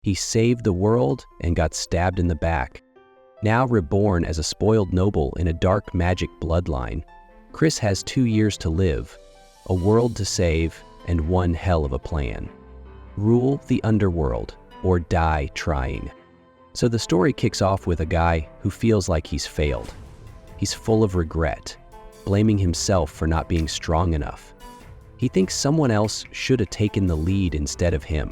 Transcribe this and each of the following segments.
He saved the world and got stabbed in the back. Now reborn as a spoiled noble in a dark magic bloodline, Chris has 2 years to live, a world to save, and one hell of a plan. Rule the underworld or die trying. So the story kicks off with a guy who feels like he's failed. He's full of regret, blaming himself for not being strong enough. He thinks someone else should have taken the lead instead of him.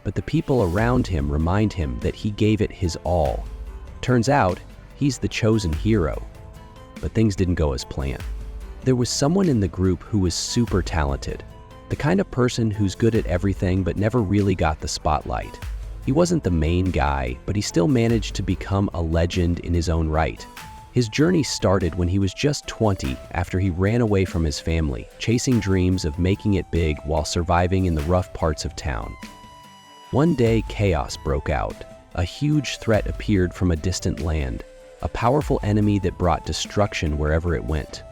But the people around him remind him that he gave it his all. Turns out, he's the chosen hero. But things didn't go as planned. There was someone in the group who was super talented, the kind of person who's good at everything but never really got the spotlight. He wasn't the main guy, but he still managed to become a legend in his own right. His journey started when he was just 20 after he ran away from his family, chasing dreams of making it big while surviving in the rough parts of town. One day, chaos broke out. A huge threat appeared from a distant land, a powerful enemy that brought destruction wherever it went.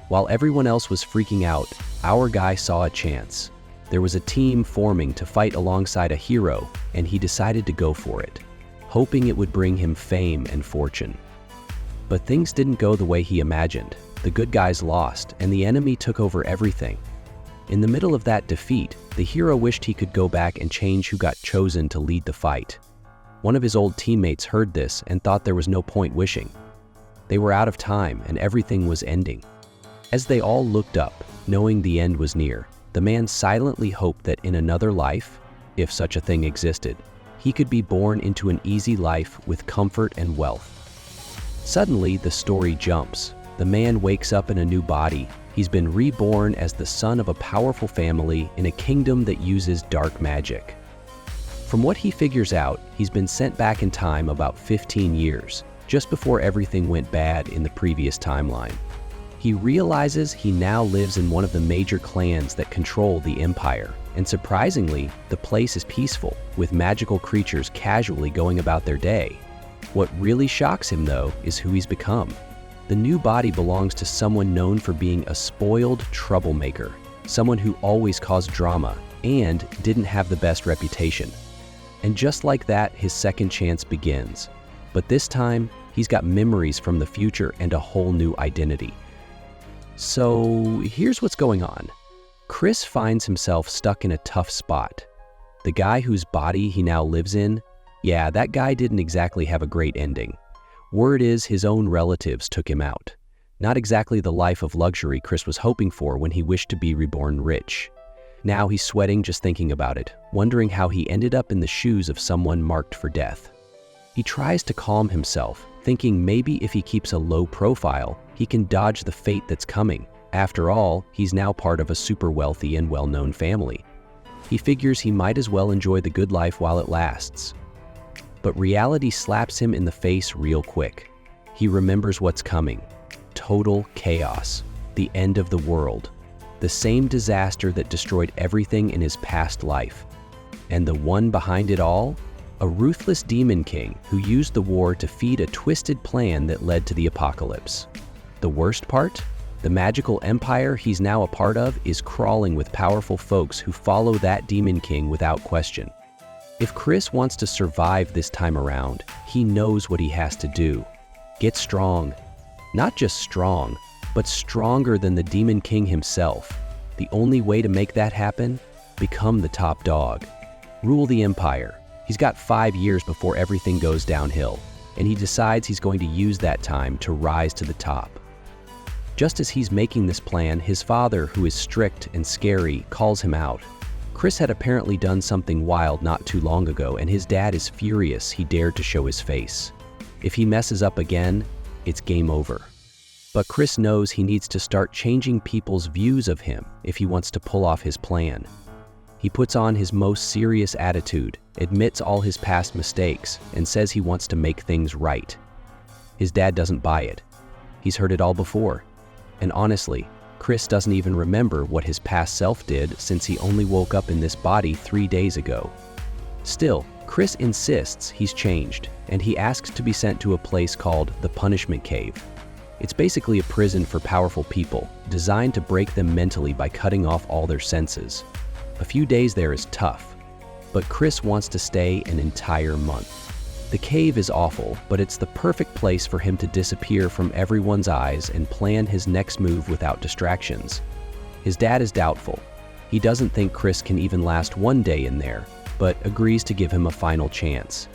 While everyone else was freaking out, our guy saw a chance. There was a team forming to fight alongside a hero, and he decided to go for it, hoping it would bring him fame and fortune. But things didn't go the way he imagined. The good guys lost, and the enemy took over everything. In the middle of that defeat, the hero wished he could go back and change who got chosen to lead the fight. One of his old teammates heard this and thought there was no point wishing. They were out of time, and everything was ending. As they all looked up, knowing the end was near, the man silently hoped that in another life, if such a thing existed, he could be born into an easy life with comfort and wealth. Suddenly, the story jumps. The man wakes up in a new body. He's been reborn as the son of a powerful family in a kingdom that uses dark magic. From what he figures out, he's been sent back in time about 15 years, just before everything went bad in the previous timeline. He realizes he now lives in one of the major clans that control the empire, and surprisingly, the place is peaceful, with magical creatures casually going about their day. What really shocks him, though, is who he's become. The new body belongs to someone known for being a spoiled troublemaker, someone who always caused drama and didn't have the best reputation. And just like that, his second chance begins. But this time, he's got memories from the future and a whole new identity. So here's what's going on. Chris finds himself stuck in a tough spot. The guy whose body he now lives in, yeah, that guy didn't exactly have a great ending. Word is his own relatives took him out. Not exactly the life of luxury Chris was hoping for when he wished to be reborn rich. Now he's sweating just thinking about it, wondering how he ended up in the shoes of someone marked for death. He tries to calm himself, thinking maybe if he keeps a low profile, he can dodge the fate that's coming. After all, he's now part of a super wealthy and well-known family. He figures he might as well enjoy the good life while it lasts. But reality slaps him in the face real quick. He remembers what's coming. Total chaos. The end of the world. The same disaster that destroyed everything in his past life. And the one behind it all? A ruthless demon king who used the war to feed a twisted plan that led to the apocalypse. The worst part? The magical empire he's now a part of is crawling with powerful folks who follow that demon king without question. If Chris wants to survive this time around, he knows what he has to do. Get strong. Not just strong, but stronger than the demon king himself. The only way to make that happen? Become the top dog. Rule the empire. He's got 5 years before everything goes downhill, and he decides he's going to use that time to rise to the top. Just as he's making this plan, his father, who is strict and scary, calls him out. Chris had apparently done something wild not too long ago, and his dad is furious he dared to show his face. If he messes up again, it's game over. But Chris knows he needs to start changing people's views of him if he wants to pull off his plan. He puts on his most serious attitude, admits all his past mistakes, and says he wants to make things right. His dad doesn't buy it. He's heard it all before. And honestly, Chris doesn't even remember what his past self did since he only woke up in this body 3 days ago. Still, Chris insists he's changed, and he asks to be sent to a place called the Punishment Cave. It's basically a prison for powerful people, designed to break them mentally by cutting off all their senses. A few days there is tough. but Chris wants to stay an entire month. The cave is awful, but it's the perfect place for him to disappear from everyone's eyes and plan his next move without distractions. His dad is doubtful. He doesn't think Chris can even last one day in there, but agrees to give him a final chance.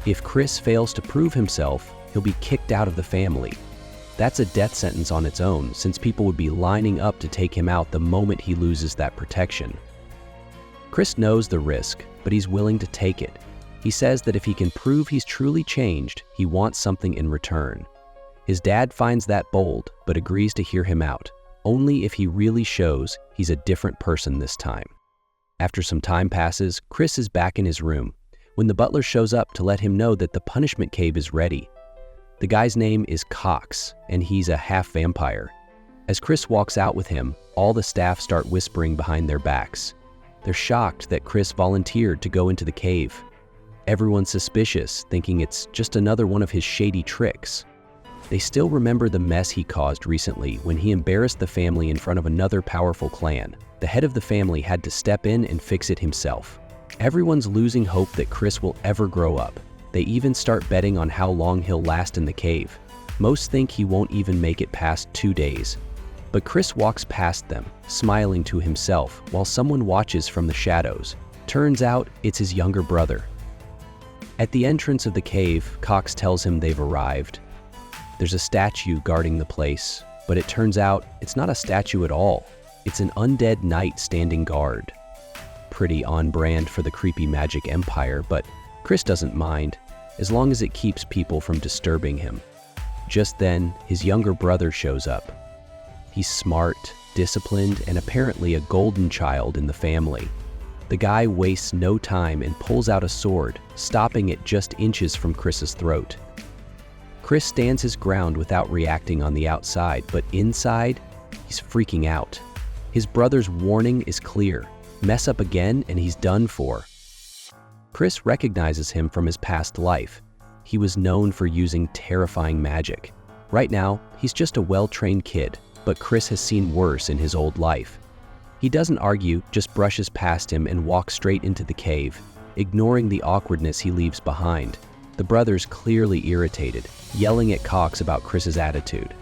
If Chris fails to prove himself, he'll be kicked out of the family. That's a death sentence on its own, since people would be lining up to take him out the moment he loses that protection. Chris knows the risk, but he's willing to take it. He says that if he can prove he's truly changed, he wants something in return. His dad finds that bold, but agrees to hear him out, only if he really shows he's a different person this time. After some time passes, Chris is back in his room when the butler shows up to let him know that the punishment cave is ready. The guy's name is Cox, and he's a half-vampire. As Chris walks out with him, all the staff start whispering behind their backs. They're shocked that Chris volunteered to go into the cave. Everyone's suspicious, thinking it's just another one of his shady tricks. They still remember the mess he caused recently when he embarrassed the family in front of another powerful clan. The head of the family had to step in and fix it himself. Everyone's losing hope that Chris will ever grow up. They even start betting on how long he'll last in the cave. Most think he won't even make it past 2 days. But Chris walks past them, smiling to himself while someone watches from the shadows. Turns out it's his younger brother. At the entrance of the cave, Cox tells him they've arrived. There's a statue guarding the place, but it turns out it's not a statue at all. It's an undead knight standing guard. Pretty on brand for the creepy magic empire, but Chris doesn't mind, as long as it keeps people from disturbing him. Just then, his younger brother shows up. He's smart, disciplined, and apparently a golden child in the family. The guy wastes no time and pulls out a sword, stopping it just inches from Chris's throat. Chris stands his ground without reacting on the outside, but inside, he's freaking out. His brother's warning is clear. Mess up again and he's done for. Chris recognizes him from his past life. He was known for using terrifying magic. Right now, he's just a well-trained kid, but Chris has seen worse in his old life. He doesn't argue, just brushes past him and walks straight into the cave, ignoring the awkwardness he leaves behind. The brother's clearly irritated, yelling at Cox about Chris's attitude.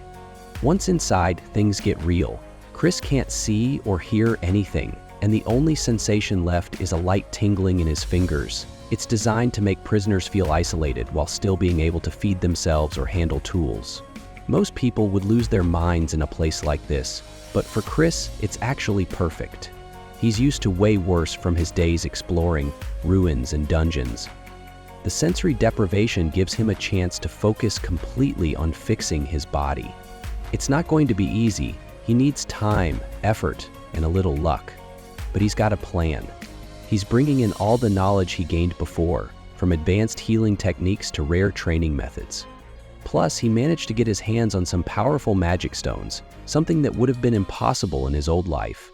Once inside, things get real. Chris can't see or hear anything, and the only sensation left is a light tingling in his fingers. It's designed to make prisoners feel isolated while still being able to feed themselves or handle tools. Most people would lose their minds in a place like this, but for Chris, it's actually perfect. He's used to way worse from his days exploring ruins and dungeons. The sensory deprivation gives him a chance to focus completely on fixing his body. It's not going to be easy. He needs time, effort, and a little luck. But he's got a plan. He's bringing in all the knowledge he gained before, from advanced healing techniques to rare training methods. Plus, he managed to get his hands on some powerful magic stones, something that would have been impossible in his old life.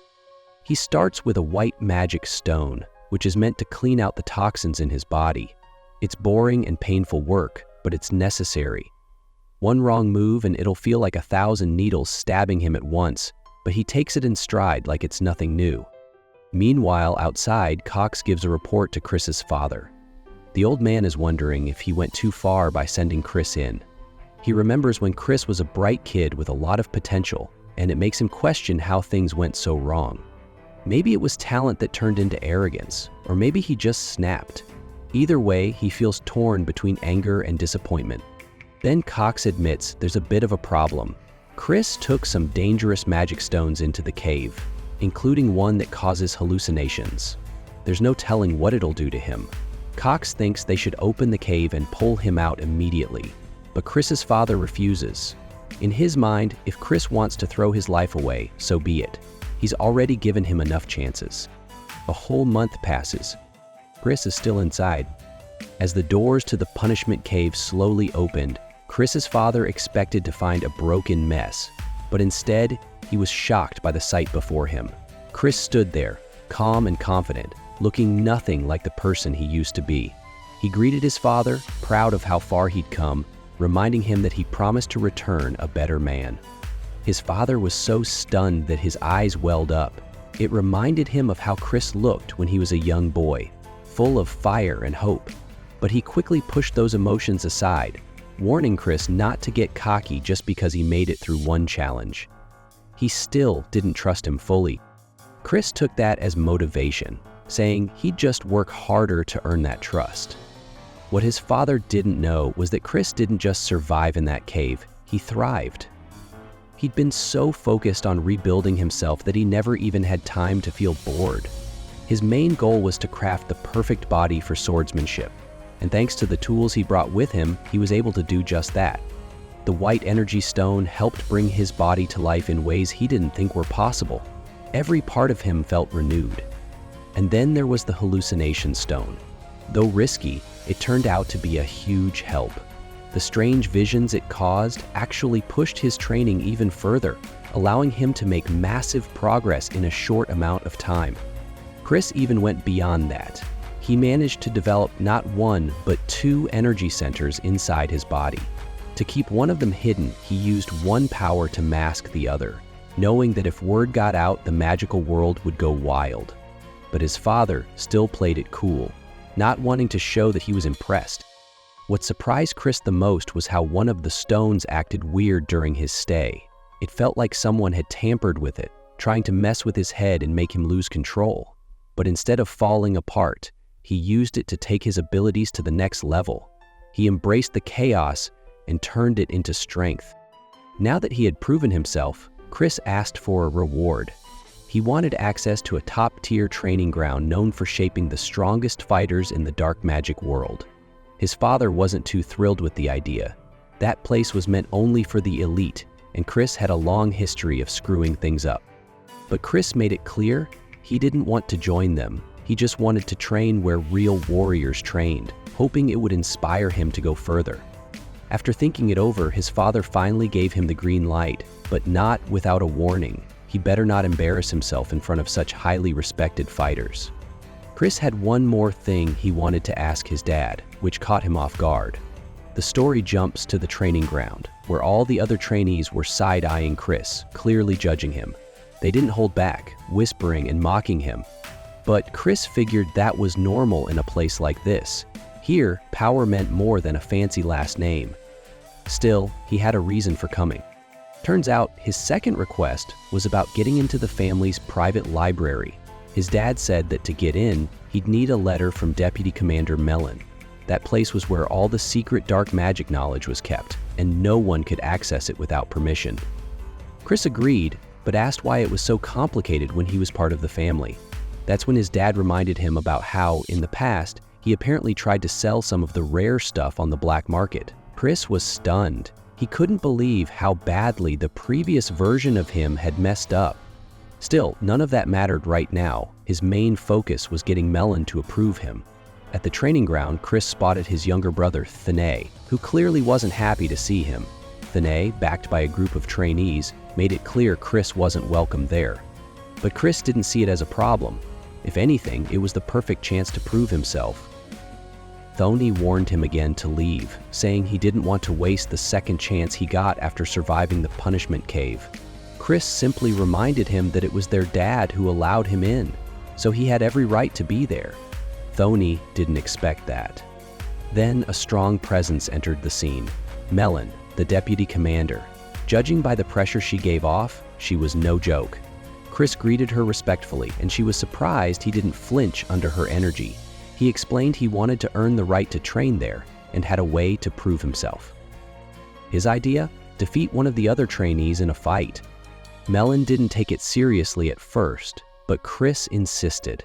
He starts with a white magic stone, which is meant to clean out the toxins in his body. It's boring and painful work, but it's necessary. One wrong move and it'll feel like 1,000 needles stabbing him at once, but he takes it in stride like it's nothing new. Meanwhile, outside, Cox gives a report to Chris's father. The old man is wondering if he went too far by sending Chris in. He remembers when Chris was a bright kid with a lot of potential, and it makes him question how things went so wrong. Maybe it was talent that turned into arrogance, or maybe he just snapped. Either way, he feels torn between anger and disappointment. Then Cox admits there's a bit of a problem. Chris took some dangerous magic stones into the cave, including one that causes hallucinations. There's no telling what it'll do to him. Cox thinks they should open the cave and pull him out immediately, but Chris's father refuses. In his mind, if Chris wants to throw his life away, so be it. He's already given him enough chances. A whole month passes. Chris is still inside. As the doors to the punishment cave slowly opened, Chris's father expected to find a broken mess, but instead, he was shocked by the sight before him. Chris stood there, calm and confident, looking nothing like the person he used to be. He greeted his father, proud of how far he'd come, reminding him that he promised to return a better man. His father was so stunned that his eyes welled up. It reminded him of how Chris looked when he was a young boy, full of fire and hope. But he quickly pushed those emotions aside, warning Chris not to get cocky just because he made it through one challenge. He still didn't trust him fully. Chris took that as motivation, saying he'd just work harder to earn that trust. What his father didn't know was that Chris didn't just survive in that cave, he thrived. He'd been so focused on rebuilding himself that he never even had time to feel bored. His main goal was to craft the perfect body for swordsmanship, and thanks to the tools he brought with him, he was able to do just that. The white energy stone helped bring his body to life in ways he didn't think were possible. Every part of him felt renewed. And then there was the hallucination stone. Though risky, it turned out to be a huge help. The strange visions it caused actually pushed his training even further, allowing him to make massive progress in a short amount of time. Chris even went beyond that. He managed to develop not one, but 2 energy centers inside his body. To keep one of them hidden, he used one power to mask the other, knowing that if word got out, the magical world would go wild. But his father still played it cool, not wanting to show that he was impressed. What surprised Chris the most was how one of the stones acted weird during his stay. It felt like someone had tampered with it, trying to mess with his head and make him lose control. But instead of falling apart, he used it to take his abilities to the next level. He embraced the chaos and turned it into strength. Now that he had proven himself, Chris asked for a reward. He wanted access to a top-tier training ground known for shaping the strongest fighters in the dark magic world. His father wasn't too thrilled with the idea. That place was meant only for the elite, and Chris had a long history of screwing things up. But Chris made it clear he didn't want to join them. He just wanted to train where real warriors trained, hoping it would inspire him to go further. After thinking it over, his father finally gave him the green light, but not without a warning. He better not embarrass himself in front of such highly respected fighters. Chris had one more thing he wanted to ask his dad, which caught him off guard. The story jumps to the training ground, where all the other trainees were side-eyeing Chris, clearly judging him. They didn't hold back, whispering and mocking him. But Chris figured that was normal in a place like this. Here, power meant more than a fancy last name. Still, he had a reason for coming. Turns out, his second request was about getting into the family's private library. His dad said that to get in, he'd need a letter from Deputy Commander Melon. That place was where all the secret dark magic knowledge was kept, and no one could access it without permission. Chris agreed, but asked why it was so complicated when he was part of the family. That's when his dad reminded him about how, in the past, he apparently tried to sell some of the rare stuff on the black market. Chris was stunned. He couldn't believe how badly the previous version of him had messed up. Still, none of that mattered right now. His main focus was getting Melon to approve him. At the training ground, Chris spotted his younger brother, Thane, who clearly wasn't happy to see him. Thane, backed by a group of trainees, made it clear Chris wasn't welcome there. But Chris didn't see it as a problem. If anything, it was the perfect chance to prove himself. Thane warned him again to leave, saying he didn't want to waste the second chance he got after surviving the punishment cave. Chris simply reminded him that it was their dad who allowed him in, so he had every right to be there. Thane didn't expect that. Then a strong presence entered the scene. Melon, the deputy commander. Judging by the pressure she gave off, she was no joke. Chris greeted her respectfully, and she was surprised he didn't flinch under her energy. He explained he wanted to earn the right to train there and had a way to prove himself. His idea? Defeat one of the other trainees in a fight. Melon didn't take it seriously at first, but Chris insisted.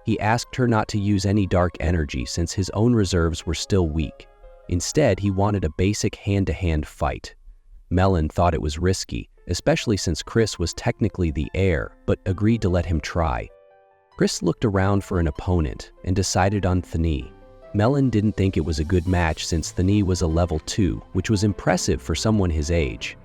He asked her not to use any dark energy since his own reserves were still weak. Instead, he wanted a basic hand-to-hand fight. Melon thought it was risky, especially since Chris was technically the heir, but agreed to let him try. Chris looked around for an opponent and decided on Thane. Melon didn't think it was a good match since Thane was a level 2, which was impressive for someone his age.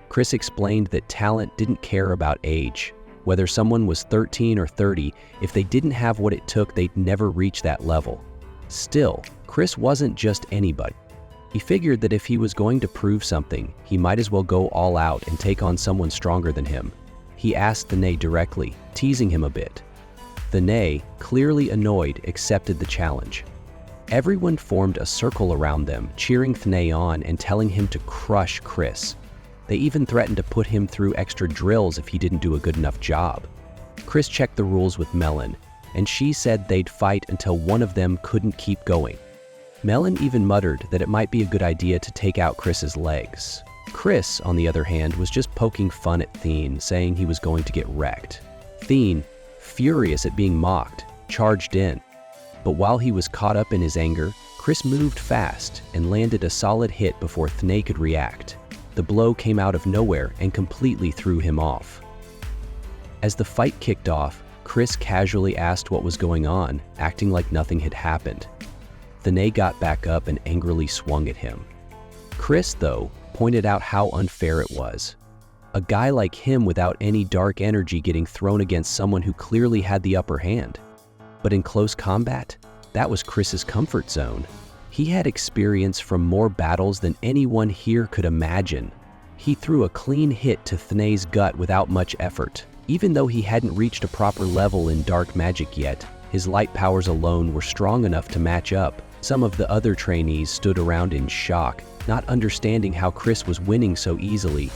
Chris explained that talent didn't care about age. Whether someone was 13 or 30, if they didn't have what it took, they'd never reach that level. Still, Chris wasn't just anybody. He figured that if he was going to prove something, he might as well go all out and take on someone stronger than him. He asked Thane directly, teasing him a bit. Thane, clearly annoyed, accepted the challenge. Everyone formed a circle around them, cheering Thane on and telling him to crush Chris. They even threatened to put him through extra drills if he didn't do a good enough job. Chris checked the rules with Melon, and she said they'd fight until one of them couldn't keep going. Melon even muttered that it might be a good idea to take out Chris's legs. Chris, on the other hand, was just poking fun at Thane, saying he was going to get wrecked. Thane, furious at being mocked, charged in. But while he was caught up in his anger, Chris moved fast and landed a solid hit before Thane could react. The blow came out of nowhere and completely threw him off. As the fight kicked off, Chris casually asked what was going on, acting like nothing had happened. Thane got back up and angrily swung at him. Chris, though, pointed out how unfair it was. A guy like him without any dark energy getting thrown against someone who clearly had the upper hand. But in close combat, that was Chris's comfort zone. He had experience from more battles than anyone here could imagine. He threw a clean hit to Thane's gut without much effort. Even though he hadn't reached a proper level in dark magic yet, his light powers alone were strong enough to match up. Some of the other trainees stood around in shock, not understanding how Chris was winning so easily.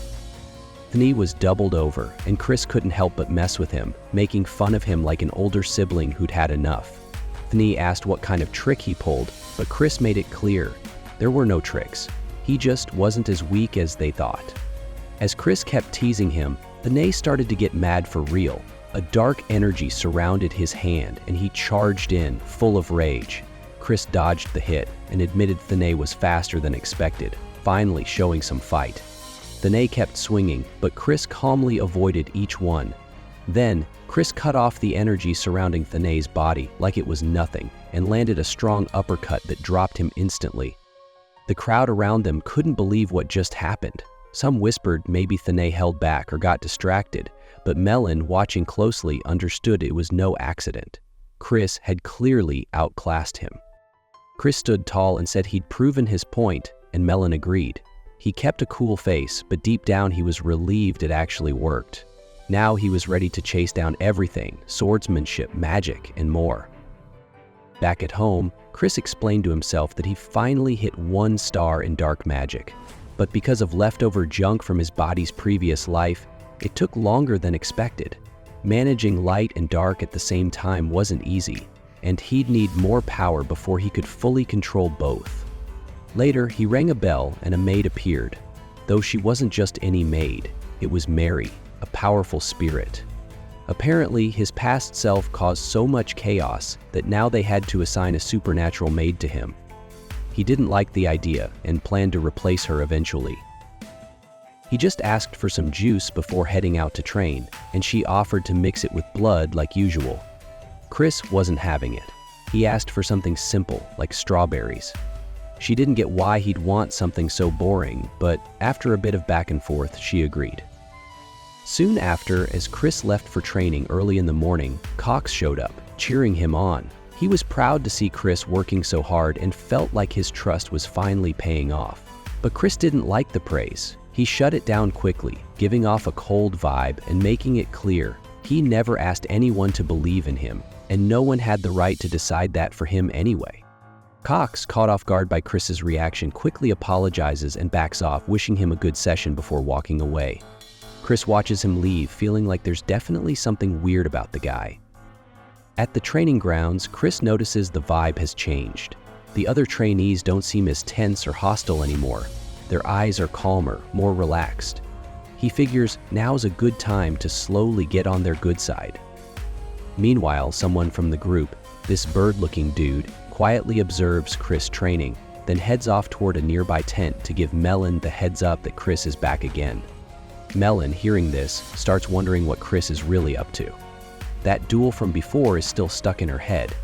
Thane was doubled over, and Chris couldn't help but mess with him, making fun of him like an older sibling who'd had enough. Thane asked what kind of trick he pulled, but Chris made it clear there were no tricks. He just wasn't as weak as they thought. As Chris kept teasing him, Thane started to get mad for real. A dark energy surrounded his hand, and he charged in, full of rage. Chris dodged the hit and admitted Thane was faster than expected, finally showing some fight. Thane kept swinging, but Chris calmly avoided each one. Then, Chris cut off the energy surrounding Thane's body like it was nothing and landed a strong uppercut that dropped him instantly. The crowd around them couldn't believe what just happened. Some whispered maybe Thane held back or got distracted, but Melon, watching closely, understood it was no accident. Chris had clearly outclassed him. Chris stood tall and said he'd proven his point, and Melon agreed. He kept a cool face, but deep down he was relieved it actually worked. Now he was ready to chase down everything, swordsmanship, magic, and more. Back at home, Chris explained to himself that he finally hit 1 star in dark magic. But because of leftover junk from his body's previous life, it took longer than expected. Managing light and dark at the same time wasn't easy, and he'd need more power before he could fully control both. Later, he rang a bell and a maid appeared. Though she wasn't just any maid, it was Mary, a powerful spirit. Apparently, his past self caused so much chaos that now they had to assign a supernatural maid to him. He didn't like the idea and planned to replace her eventually. He just asked for some juice before heading out to train, and she offered to mix it with blood like usual. Chris wasn't having it. He asked for something simple, like strawberries. She didn't get why he'd want something so boring, but after a bit of back and forth, she agreed. Soon after, as Chris left for training early in the morning, Cox showed up, cheering him on. He was proud to see Chris working so hard and felt like his trust was finally paying off. But Chris didn't like the praise. He shut it down quickly, giving off a cold vibe and making it clear he never asked anyone to believe in him, and no one had the right to decide that for him anyway. Cox, caught off guard by Chris's reaction, quickly apologizes and backs off, wishing him a good session before walking away. Chris watches him leave, feeling like there's definitely something weird about the guy. At the training grounds, Chris notices the vibe has changed. The other trainees don't seem as tense or hostile anymore. Their eyes are calmer, more relaxed. He figures now's a good time to slowly get on their good side. Meanwhile, someone from the group, this bird-looking dude, quietly observes Chris training, then heads off toward a nearby tent to give Melon the heads up that Chris is back again. Melon, hearing this, starts wondering what Chris is really up to. That duel from before is still stuck in her head.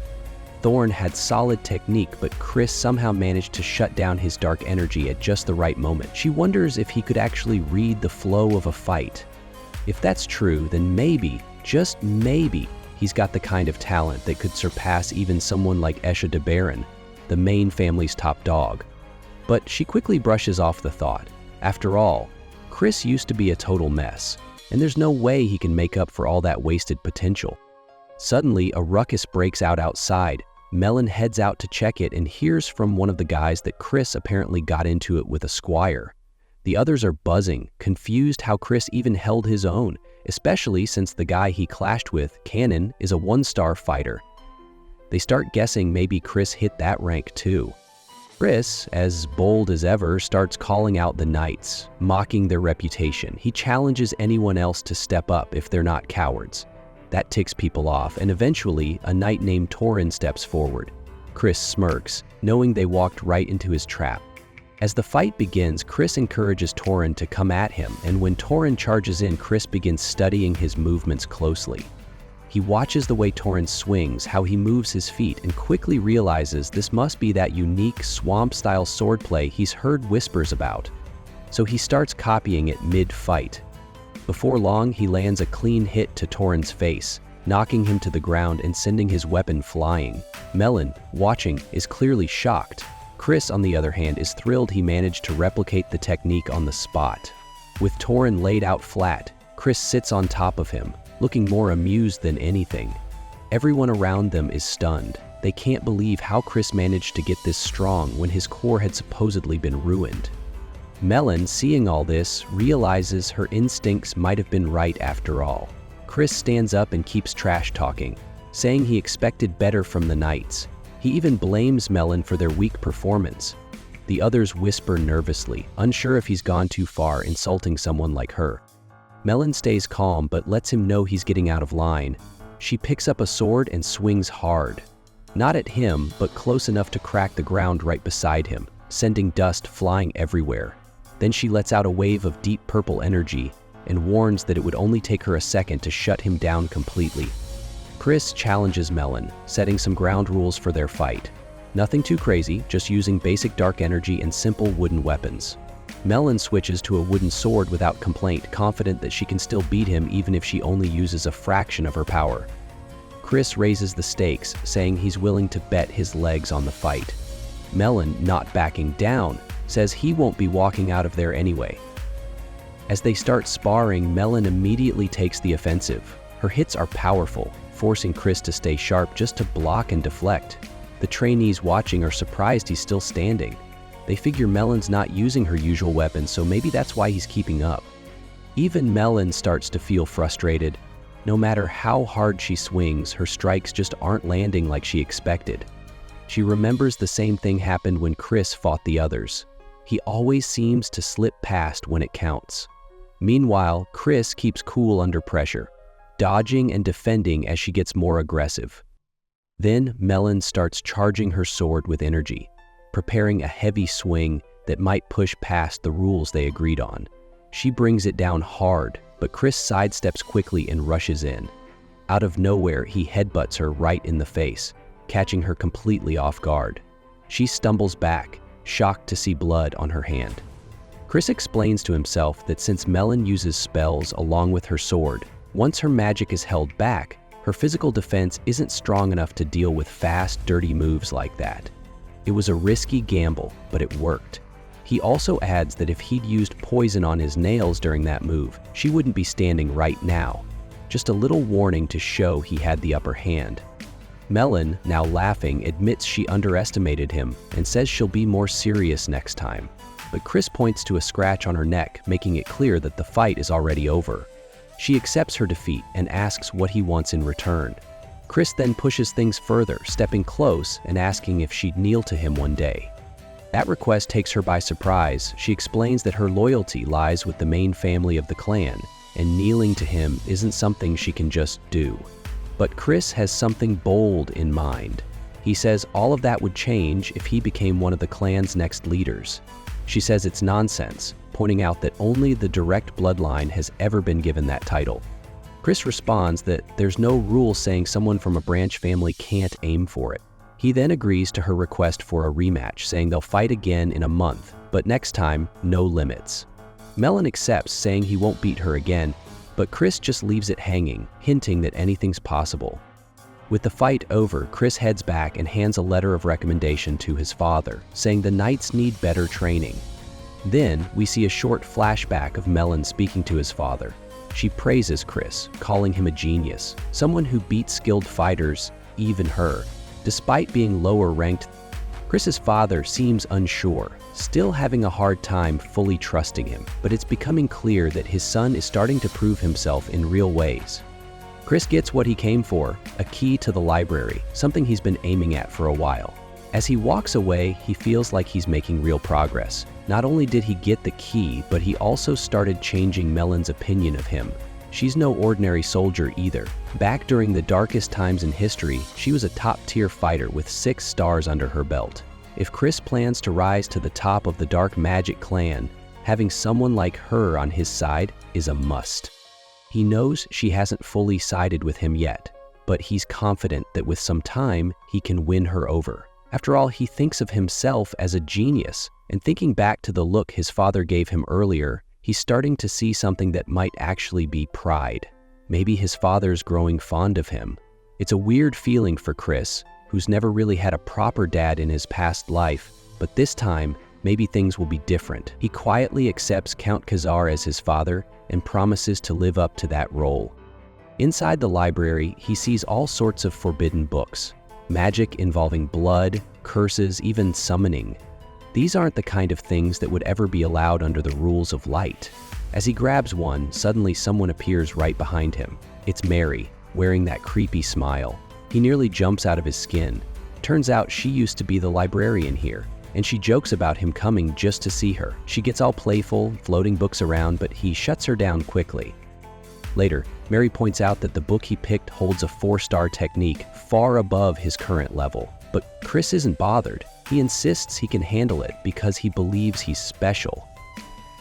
Thorn had solid technique, but Chris somehow managed to shut down his dark energy at just the right moment. She wonders if he could actually read the flow of a fight. If that's true, then maybe, just maybe, he's got the kind of talent that could surpass even someone like Esha de Baron, the main family's top dog. But she quickly brushes off the thought. After all, Chris used to be a total mess, and there's no way he can make up for all that wasted potential. Suddenly, a ruckus breaks out outside. Melon heads out to check it and hears from one of the guys that Chris apparently got into it with a squire. The others are buzzing, confused how Chris even held his own, especially since the guy he clashed with, Cannon, is a 1-star fighter. They start guessing maybe Chris hit that rank too. Chris, as bold as ever, starts calling out the knights, mocking their reputation. He challenges anyone else to step up if they're not cowards. That ticks people off, and eventually, a knight named Torin steps forward. Chris smirks, knowing they walked right into his trap. As the fight begins, Chris encourages Torin to come at him, and when Torin charges in, Chris begins studying his movements closely. He watches the way Torin swings, how he moves his feet, and quickly realizes this must be that unique swamp-style swordplay he's heard whispers about. So he starts copying it mid-fight. Before long, he lands a clean hit to Torin's face, knocking him to the ground and sending his weapon flying. Melon, watching, is clearly shocked. Chris, on the other hand, is thrilled he managed to replicate the technique on the spot. With Torin laid out flat, Chris sits on top of him, looking more amused than anything. Everyone around them is stunned. They can't believe how Chris managed to get this strong when his core had supposedly been ruined. Melon, seeing all this, realizes her instincts might have been right after all. Chris stands up and keeps trash-talking, saying he expected better from the knights. He even blames Melon for their weak performance. The others whisper nervously, unsure if he's gone too far insulting someone like her. Melon stays calm but lets him know he's getting out of line. She picks up a sword and swings hard. Not at him, but close enough to crack the ground right beside him, sending dust flying everywhere. Then she lets out a wave of deep purple energy and warns that it would only take her a second to shut him down completely. Chris challenges Melon, setting some ground rules for their fight. Nothing too crazy, just using basic dark energy and simple wooden weapons. Melon switches to a wooden sword without complaint, confident that she can still beat him even if she only uses a fraction of her power. Chris raises the stakes, saying he's willing to bet his legs on the fight. Melon, not backing down, says he won't be walking out of there anyway. As they start sparring, Melon immediately takes the offensive. Her hits are powerful, forcing Chris to stay sharp just to block and deflect. The trainees watching are surprised he's still standing. They figure Melon's not using her usual weapons, so maybe that's why he's keeping up. Even Melon starts to feel frustrated. No matter how hard she swings, her strikes just aren't landing like she expected. She remembers the same thing happened when Chris fought the others. He always seems to slip past when it counts. Meanwhile, Chris keeps cool under pressure, dodging and defending as she gets more aggressive. Then Melon starts charging her sword with energy, preparing a heavy swing that might push past the rules they agreed on. She brings it down hard, but Chris sidesteps quickly and rushes in. Out of nowhere, he headbutts her right in the face, catching her completely off guard. She stumbles back, shocked to see blood on her hand. Chris explains to himself that since Melon uses spells along with her sword, once her magic is held back, her physical defense isn't strong enough to deal with fast, dirty moves like that. It was a risky gamble, but it worked. He also adds that if he'd used poison on his nails during that move, she wouldn't be standing right now. Just a little warning to show he had the upper hand. Melon, now laughing, admits she underestimated him and says she'll be more serious next time. But Chris points to a scratch on her neck, making it clear that the fight is already over. She accepts her defeat and asks what he wants in return. Chris then pushes things further, stepping close and asking if she'd kneel to him one day. That request takes her by surprise. She explains that her loyalty lies with the main family of the clan, and kneeling to him isn't something she can just do. But Chris has something bold in mind. He says all of that would change if he became one of the clan's next leaders. She says it's nonsense, pointing out that only the direct bloodline has ever been given that title. Chris responds that there's no rule saying someone from a branch family can't aim for it. He then agrees to her request for a rematch, saying they'll fight again in a month, but next time, no limits. Melon accepts, saying he won't beat her again, but Chris just leaves it hanging, hinting that anything's possible. With the fight over, Chris heads back and hands a letter of recommendation to his father, saying the knights need better training. Then, we see a short flashback of Melon speaking to his father. She praises Chris, calling him a genius, someone who beats skilled fighters, even her. Despite being lower ranked, Chris's father seems unsure, still having a hard time fully trusting him, but it's becoming clear that his son is starting to prove himself in real ways. Chris gets what he came for, a key to the library, something he's been aiming at for a while. As he walks away, he feels like he's making real progress. Not only did he get the key, but he also started changing Melon's opinion of him. She's no ordinary soldier either. Back during the darkest times in history, she was a top-tier fighter with 6 stars under her belt. If Chris plans to rise to the top of the Dark Magic clan, having someone like her on his side is a must. He knows she hasn't fully sided with him yet, but he's confident that with some time, he can win her over. After all, he thinks of himself as a genius, and thinking back to the look his father gave him earlier, he's starting to see something that might actually be pride. Maybe his father's growing fond of him. It's a weird feeling for Chris, who's never really had a proper dad in his past life, but this time, maybe things will be different. He quietly accepts Count Khazar as his father and promises to live up to that role. Inside the library, he sees all sorts of forbidden books. Magic involving blood, curses, even summoning. These aren't the kind of things that would ever be allowed under the rules of light. As he grabs one, suddenly someone appears right behind him. It's Mary, wearing that creepy smile. He nearly jumps out of his skin. Turns out she used to be the librarian here, and she jokes about him coming just to see her. She gets all playful, floating books around, but he shuts her down quickly. Later, Mary points out that the book he picked holds a 4-star technique far above his current level. But Chris isn't bothered. He insists he can handle it because he believes he's special.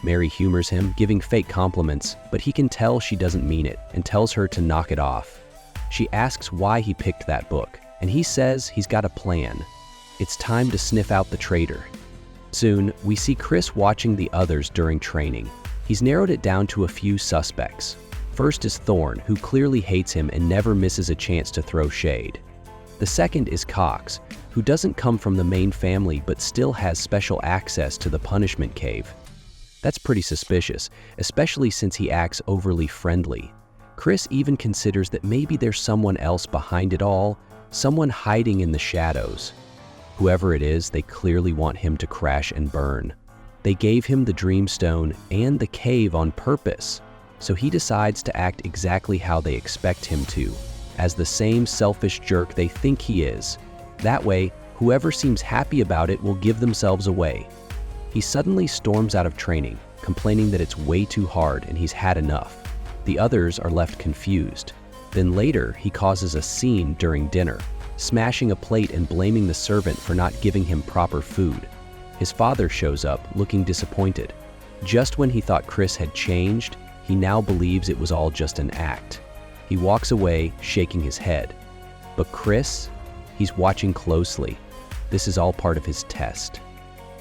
Mary humors him, giving fake compliments, but he can tell she doesn't mean it and tells her to knock it off. She asks why he picked that book, and he says he's got a plan. It's time to sniff out the traitor. Soon, we see Chris watching the others during training. He's narrowed it down to a few suspects. First is Thorn, who clearly hates him and never misses a chance to throw shade. The second is Cox, who doesn't come from the main family but still has special access to the punishment cave. That's pretty suspicious, especially since he acts overly friendly. Chris even considers that maybe there's someone else behind it all, someone hiding in the shadows. Whoever it is, they clearly want him to crash and burn. They gave him the Dreamstone and the cave on purpose, so he decides to act exactly how they expect him to, as the same selfish jerk they think he is. That way, whoever seems happy about it will give themselves away. He suddenly storms out of training, complaining that it's way too hard and he's had enough. The others are left confused. Then later, he causes a scene during dinner, smashing a plate and blaming the servant for not giving him proper food. His father shows up, looking disappointed. Just when he thought Chris had changed, he now believes it was all just an act. He walks away, shaking his head. But Chris, he's watching closely. This is all part of his test.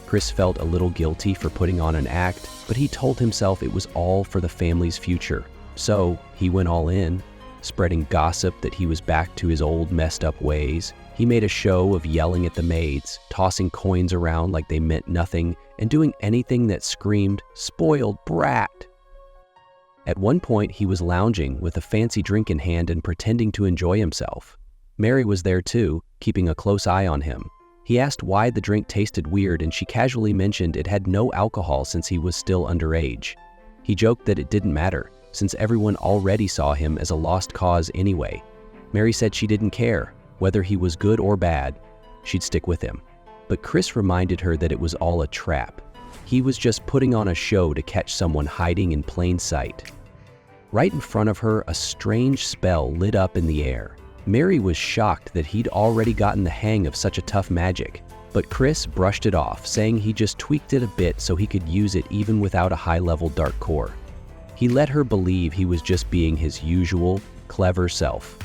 Chris felt a little guilty for putting on an act, but he told himself it was all for the family's future. So he went all in, spreading gossip that he was back to his old messed up ways. He made a show of yelling at the maids, tossing coins around like they meant nothing, and doing anything that screamed, "Spoiled brat!" At one point, he was lounging with a fancy drink in hand and pretending to enjoy himself. Mary was there too, keeping a close eye on him. He asked why the drink tasted weird, and she casually mentioned it had no alcohol since he was still underage. He joked that it didn't matter, since everyone already saw him as a lost cause anyway. Mary said she didn't care. Whether he was good or bad, she'd stick with him. But Chris reminded her that it was all a trap. He was just putting on a show to catch someone hiding in plain sight. Right in front of her, a strange spell lit up in the air. Mary was shocked that he'd already gotten the hang of such a tough magic, but Chris brushed it off, saying he just tweaked it a bit so he could use it even without a high-level dark core. He let her believe he was just being his usual, clever self.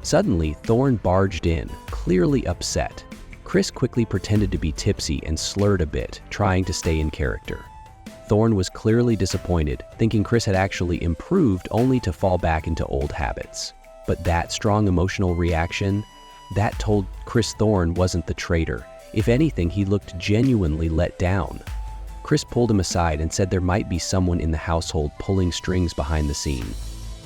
Suddenly, Thorn barged in, clearly upset. Chris quickly pretended to be tipsy and slurred a bit, trying to stay in character. Thorn was clearly disappointed, thinking Chris had actually improved only to fall back into old habits. But that strong emotional reaction, that told Chris Thorn wasn't the traitor. If anything, he looked genuinely let down. Chris pulled him aside and said there might be someone in the household pulling strings behind the scene.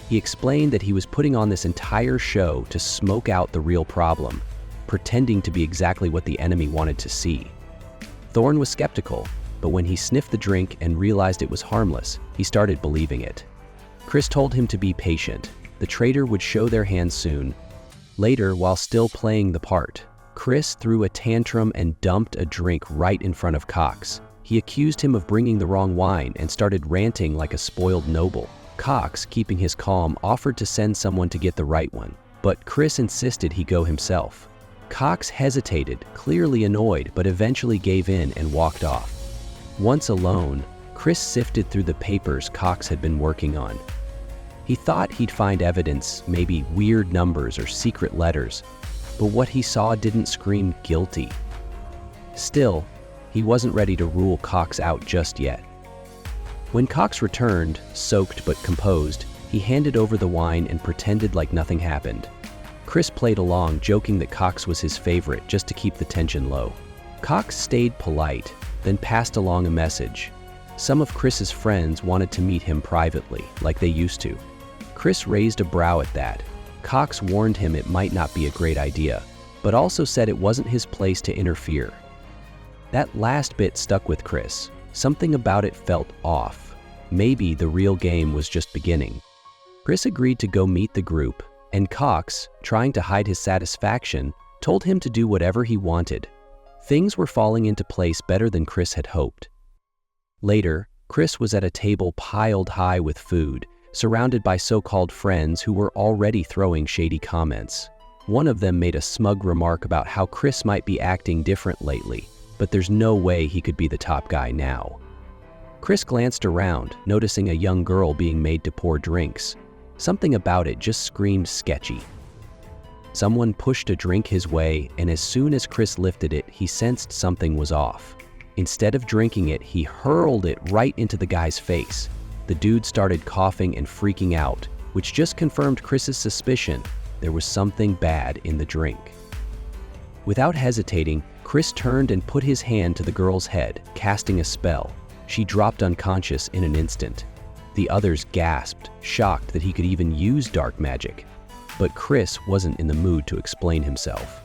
He explained that he was putting on this entire show to smoke out the real problem, pretending to be exactly what the enemy wanted to see. Thorne was skeptical, but when he sniffed the drink and realized it was harmless, he started believing it. Chris told him to be patient. The traitor would show their hand soon. Later, while still playing the part, Chris threw a tantrum and dumped a drink right in front of Cox. He accused him of bringing the wrong wine and started ranting like a spoiled noble. Cox, keeping his calm, offered to send someone to get the right one, but Chris insisted he go himself. Cox hesitated, clearly annoyed, but eventually gave in and walked off. Once alone, Chris sifted through the papers Cox had been working on. He thought he'd find evidence, maybe weird numbers or secret letters, but what he saw didn't scream guilty. Still, he wasn't ready to rule Cox out just yet. When Cox returned, soaked but composed, he handed over the wine and pretended like nothing happened. Chris played along, joking that Cox was his favorite just to keep the tension low. Cox stayed polite, then passed along a message. Some of Chris's friends wanted to meet him privately, like they used to. Chris raised a brow at that. Cox warned him it might not be a great idea, but also said it wasn't his place to interfere. That last bit stuck with Chris. Something about it felt off. Maybe the real game was just beginning. Chris agreed to go meet the group, and Cox, trying to hide his satisfaction, told him to do whatever he wanted. Things were falling into place better than Chris had hoped. Later, Chris was at a table piled high with food, surrounded by so-called friends who were already throwing shady comments. One of them made a smug remark about how Chris might be acting different lately, but there's no way he could be the top guy now. Chris glanced around, noticing a young girl being made to pour drinks. Something about it just screamed sketchy. Someone pushed a drink his way, and as soon as Chris lifted it, he sensed something was off. Instead of drinking it, he hurled it right into the guy's face. The dude started coughing and freaking out, which just confirmed Chris's suspicion there was something bad in the drink. Without hesitating, Chris turned and put his hand to the girl's head, casting a spell. She dropped unconscious in an instant. The others gasped, shocked that he could even use dark magic. But Chris wasn't in the mood to explain himself.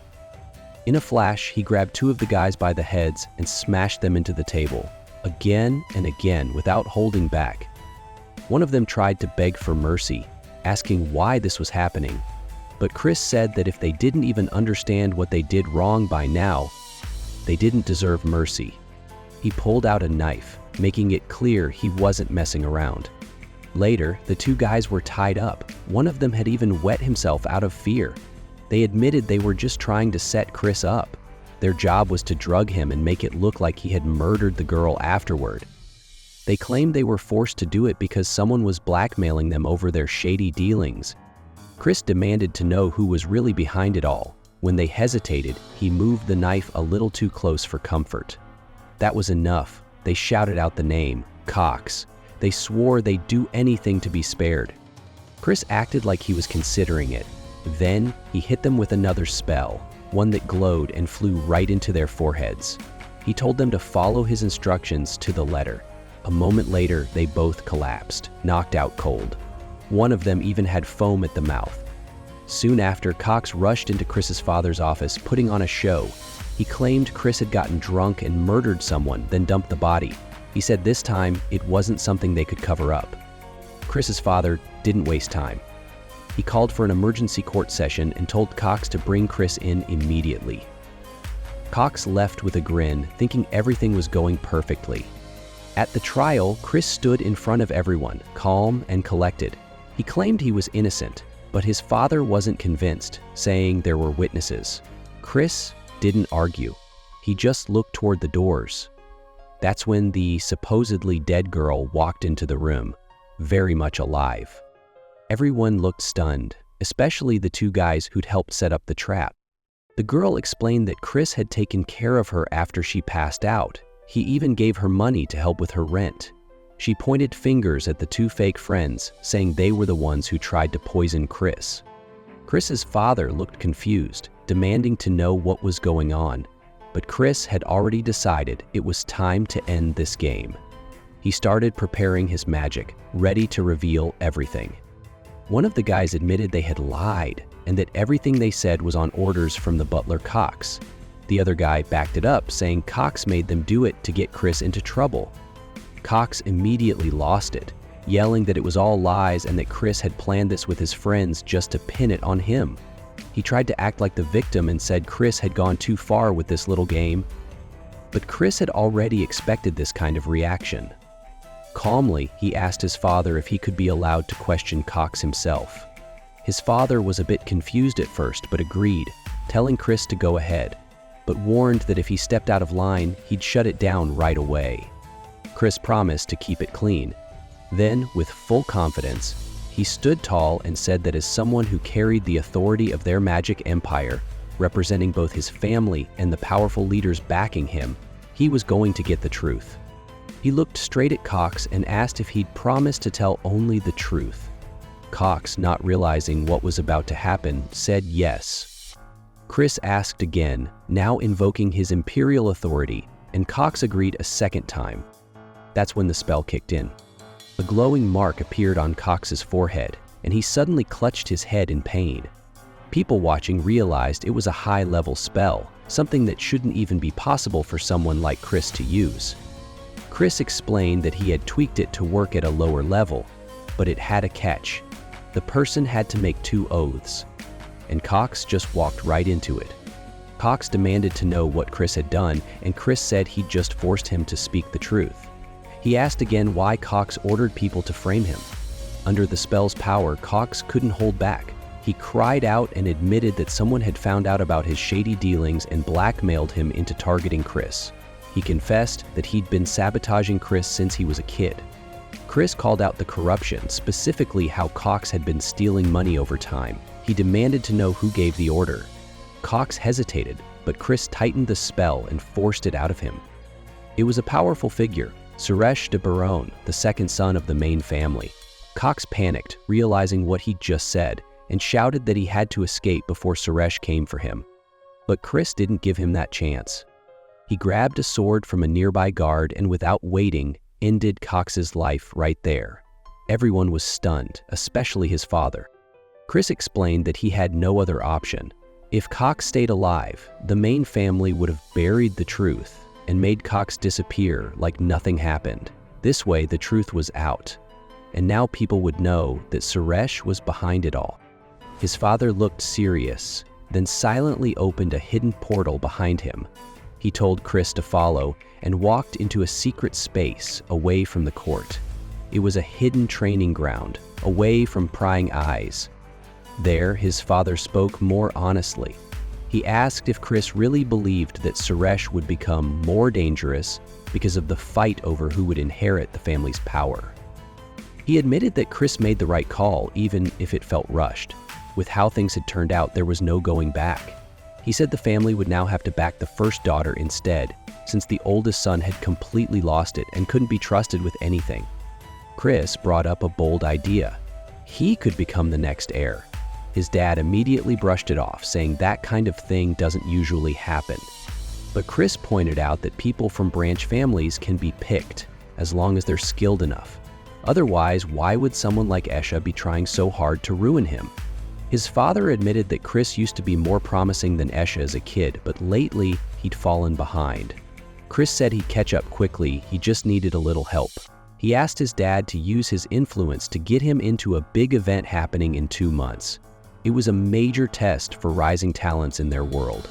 In a flash, he grabbed two of the guys by the heads and smashed them into the table, again and again without holding back. One of them tried to beg for mercy, asking why this was happening. But Chris said that if they didn't even understand what they did wrong by now, they didn't deserve mercy. He pulled out a knife, making it clear he wasn't messing around. Later, the two guys were tied up. One of them had even wet himself out of fear. They admitted they were just trying to set Chris up. Their job was to drug him and make it look like he had murdered the girl afterward. They claimed they were forced to do it because someone was blackmailing them over their shady dealings. Chris demanded to know who was really behind it all. When they hesitated, he moved the knife a little too close for comfort. That was enough. They shouted out the name, Cox. They swore they'd do anything to be spared. Chris acted like he was considering it. Then, he hit them with another spell, one that glowed and flew right into their foreheads. He told them to follow his instructions to the letter. A moment later, they both collapsed, knocked out cold. One of them even had foam at the mouth. Soon after, Cox rushed into Chris's father's office, putting on a show. He claimed Chris had gotten drunk and murdered someone, then dumped the body. He said this time, it wasn't something they could cover up. Chris's father didn't waste time. He called for an emergency court session and told Cox to bring Chris in immediately. Cox left with a grin, thinking everything was going perfectly. At the trial, Chris stood in front of everyone, calm and collected. He claimed he was innocent, but his father wasn't convinced, saying there were witnesses. Chris didn't argue. He just looked toward the doors. That's when the supposedly dead girl walked into the room, very much alive. Everyone looked stunned, especially the two guys who'd helped set up the trap. The girl explained that Chris had taken care of her after she passed out. He even gave her money to help with her rent. She pointed fingers at the two fake friends, saying they were the ones who tried to poison Chris. Chris's father looked confused, demanding to know what was going on. But Chris had already decided it was time to end this game. He started preparing his magic, ready to reveal everything. One of the guys admitted they had lied and that everything they said was on orders from the butler Cox. The other guy backed it up, saying Cox made them do it to get Chris into trouble. Cox immediately lost it, yelling that it was all lies and that Chris had planned this with his friends just to pin it on him. He tried to act like the victim and said Chris had gone too far with this little game. But Chris had already expected this kind of reaction. Calmly, he asked his father if he could be allowed to question Cox himself. His father was a bit confused at first, but agreed, telling Chris to go ahead, but warned that if he stepped out of line, he'd shut it down right away. Chris promised to keep it clean. Then, with full confidence, he stood tall and said that as someone who carried the authority of their magic empire, representing both his family and the powerful leaders backing him, he was going to get the truth. He looked straight at Cox and asked if he'd promised to tell only the truth. Cox, not realizing what was about to happen, said yes. Chris asked again, now invoking his imperial authority, and Cox agreed a second time. That's when the spell kicked in. A glowing mark appeared on Cox's forehead, and he suddenly clutched his head in pain. People watching realized it was a high-level spell, something that shouldn't even be possible for someone like Chris to use. Chris explained that he had tweaked it to work at a lower level, but it had a catch. The person had to make 2 oaths, and Cox just walked right into it. Cox demanded to know what Chris had done, and Chris said he'd just forced him to speak the truth. He asked again why Cox ordered people to frame him. Under the spell's power, Cox couldn't hold back. He cried out and admitted that someone had found out about his shady dealings and blackmailed him into targeting Chris. He confessed that he'd been sabotaging Chris since he was a kid. Chris called out the corruption, specifically how Cox had been stealing money over time. He demanded to know who gave the order. Cox hesitated, but Chris tightened the spell and forced it out of him. It was a powerful figure, Suresh de Baron, the second son of the main family. Cox panicked, realizing what he'd just said, and shouted that he had to escape before Suresh came for him. But Chris didn't give him that chance. He grabbed a sword from a nearby guard and without waiting, ended Cox's life right there. Everyone was stunned, especially his father. Chris explained that he had no other option. If Cox stayed alive, the main family would have buried the truth and made Cox disappear like nothing happened. This way, the truth was out, and now people would know that Suresh was behind it all. His father looked serious, then silently opened a hidden portal behind him. He told Chris to follow and walked into a secret space away from the court. It was a hidden training ground, away from prying eyes. There, his father spoke more honestly. He asked if Chris really believed that Suresh would become more dangerous because of the fight over who would inherit the family's power. He admitted that Chris made the right call, even if it felt rushed. With how things had turned out, there was no going back. He said the family would now have to back the first daughter instead, since the oldest son had completely lost it and couldn't be trusted with anything. Chris brought up a bold idea. He could become the next heir. His dad immediately brushed it off, saying that kind of thing doesn't usually happen. But Chris pointed out that people from branch families can be picked, as long as they're skilled enough. Otherwise, why would someone like Esha be trying so hard to ruin him? His father admitted that Chris used to be more promising than Esha as a kid, but lately he'd fallen behind. Chris said he'd catch up quickly, he just needed a little help. He asked his dad to use his influence to get him into a big event happening in 2 months. It was a major test for rising talents in their world.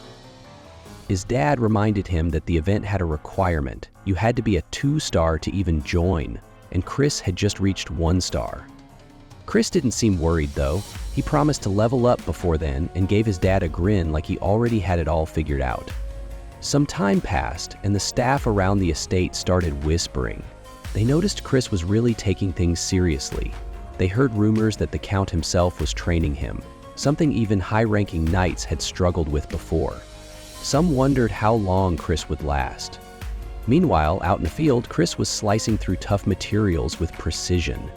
His dad reminded him that the event had a requirement. You had to be a 2-star to even join, and Chris had just reached 1 star. Chris didn't seem worried though. He promised to level up before then and gave his dad a grin like he already had it all figured out. Some time passed and the staff around the estate started whispering. They noticed Chris was really taking things seriously. They heard rumors that the Count himself was training him, something even high-ranking knights had struggled with before. Some wondered how long Chris would last. Meanwhile, out in the field, Chris was slicing through tough materials with precision.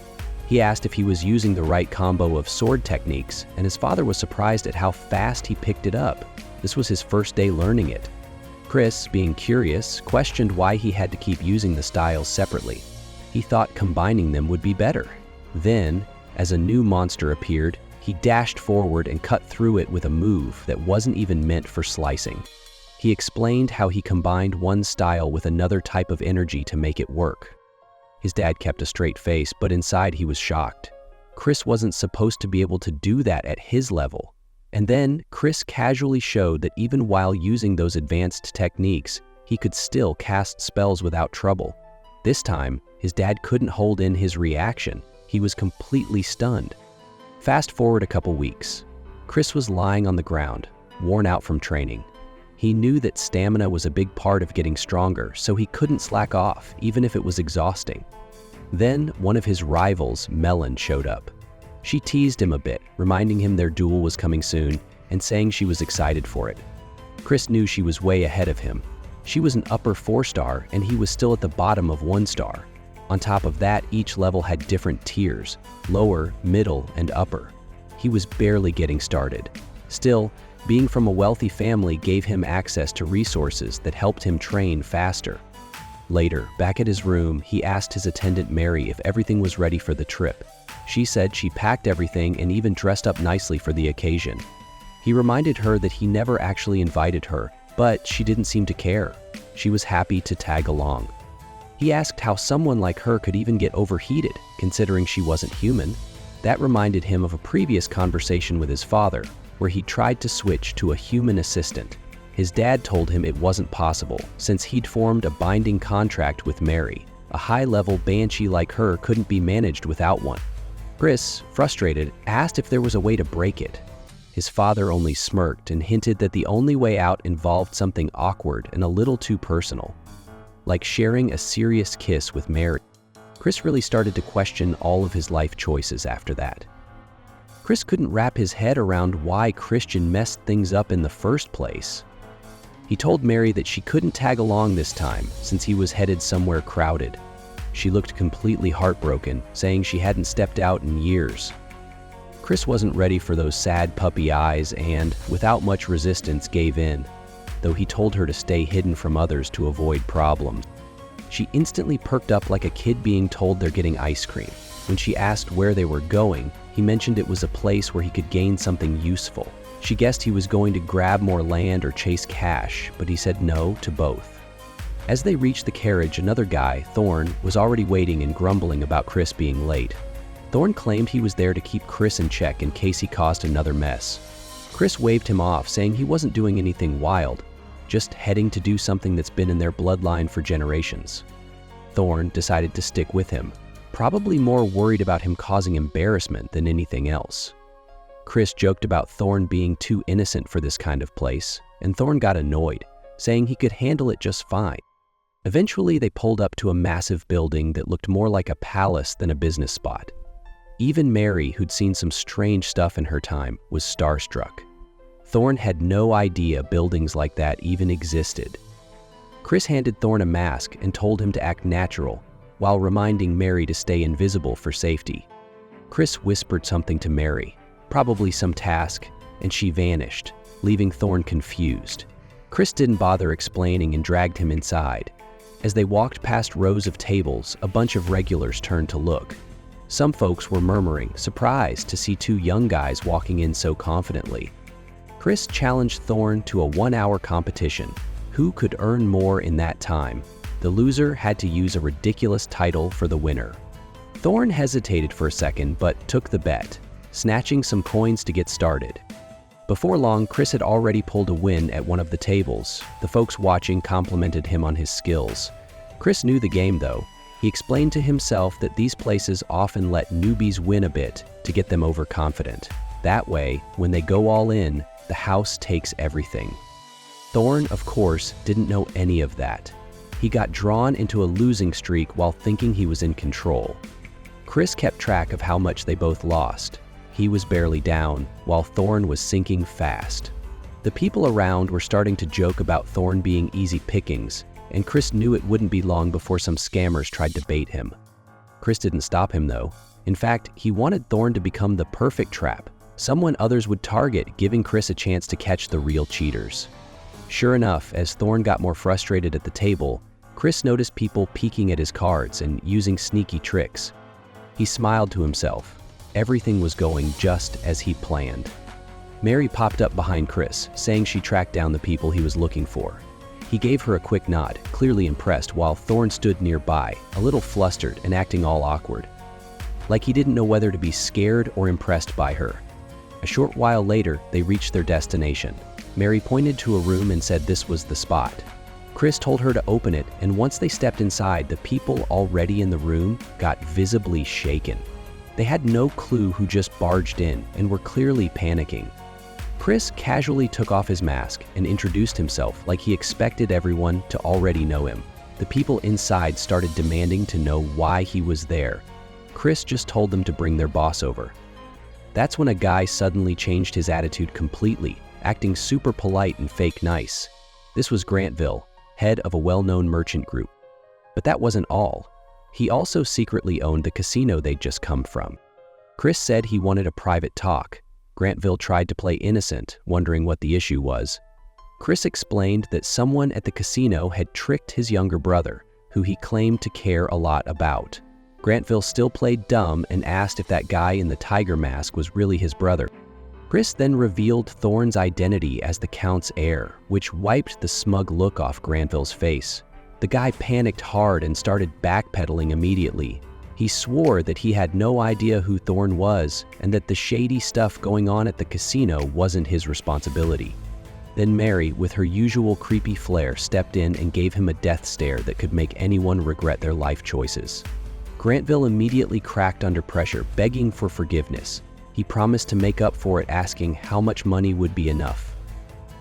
He asked if he was using the right combo of sword techniques, and his father was surprised at how fast he picked it up. This was his first day learning it. Chris, being curious, questioned why he had to keep using the styles separately. He thought combining them would be better. Then, as a new monster appeared, he dashed forward and cut through it with a move that wasn't even meant for slicing. He explained how he combined one style with another type of energy to make it work. His dad kept a straight face, but inside he was shocked. Chris wasn't supposed to be able to do that at his level. And then Chris casually showed that even while using those advanced techniques, he could still cast spells without trouble. This time, his dad couldn't hold in his reaction. He was completely stunned. Fast forward a couple weeks. Chris was lying on the ground, worn out from training. He knew that stamina was a big part of getting stronger, so he couldn't slack off, even if it was exhausting. Then one of his rivals, Melon, showed up. She teased him a bit, reminding him their duel was coming soon and saying she was excited for it. Chris knew she was way ahead of him. She was an upper 4-star and he was still at the bottom of 1-star. On top of that, each level had different tiers, lower, middle, and upper. He was barely getting started. Still, being from a wealthy family gave him access to resources that helped him train faster. Later, back at his room, he asked his attendant Mary if everything was ready for the trip. She said she packed everything and even dressed up nicely for the occasion. He reminded her that he never actually invited her, but she didn't seem to care. She was happy to tag along. He asked how someone like her could even get overheated, considering she wasn't human. That reminded him of a previous conversation with his father, where he tried to switch to a human assistant. His dad told him it wasn't possible, since he'd formed a binding contract with Mary. A high-level banshee like her couldn't be managed without one. Chris, frustrated, asked if there was a way to break it. His father only smirked and hinted that the only way out involved something awkward and a little too personal, like sharing a serious kiss with Mary. Chris really started to question all of his life choices after that. Chris couldn't wrap his head around why Christian messed things up in the first place. He told Mary that she couldn't tag along this time since he was headed somewhere crowded. She looked completely heartbroken, saying she hadn't stepped out in years. Chris wasn't ready for those sad puppy eyes and, without much resistance, gave in, though he told her to stay hidden from others to avoid problems. She instantly perked up like a kid being told they're getting ice cream. When she asked where they were going, he mentioned it was a place where he could gain something useful. She guessed he was going to grab more land or chase cash, but he said no to both. As they reached the carriage, another guy, Thorn, was already waiting and grumbling about Chris being late. Thorn claimed he was there to keep Chris in check in case he caused another mess. Chris waved him off, saying he wasn't doing anything wild, just heading to do something that's been in their bloodline for generations. Thorn decided to stick with him, probably more worried about him causing embarrassment than anything else. Chris joked about Thorn being too innocent for this kind of place, and Thorn got annoyed, saying he could handle it just fine. Eventually, they pulled up to a massive building that looked more like a palace than a business spot. Even Mary, who'd seen some strange stuff in her time, was starstruck. Thorn had no idea buildings like that even existed. Chris handed Thorn a mask and told him to act natural, while reminding Mary to stay invisible for safety. Chris whispered something to Mary, probably some task, and she vanished, leaving Thorn confused. Chris didn't bother explaining and dragged him inside. As they walked past rows of tables, a bunch of regulars turned to look. Some folks were murmuring, surprised to see two young guys walking in so confidently. Chris challenged Thorn to a 1-hour competition. Who could earn more in that time? The loser had to use a ridiculous title for the winner. Thorn hesitated for a second, but took the bet, snatching some coins to get started. Before long, Chris had already pulled a win at one of the tables. The folks watching complimented him on his skills. Chris knew the game, though. He explained to himself that these places often let newbies win a bit to get them overconfident. That way, when they go all in, the house takes everything. Thorn, of course, didn't know any of that. He got drawn into a losing streak while thinking he was in control. Chris kept track of how much they both lost. He was barely down, while Thorn was sinking fast. The people around were starting to joke about Thorn being easy pickings, and Chris knew it wouldn't be long before some scammers tried to bait him. Chris didn't stop him, though. In fact, he wanted Thorn to become the perfect trap, someone others would target, giving Chris a chance to catch the real cheaters. Sure enough, as Thorn got more frustrated at the table, Chris noticed people peeking at his cards and using sneaky tricks. He smiled to himself. Everything was going just as he planned. Mary popped up behind Chris, saying she tracked down the people he was looking for. He gave her a quick nod, clearly impressed, while Thorn stood nearby, a little flustered and acting all awkward. Like he didn't know whether to be scared or impressed by her. A short while later, they reached their destination. Mary pointed to a room and said this was the spot. Chris told her to open it, and once they stepped inside, the people already in the room got visibly shaken. They had no clue who just barged in and were clearly panicking. Chris casually took off his mask and introduced himself like he expected everyone to already know him. The people inside started demanding to know why he was there. Chris just told them to bring their boss over. That's when a guy suddenly changed his attitude completely, acting super polite and fake nice. This was Grantville, head of a well-known merchant group. But that wasn't all. He also secretly owned the casino they'd just come from. Chris said he wanted a private talk. Grantville tried to play innocent, wondering what the issue was. Chris explained that someone at the casino had tricked his younger brother, who he claimed to care a lot about. Grantville still played dumb and asked if that guy in the tiger mask was really his brother. Chris then revealed Thorn's identity as the Count's heir, which wiped the smug look off Grantville's face. The guy panicked hard and started backpedaling immediately. He swore that he had no idea who Thorn was and that the shady stuff going on at the casino wasn't his responsibility. Then Mary, with her usual creepy flair, stepped in and gave him a death stare that could make anyone regret their life choices. Grantville immediately cracked under pressure, begging for forgiveness. He promised to make up for it, asking how much money would be enough.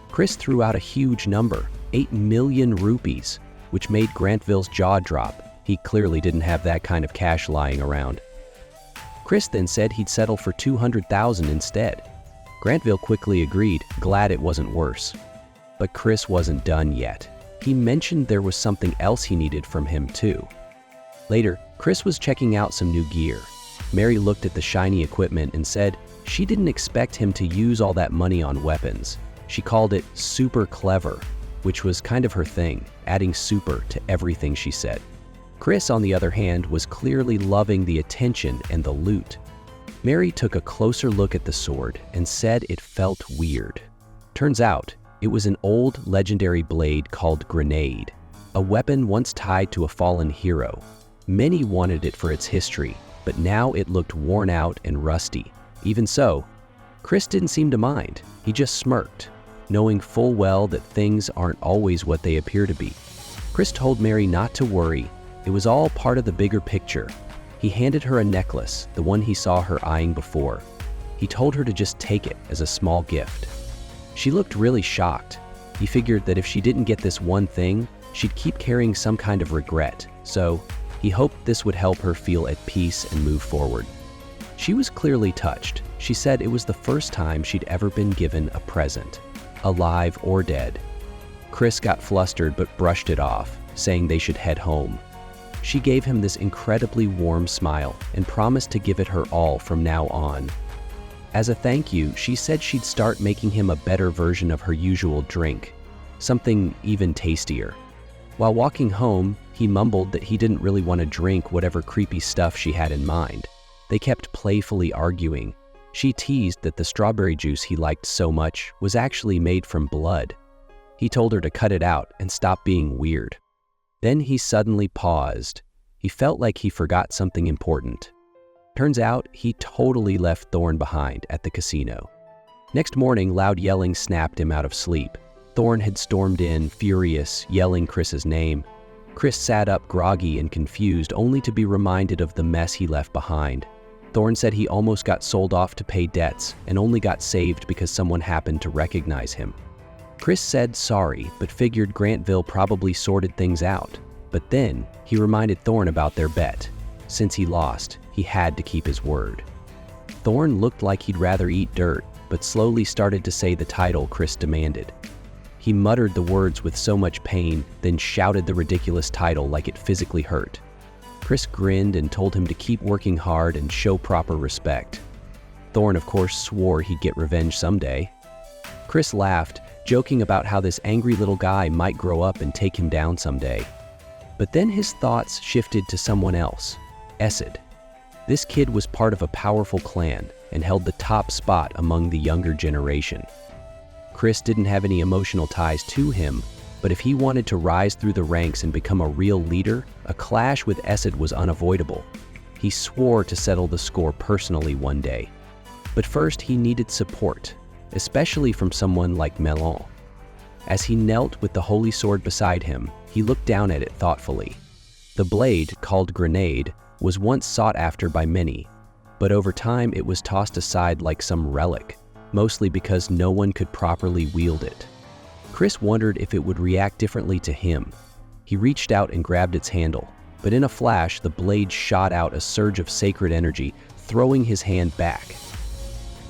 Chris threw out a huge number, 8 million rupees, which made Grantville's jaw drop. He clearly didn't have that kind of cash lying around. Chris then said he'd settle for 200,000 instead. Grantville quickly agreed, glad it wasn't worse. But Chris wasn't done yet. He mentioned there was something else he needed from him too. Later, Chris was checking out some new gear. Mary looked at the shiny equipment and said she didn't expect him to use all that money on weapons. She called it super clever, which was kind of her thing, adding super to everything she said. Chris, on the other hand, was clearly loving the attention and the loot. Mary took a closer look at the sword and said it felt weird. Turns out, it was an old legendary blade called Grenade, a weapon once tied to a fallen hero. Many wanted it for its history, but now it looked worn out and rusty. Even so, Chris didn't seem to mind. He just smirked, knowing full well that things aren't always what they appear to be. Chris told Mary not to worry. It was all part of the bigger picture. He handed her a necklace, the one he saw her eyeing before. He told her to just take it as a small gift. She looked really shocked. He figured that if she didn't get this one thing, she'd keep carrying some kind of regret, so he hoped this would help her feel at peace and move forward. She was clearly touched. She said it was the first time she'd ever been given a present, alive or dead. Chris got flustered but brushed it off, saying they should head home. She gave him this incredibly warm smile and promised to give it her all from now on. As a thank you, she said she'd start making him a better version of her usual drink, something even tastier. While walking home, he mumbled that he didn't really want to drink whatever creepy stuff she had in mind. They kept playfully arguing. She teased that the strawberry juice he liked so much was actually made from blood. He told her to cut it out and stop being weird. Then he suddenly paused. He felt like he forgot something important. Turns out he totally left Thorn behind at the casino. Next morning, loud yelling snapped him out of sleep. Thorn had stormed in, furious, yelling Chris's name. Chris sat up groggy and confused, only to be reminded of the mess he left behind. Thorn said he almost got sold off to pay debts and only got saved because someone happened to recognize him. Chris said sorry, but figured Grantville probably sorted things out. But then, he reminded Thorn about their bet. Since he lost, he had to keep his word. Thorn looked like he'd rather eat dirt, but slowly started to say the title Chris demanded. He muttered the words with so much pain, then shouted the ridiculous title like it physically hurt. Chris grinned and told him to keep working hard and show proper respect. Thorn, of course, swore he'd get revenge someday. Chris laughed, joking about how this angry little guy might grow up and take him down someday. But then his thoughts shifted to someone else, Esed. This kid was part of a powerful clan and held the top spot among the younger generation. Chris didn't have any emotional ties to him, but if he wanted to rise through the ranks and become a real leader, a clash with Esed was unavoidable. He swore to settle the score personally one day. But first he needed support, especially from someone like Melon. As he knelt with the holy sword beside him, he looked down at it thoughtfully. The blade, called Grenade, was once sought after by many, but over time it was tossed aside like some relic, mostly because no one could properly wield it. Chris wondered if it would react differently to him. He reached out and grabbed its handle, but in a flash the blade shot out a surge of sacred energy, throwing his hand back.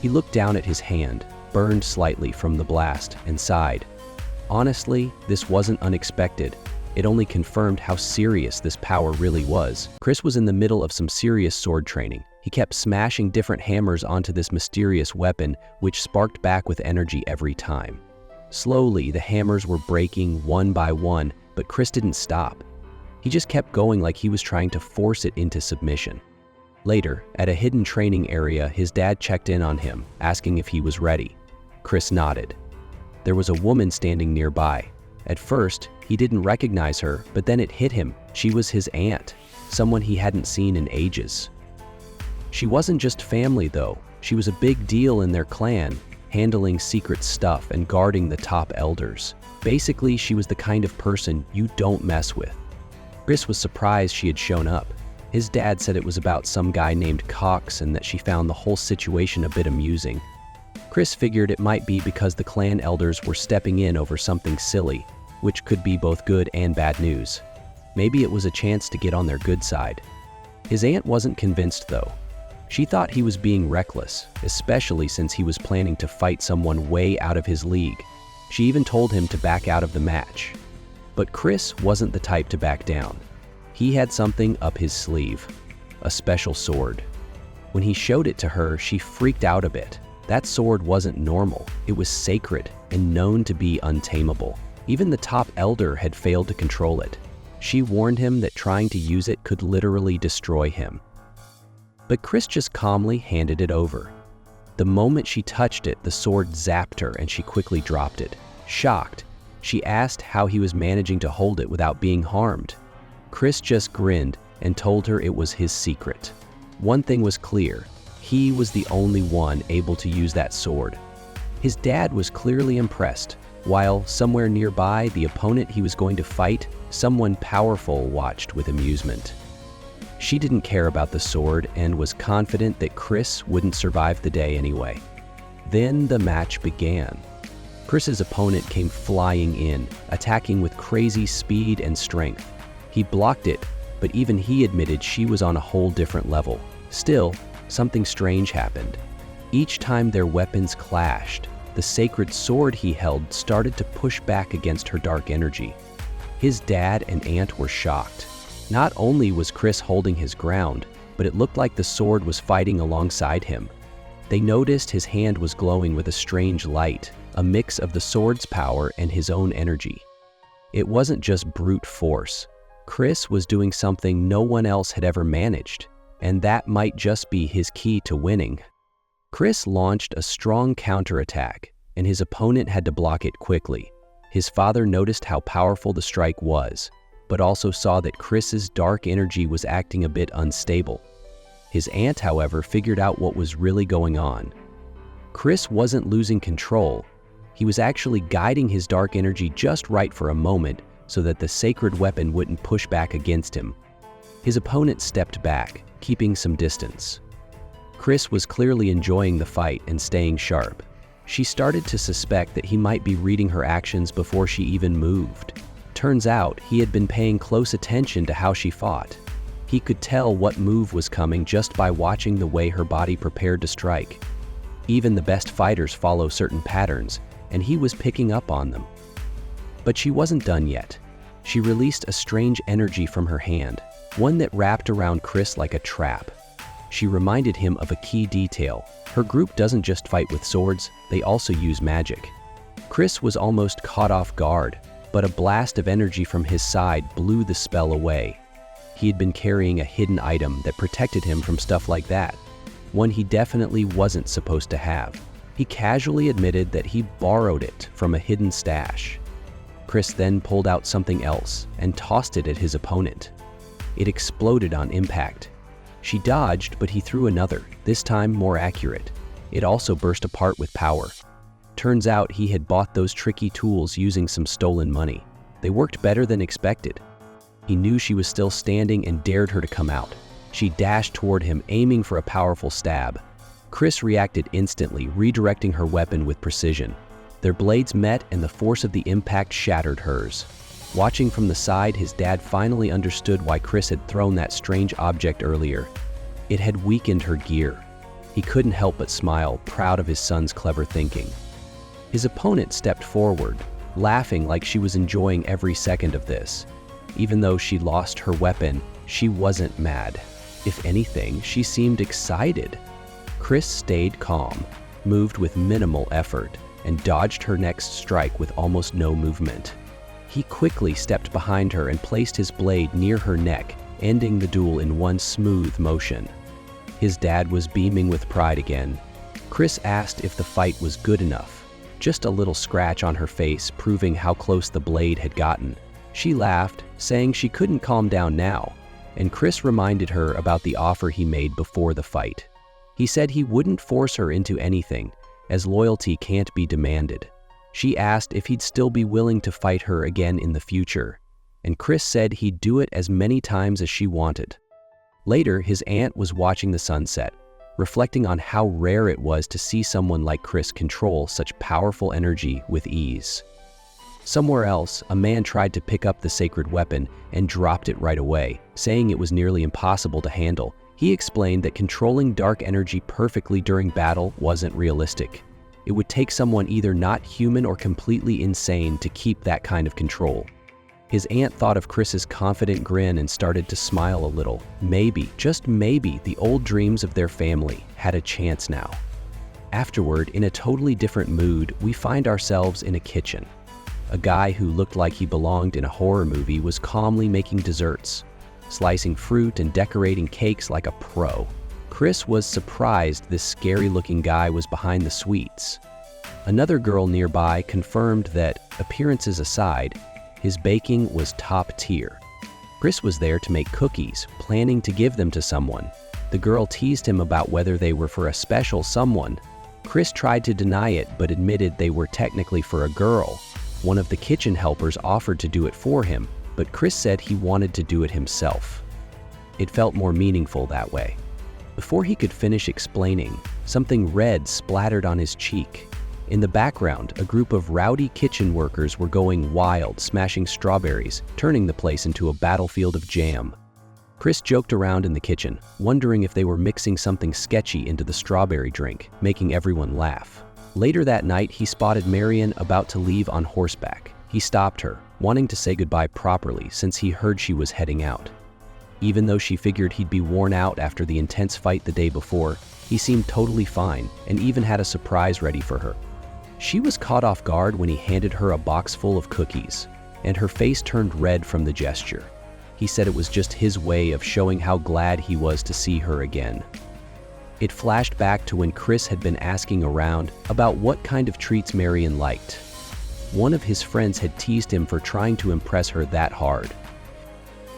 He looked down at his hand, burned slightly from the blast, and sighed. Honestly, this wasn't unexpected. It only confirmed how serious this power really was. Chris was in the middle of some serious sword training. He kept smashing different hammers onto this mysterious weapon, which sparked back with energy every time. Slowly, the hammers were breaking one by one, but Chris didn't stop. He just kept going like he was trying to force it into submission. Later, at a hidden training area, his dad checked in on him, asking if he was ready. Chris nodded. There was a woman standing nearby. At first, he didn't recognize her, but then it hit him. She was his aunt, someone he hadn't seen in ages. She wasn't just family, though. She was a big deal in their clan, handling secret stuff and guarding the top elders. Basically, she was the kind of person you don't mess with. Chris was surprised she had shown up. His dad said it was about some guy named Cox and that she found the whole situation a bit amusing. Chris figured it might be because the clan elders were stepping in over something silly, which could be both good and bad news. Maybe it was a chance to get on their good side. His aunt wasn't convinced, though. She thought he was being reckless, especially since he was planning to fight someone way out of his league. She even told him to back out of the match. But Chris wasn't the type to back down. He had something up his sleeve, a special sword. When he showed it to her, she freaked out a bit. That sword wasn't normal. It was sacred and known to be untamable. Even the top elder had failed to control it. She warned him that trying to use it could literally destroy him. But Chris just calmly handed it over. The moment she touched it, the sword zapped her and she quickly dropped it. Shocked, she asked how he was managing to hold it without being harmed. Chris just grinned and told her it was his secret. One thing was clear. He was the only one able to use that sword. His dad was clearly impressed, while somewhere nearby, the opponent he was going to fight, someone powerful, watched with amusement. She didn't care about the sword and was confident that Chris wouldn't survive the day anyway. Then the match began. Chris's opponent came flying in, attacking with crazy speed and strength. He blocked it, but even he admitted she was on a whole different level. Still, something strange happened. Each time their weapons clashed, the sacred sword he held started to push back against her dark energy. His dad and aunt were shocked. Not only was Chris holding his ground, but it looked like the sword was fighting alongside him. They noticed his hand was glowing with a strange light, a mix of the sword's power and his own energy. It wasn't just brute force. Chris was doing something no one else had ever managed, and that might just be his key to winning. Chris launched a strong counterattack, and his opponent had to block it quickly. His father noticed how powerful the strike was, but also saw that Chris's dark energy was acting a bit unstable. His aunt, however, figured out what was really going on. Chris wasn't losing control. He was actually guiding his dark energy just right for a moment so that the sacred weapon wouldn't push back against him. His opponent stepped back, keeping some distance. Chris was clearly enjoying the fight and staying sharp. She started to suspect that he might be reading her actions before she even moved. Turns out, he had been paying close attention to how she fought. He could tell what move was coming just by watching the way her body prepared to strike. Even the best fighters follow certain patterns, and he was picking up on them. But she wasn't done yet. She released a strange energy from her hand, one that wrapped around Chris like a trap. She reminded him of a key detail. Her group doesn't just fight with swords, they also use magic. Chris was almost caught off guard, but a blast of energy from his side blew the spell away. He had been carrying a hidden item that protected him from stuff like that, one he definitely wasn't supposed to have. He casually admitted that he borrowed it from a hidden stash. Chris then pulled out something else and tossed it at his opponent. It exploded on impact. She dodged, but he threw another, this time more accurate. It also burst apart with power. Turns out he had bought those tricky tools using some stolen money. They worked better than expected. He knew she was still standing and dared her to come out. She dashed toward him, aiming for a powerful stab. Chris reacted instantly, redirecting her weapon with precision. Their blades met and the force of the impact shattered hers. Watching from the side, his dad finally understood why Chris had thrown that strange object earlier. It had weakened her gear. He couldn't help but smile, proud of his son's clever thinking. His opponent stepped forward, laughing like she was enjoying every second of this. Even though she lost her weapon, she wasn't mad. If anything, she seemed excited. Chris stayed calm, moved with minimal effort, and dodged her next strike with almost no movement. He quickly stepped behind her and placed his blade near her neck, ending the duel in one smooth motion. His dad was beaming with pride again. Chris asked if the fight was good enough. Just a little scratch on her face, proving how close the blade had gotten. She laughed, saying she couldn't calm down now, and Chris reminded her about the offer he made before the fight. He said he wouldn't force her into anything, as loyalty can't be demanded. She asked if he'd still be willing to fight her again in the future, and Chris said he'd do it as many times as she wanted. Later, his aunt was watching the sunset, reflecting on how rare it was to see someone like Chris control such powerful energy with ease. Somewhere else, a man tried to pick up the sacred weapon and dropped it right away, saying it was nearly impossible to handle. He explained that controlling dark energy perfectly during battle wasn't realistic. It would take someone either not human or completely insane to keep that kind of control. His aunt thought of Chris's confident grin and started to smile a little. Maybe, just maybe, the old dreams of their family had a chance now. Afterward, in a totally different mood, we find ourselves in a kitchen. A guy who looked like he belonged in a horror movie was calmly making desserts, slicing fruit and decorating cakes like a pro. Chris was surprised this scary-looking guy was behind the sweets. Another girl nearby confirmed that, appearances aside, his baking was top tier. Chris was there to make cookies, planning to give them to someone. The girl teased him about whether they were for a special someone. Chris tried to deny it but admitted they were technically for a girl. One of the kitchen helpers offered to do it for him, but Chris said he wanted to do it himself. It felt more meaningful that way. Before he could finish explaining, something red splattered on his cheek. In the background, a group of rowdy kitchen workers were going wild, smashing strawberries, turning the place into a battlefield of jam. Chris joked around in the kitchen, wondering if they were mixing something sketchy into the strawberry drink, making everyone laugh. Later that night, he spotted Marion about to leave on horseback. He stopped her, wanting to say goodbye properly since he heard she was heading out. Even though she figured he'd be worn out after the intense fight the day before, he seemed totally fine and even had a surprise ready for her. She was caught off guard when he handed her a box full of cookies, and her face turned red from the gesture. He said it was just his way of showing how glad he was to see her again. It flashed back to when Chris had been asking around about what kind of treats Marion liked. One of his friends had teased him for trying to impress her that hard.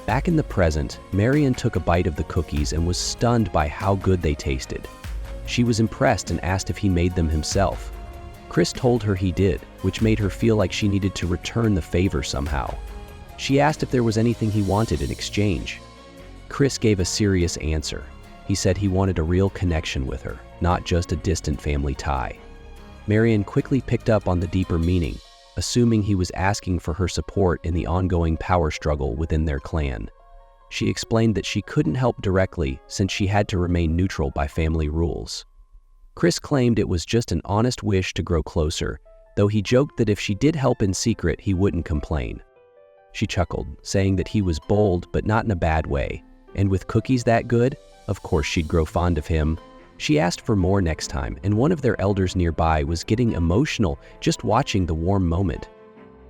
Back in the present, Marion took a bite of the cookies and was stunned by how good they tasted. She was impressed and asked if he made them himself. Chris told her he did, which made her feel like she needed to return the favor somehow. She asked if there was anything he wanted in exchange. Chris gave a serious answer. He said he wanted a real connection with her, not just a distant family tie. Marion quickly picked up on the deeper meaning, assuming he was asking for her support in the ongoing power struggle within their clan. She explained that she couldn't help directly since she had to remain neutral by family rules. Chris claimed it was just an honest wish to grow closer, though he joked that if she did help in secret, he wouldn't complain. She chuckled, saying that he was bold but not in a bad way, and with cookies that good, of course she'd grow fond of him. She asked for more next time, and one of their elders nearby was getting emotional just watching the warm moment.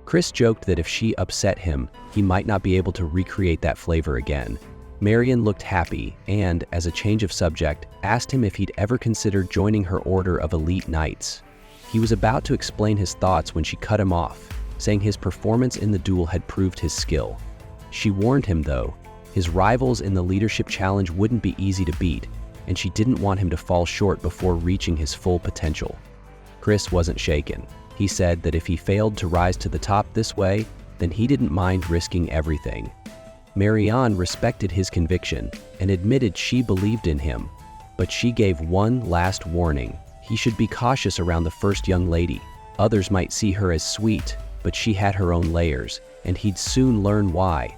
Chris joked that if she upset him, he might not be able to recreate that flavor again. Marion looked happy and, as a change of subject, asked him if he'd ever considered joining her order of elite knights. He was about to explain his thoughts when she cut him off, saying his performance in the duel had proved his skill. She warned him, though, his rivals in the leadership challenge wouldn't be easy to beat, and she didn't want him to fall short before reaching his full potential. Chris wasn't shaken. He said that if he failed to rise to the top this way, then he didn't mind risking everything. Marianne respected his conviction and admitted she believed in him, but she gave one last warning. He should be cautious around the first young lady. Others might see her as sweet, but she had her own layers, and he'd soon learn why.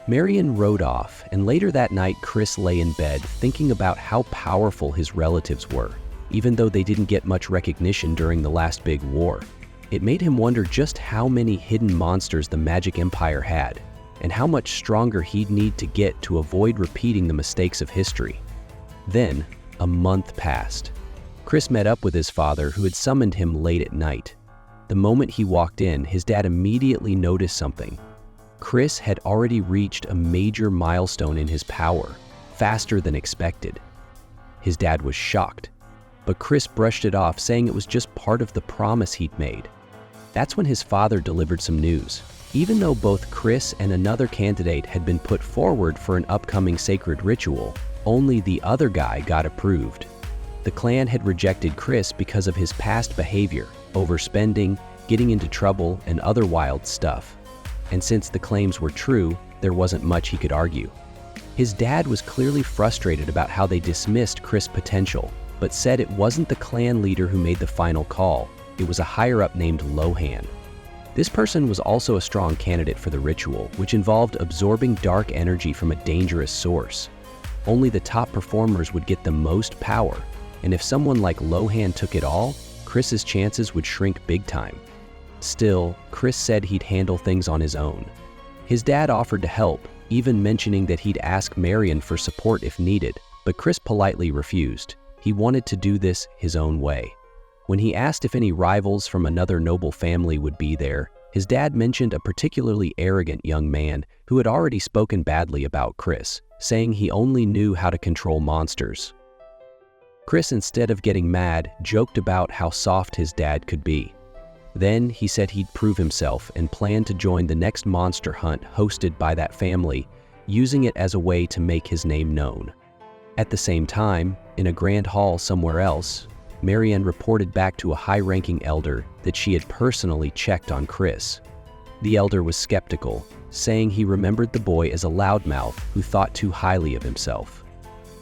Marion rode off, and later that night Chris lay in bed thinking about how powerful his relatives were, even though they didn't get much recognition during the last big war. It made him wonder just how many hidden monsters the Magic Empire had, and how much stronger he'd need to get to avoid repeating the mistakes of history. Then, a month passed. Chris met up with his father, who had summoned him late at night. The moment he walked in, his dad immediately noticed something. Chris had already reached a major milestone in his power, faster than expected. His dad was shocked, but Chris brushed it off, saying it was just part of the promise he'd made. That's when his father delivered some news. Even though both Chris and another candidate had been put forward for an upcoming sacred ritual, only the other guy got approved. The clan had rejected Chris because of his past behavior, overspending, getting into trouble, and other wild stuff. And since the claims were true, there wasn't much he could argue. His dad was clearly frustrated about how they dismissed Chris' potential, but said it wasn't the clan leader who made the final call. It was a higher-up named Lohan. This person was also a strong candidate for the ritual, which involved absorbing dark energy from a dangerous source. Only the top performers would get the most power, and if someone like Lohan took it all, Chris's chances would shrink big time. Still, Chris said he'd handle things on his own. His dad offered to help, even mentioning that he'd ask Marion for support if needed, but Chris politely refused. He wanted to do this his own way. When he asked if any rivals from another noble family would be there, his dad mentioned a particularly arrogant young man who had already spoken badly about Chris, saying he only knew how to control monsters. Chris, instead of getting mad, joked about how soft his dad could be. Then he said he'd prove himself and planned to join the next monster hunt hosted by that family, using it as a way to make his name known. At the same time, in a grand hall somewhere else, Marianne reported back to a high-ranking elder that she had personally checked on Chris. The elder was skeptical, saying he remembered the boy as a loudmouth who thought too highly of himself.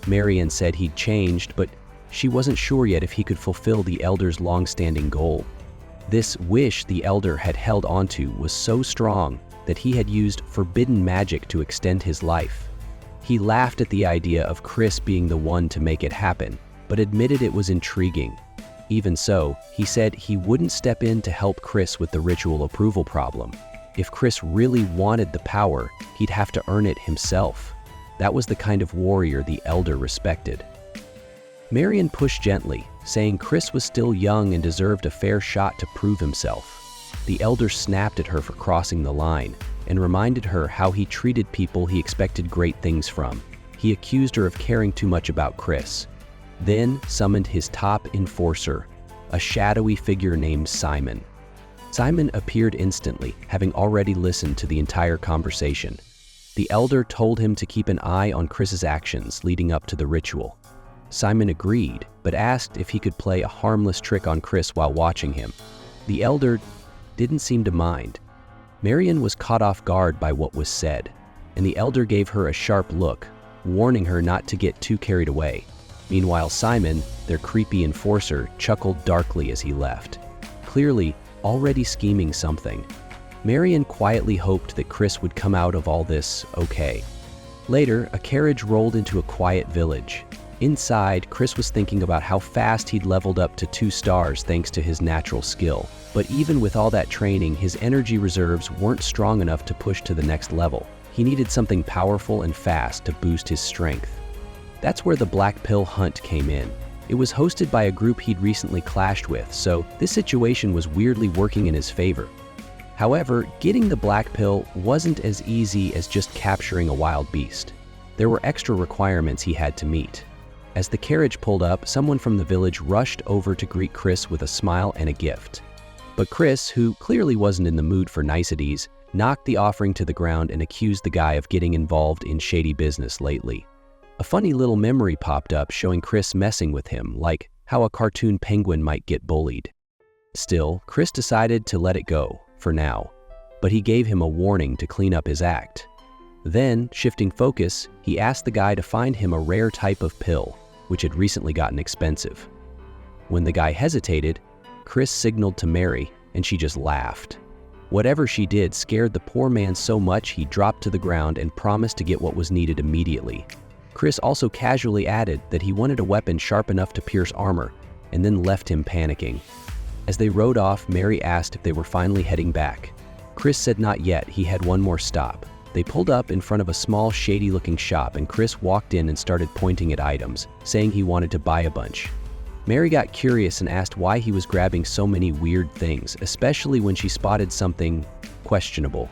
Marianne said he'd changed, but she wasn't sure yet if he could fulfill the elder's long-standing goal. This wish the elder had held onto was so strong that he had used forbidden magic to extend his life. He laughed at the idea of Chris being the one to make it happen, but admitted it was intriguing. Even so, he said he wouldn't step in to help Chris with the ritual approval problem. If Chris really wanted the power, he'd have to earn it himself. That was the kind of warrior the elder respected. Marion pushed gently, saying Chris was still young and deserved a fair shot to prove himself. The elder snapped at her for crossing the line and reminded her how he treated people he expected great things from. He accused her of caring too much about Chris, then summoned his top enforcer, a shadowy figure named Simon. Simon appeared instantly, having already listened to the entire conversation. The elder told him to keep an eye on Chris's actions leading up to the ritual. Simon agreed, but asked if he could play a harmless trick on Chris while watching him. The elder didn't seem to mind. Marion was caught off guard by what was said, and the elder gave her a sharp look, warning her not to get too carried away. Meanwhile, Simon, their creepy enforcer, chuckled darkly as he left, clearly already scheming something. Marion quietly hoped that Chris would come out of all this okay. Later, a carriage rolled into a quiet village. Inside, Chris was thinking about how fast he'd leveled up to 2 stars thanks to his natural skill. But even with all that training, his energy reserves weren't strong enough to push to the next level. He needed something powerful and fast to boost his strength. That's where the black pill hunt came in. It was hosted by a group he'd recently clashed with, so this situation was weirdly working in his favor. However, getting the black pill wasn't as easy as just capturing a wild beast. There were extra requirements he had to meet. As the carriage pulled up, someone from the village rushed over to greet Chris with a smile and a gift. But Chris, who clearly wasn't in the mood for niceties, knocked the offering to the ground and accused the guy of getting involved in shady business lately. A funny little memory popped up showing Chris messing with him, like how a cartoon penguin might get bullied. Still, Chris decided to let it go, for now, but he gave him a warning to clean up his act. Then, shifting focus, he asked the guy to find him a rare type of pill, which had recently gotten expensive. When the guy hesitated, Chris signaled to Mary, and she just laughed. Whatever she did scared the poor man so much he dropped to the ground and promised to get what was needed immediately. Chris also casually added that he wanted a weapon sharp enough to pierce armor, and then left him panicking. As they rode off, Mary asked if they were finally heading back. Chris said not yet, he had one more stop. They pulled up in front of a small, shady-looking shop, and Chris walked in and started pointing at items, saying he wanted to buy a bunch. Mary got curious and asked why he was grabbing so many weird things, especially when she spotted something questionable.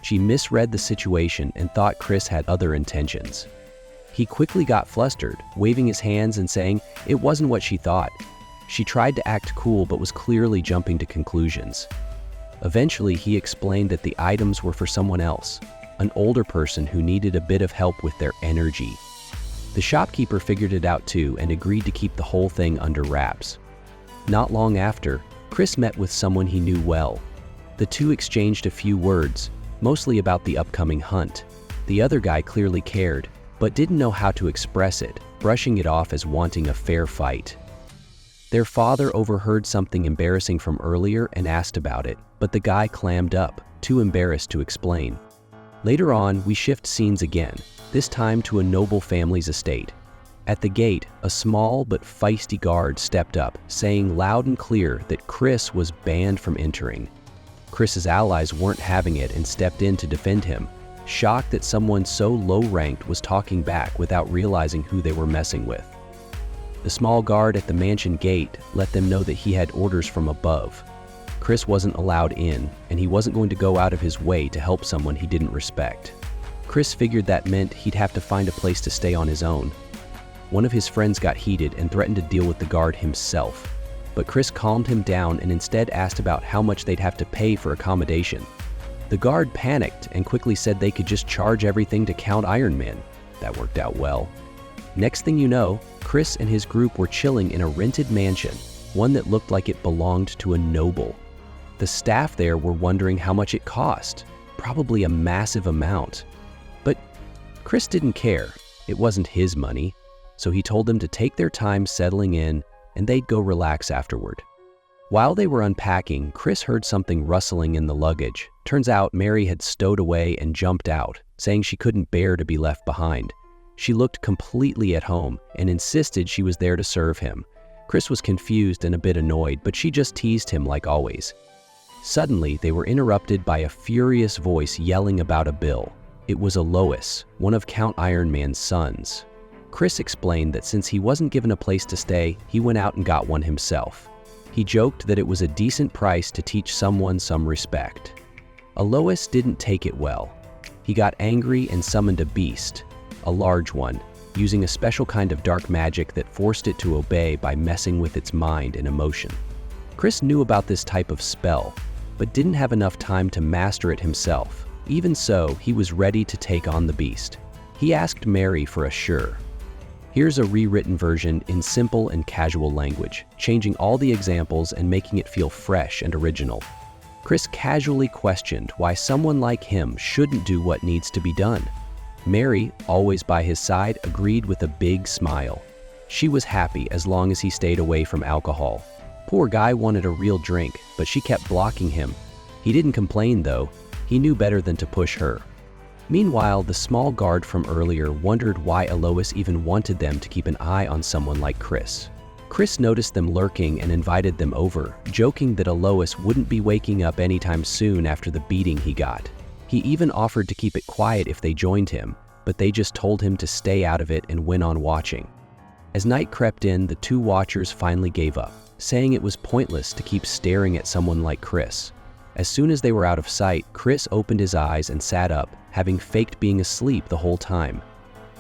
She misread the situation and thought Chris had other intentions. He quickly got flustered, waving his hands and saying it wasn't what she thought. She tried to act cool but was clearly jumping to conclusions. Eventually, he explained that the items were for someone else, an older person who needed a bit of help with their energy. The shopkeeper figured it out too and agreed to keep the whole thing under wraps. Not long after, Chris met with someone he knew well. The two exchanged a few words, mostly about the upcoming hunt. The other guy clearly cared, but didn't know how to express it, brushing it off as wanting a fair fight. Their father overheard something embarrassing from earlier and asked about it, but the guy clammed up, too embarrassed to explain. Later on, we shift scenes again, this time to a noble family's estate. At the gate, a small but feisty guard stepped up, saying loud and clear that Chris was banned from entering. Chris's allies weren't having it and stepped in to defend him, shocked that someone so low-ranked was talking back without realizing who they were messing with. The small guard at the mansion gate let them know that he had orders from above. Chris wasn't allowed in, and he wasn't going to go out of his way to help someone he didn't respect. Chris figured that meant he'd have to find a place to stay on his own. One of his friends got heated and threatened to deal with the guard himself, but Chris calmed him down and instead asked about how much they'd have to pay for accommodation. The guard panicked and quickly said they could just charge everything to Count Iron Man. That worked out well. Next thing you know, Chris and his group were chilling in a rented mansion, one that looked like it belonged to a noble. The staff there were wondering how much it cost, probably a massive amount. But Chris didn't care. It wasn't his money, so he told them to take their time settling in and they'd go relax afterward. While they were unpacking, Chris heard something rustling in the luggage. Turns out Mary had stowed away and jumped out, saying she couldn't bear to be left behind. She looked completely at home and insisted she was there to serve him. Chris was confused and a bit annoyed, but she just teased him like always. Suddenly, they were interrupted by a furious voice yelling about a bill. It was Alois, one of Count Iron Man's sons. Chris explained that since he wasn't given a place to stay, he went out and got one himself. He joked that it was a decent price to teach someone some respect. Alois didn't take it well. He got angry and summoned a beast, a large one, using a special kind of dark magic that forced it to obey by messing with its mind and emotion. Chris knew about this type of spell, but didn't have enough time to master it himself. Even so, he was ready to take on the beast. He asked Mary for a sure. Here's a rewritten version in simple and casual language, changing all the examples and making it feel fresh and original. Chris casually questioned why someone like him shouldn't do what needs to be done. Mary, always by his side, agreed with a big smile. She was happy as long as he stayed away from alcohol. Poor guy wanted a real drink, but she kept blocking him. He didn't complain though. He knew better than to push her. Meanwhile, the small guard from earlier wondered why Alois even wanted them to keep an eye on someone like Chris. Chris noticed them lurking and invited them over, joking that Alois wouldn't be waking up anytime soon after the beating he got. He even offered to keep it quiet if they joined him, but they just told him to stay out of it and went on watching. As night crept in, the two watchers finally gave up, saying it was pointless to keep staring at someone like Chris. As soon as they were out of sight, Chris opened his eyes and sat up, having faked being asleep the whole time.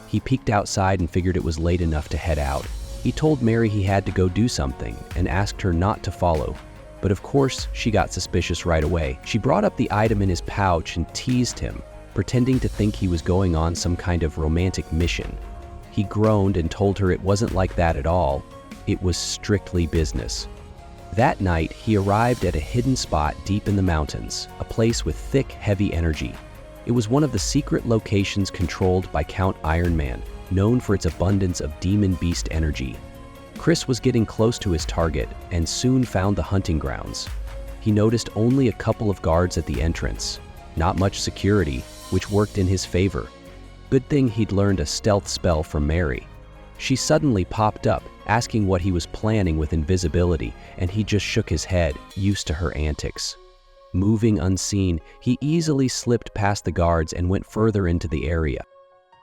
He peeked outside and figured it was late enough to head out. He told Mary he had to go do something and asked her not to follow. But of course, she got suspicious right away. She brought up the item in his pouch and teased him, pretending to think he was going on some kind of romantic mission. He groaned and told her it wasn't like that at all. It was strictly business. That night, he arrived at a hidden spot deep in the mountains, a place with thick, heavy energy. It was one of the secret locations controlled by Count Iron Man, known for its abundance of demon beast energy. Chris was getting close to his target and soon found the hunting grounds. He noticed only a couple of guards at the entrance, not much security, which worked in his favor. Good thing he'd learned a stealth spell from Mary. She suddenly popped up, asking what he was planning with invisibility, and he just shook his head, used to her antics. Moving unseen, he easily slipped past the guards and went further into the area.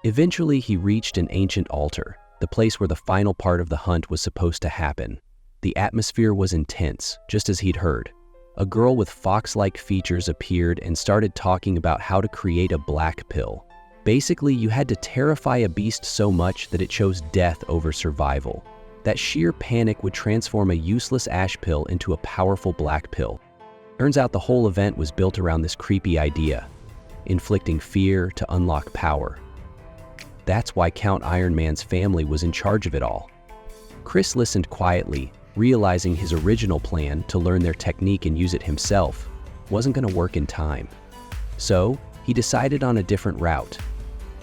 Eventually, he reached an ancient altar, the place where the final part of the hunt was supposed to happen. The atmosphere was intense, just as he'd heard. A girl with fox-like features appeared and started talking about how to create a black pill. Basically, you had to terrify a beast so much that it chose death over survival. That sheer panic would transform a useless ash pill into a powerful black pill. Turns out the whole event was built around this creepy idea, inflicting fear to unlock power. That's why Count Iron Man's family was in charge of it all. Chris listened quietly, realizing his original plan to learn their technique and use it himself wasn't going to work in time. So, he decided on a different route.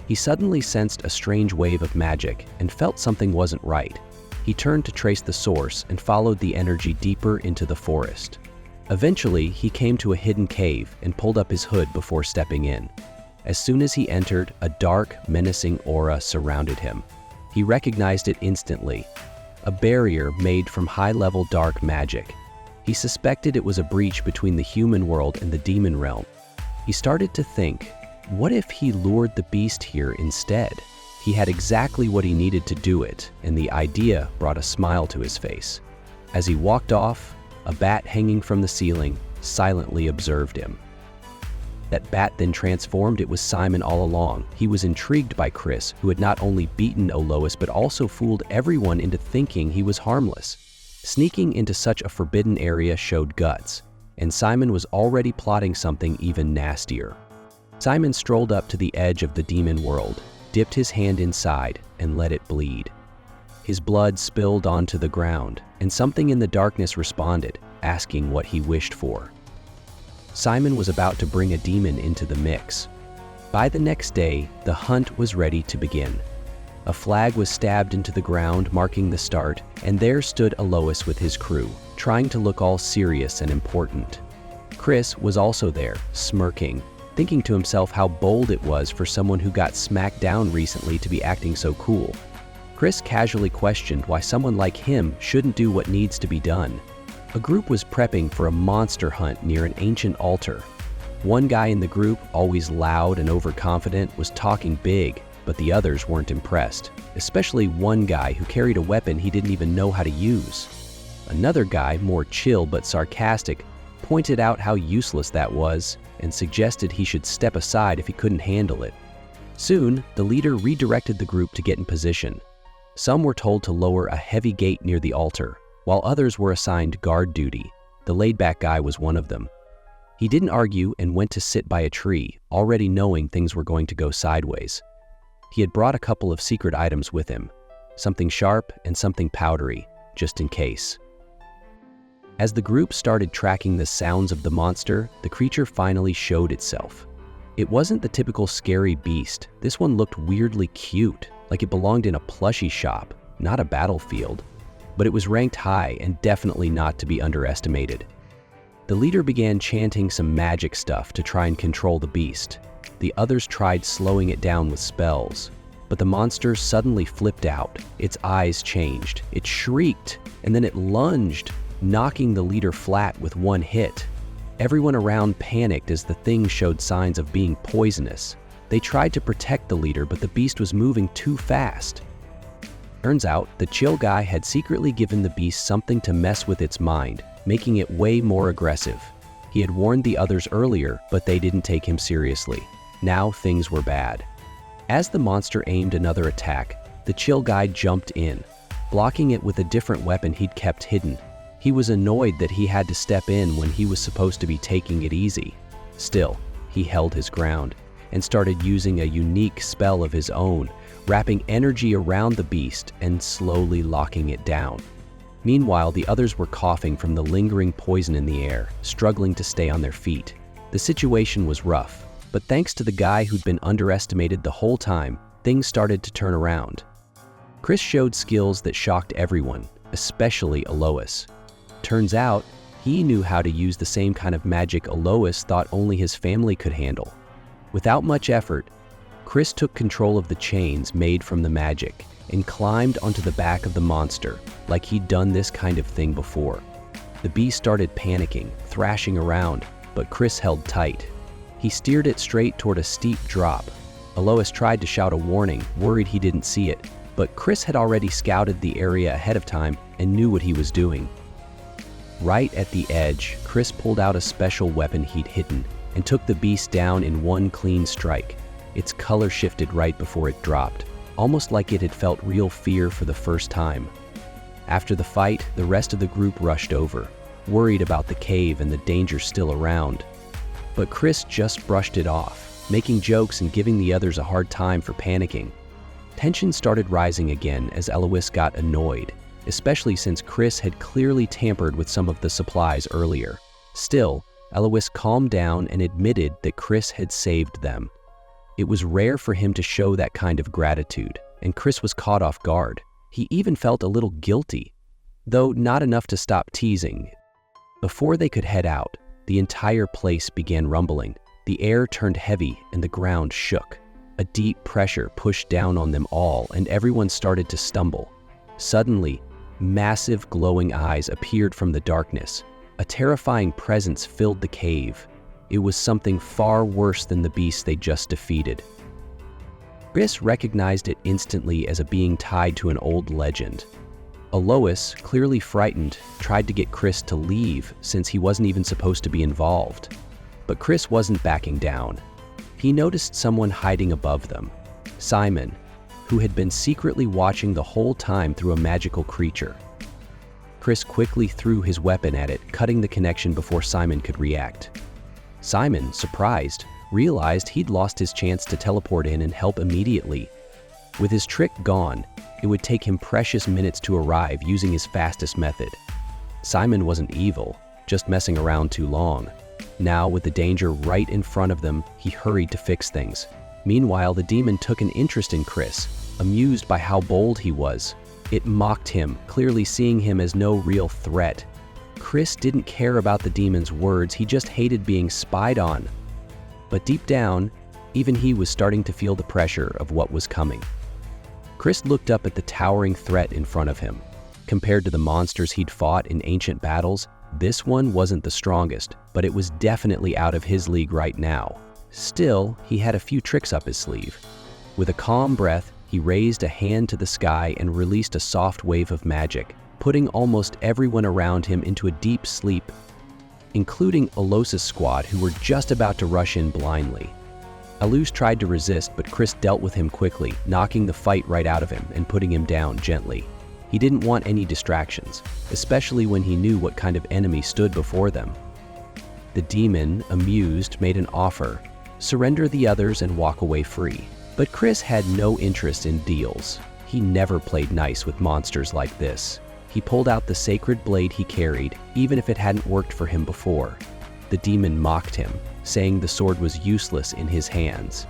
He suddenly sensed a strange wave of magic and felt something wasn't right. He turned to trace the source and followed the energy deeper into the forest. Eventually, he came to a hidden cave and pulled up his hood before stepping in. As soon as he entered, a dark, menacing aura surrounded him. He recognized it instantly, a barrier made from high-level dark magic. He suspected it was a breach between the human world and the demon realm. He started to think, what if he lured the beast here instead? He had exactly what he needed to do it, and the idea brought a smile to his face. As he walked off, a bat hanging from the ceiling silently observed him. That bat then transformed. It was Simon all along. He was intrigued by Chris, who had not only beaten Olois but also fooled everyone into thinking he was harmless. Sneaking into such a forbidden area showed guts, and Simon was already plotting something even nastier. Simon strolled up to the edge of the demon world, dipped his hand inside, and let it bleed. His blood spilled onto the ground, and something in the darkness responded, asking what he wished for. Simon was about to bring a demon into the mix. By the next day, the hunt was ready to begin. A flag was stabbed into the ground, marking the start, and there stood Olois with his crew, trying to look all serious and important. Chris was also there, smirking, thinking to himself how bold it was for someone who got smacked down recently to be acting so cool. Chris casually questioned why someone like him shouldn't do what needs to be done. A group was prepping for a monster hunt near an ancient altar. One guy in the group, always loud and overconfident, was talking big, but the others weren't impressed, especially one guy who carried a weapon he didn't even know how to use. Another guy, more chill but sarcastic, pointed out how useless that was and suggested he should step aside if he couldn't handle it. Soon, the leader redirected the group to get in position. Some were told to lower a heavy gate near the altar, while others were assigned guard duty. The laid-back guy was one of them. He didn't argue and went to sit by a tree, already knowing things were going to go sideways. He had brought a couple of secret items with him, something sharp and something powdery, just in case. As the group started tracking the sounds of the monster, the creature finally showed itself. It wasn't the typical scary beast. This one looked weirdly cute, like it belonged in a plushie shop, not a battlefield. But it was ranked high and definitely not to be underestimated. The leader began chanting some magic stuff to try and control the beast. The others tried slowing it down with spells, but the monster suddenly flipped out. Its eyes changed, it shrieked, and then it lunged, knocking the leader flat with one hit. Everyone around panicked as the thing showed signs of being poisonous. They tried to protect the leader, but the beast was moving too fast. Turns out, the chill guy had secretly given the beast something to mess with its mind, making it way more aggressive. He had warned the others earlier, but they didn't take him seriously. Now things were bad. As the monster aimed another attack, the chill guy jumped in, blocking it with a different weapon he'd kept hidden. He was annoyed that he had to step in when he was supposed to be taking it easy. Still, he held his ground and started using a unique spell of his own, wrapping energy around the beast and slowly locking it down. Meanwhile, the others were coughing from the lingering poison in the air, struggling to stay on their feet. The situation was rough, but thanks to the guy who'd been underestimated the whole time, things started to turn around. Chris showed skills that shocked everyone, especially Alois. Turns out, he knew how to use the same kind of magic Alois thought only his family could handle. Without much effort, Chris took control of the chains made from the magic and climbed onto the back of the monster like he'd done this kind of thing before. The beast started panicking, thrashing around, but Chris held tight. He steered it straight toward a steep drop. Alois tried to shout a warning, worried he didn't see it, but Chris had already scouted the area ahead of time and knew what he was doing. Right at the edge, Chris pulled out a special weapon he'd hidden and took the beast down in one clean strike. Its color shifted right before it dropped, almost like it had felt real fear for the first time. After the fight, the rest of the group rushed over, worried about the cave and the danger still around. But Chris just brushed it off, making jokes and giving the others a hard time for panicking. Tension started rising again as Alois got annoyed, especially since Chris had clearly tampered with some of the supplies earlier. Still, Alois calmed down and admitted that Chris had saved them. It was rare for him to show that kind of gratitude, and Chris was caught off guard. He even felt a little guilty, though not enough to stop teasing. Before they could head out, the entire place began rumbling. The air turned heavy and the ground shook. A deep pressure pushed down on them all, and everyone started to stumble. Suddenly, massive glowing eyes appeared from the darkness. A terrifying presence filled the cave. It was something far worse than the beast they just defeated. Chris recognized it instantly as a being tied to an old legend. Alois, clearly frightened, tried to get Chris to leave since he wasn't even supposed to be involved. But Chris wasn't backing down. He noticed someone hiding above them, Simon, who had been secretly watching the whole time through a magical creature. Chris quickly threw his weapon at it, cutting the connection before Simon could react. Simon, surprised, realized he'd lost his chance to teleport in and help immediately. With his trick gone, it would take him precious minutes to arrive using his fastest method. Simon wasn't evil, just messing around too long. Now, with the danger right in front of them, he hurried to fix things. Meanwhile, the demon took an interest in Chris, amused by how bold he was. It mocked him, clearly seeing him as no real threat. Chris didn't care about the demon's words, he just hated being spied on. But deep down, even he was starting to feel the pressure of what was coming. Chris looked up at the towering threat in front of him. Compared to the monsters he'd fought in ancient battles, this one wasn't the strongest, but it was definitely out of his league right now. Still, he had a few tricks up his sleeve. With a calm breath, he raised a hand to the sky and released a soft wave of magic, putting almost everyone around him into a deep sleep, including Alois' squad, who were just about to rush in blindly. Alois tried to resist, but Chris dealt with him quickly, knocking the fight right out of him and putting him down gently. He didn't want any distractions, especially when he knew what kind of enemy stood before them. The demon, amused, made an offer: surrender the others and walk away free. But Chris had no interest in deals. He never played nice with monsters like this. He pulled out the sacred blade he carried, even if it hadn't worked for him before. The demon mocked him, saying the sword was useless in his hands.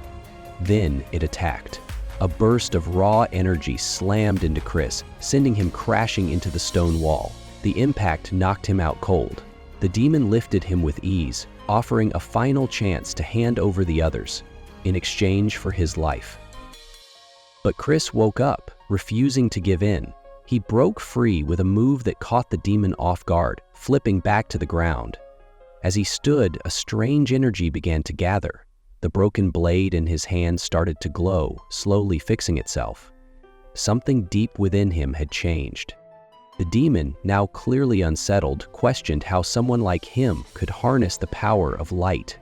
Then it attacked. A burst of raw energy slammed into Chris, sending him crashing into the stone wall. The impact knocked him out cold. The demon lifted him with ease, offering a final chance to hand over the others, in exchange for his life. But Chris woke up, refusing to give in. He broke free with a move that caught the demon off guard, flipping back to the ground. As he stood, a strange energy began to gather. The broken blade in his hand started to glow, slowly fixing itself. Something deep within him had changed. The demon, now clearly unsettled, questioned how someone like him could harness the power of light.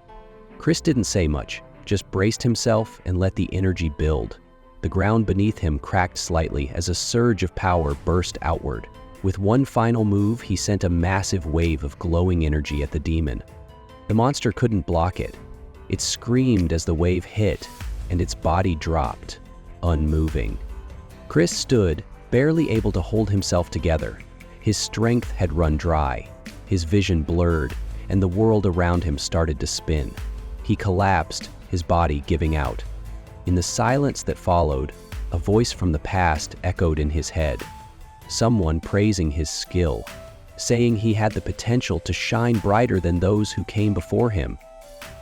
Chris didn't say much, just braced himself and let the energy build. The ground beneath him cracked slightly as a surge of power burst outward. With one final move, he sent a massive wave of glowing energy at the demon. The monster couldn't block it. It screamed as the wave hit, and its body dropped, unmoving. Chris stood, barely able to hold himself together. His strength had run dry, his vision blurred, and the world around him started to spin. He collapsed, his body giving out. In the silence that followed, a voice from the past echoed in his head. Someone praising his skill, saying he had the potential to shine brighter than those who came before him.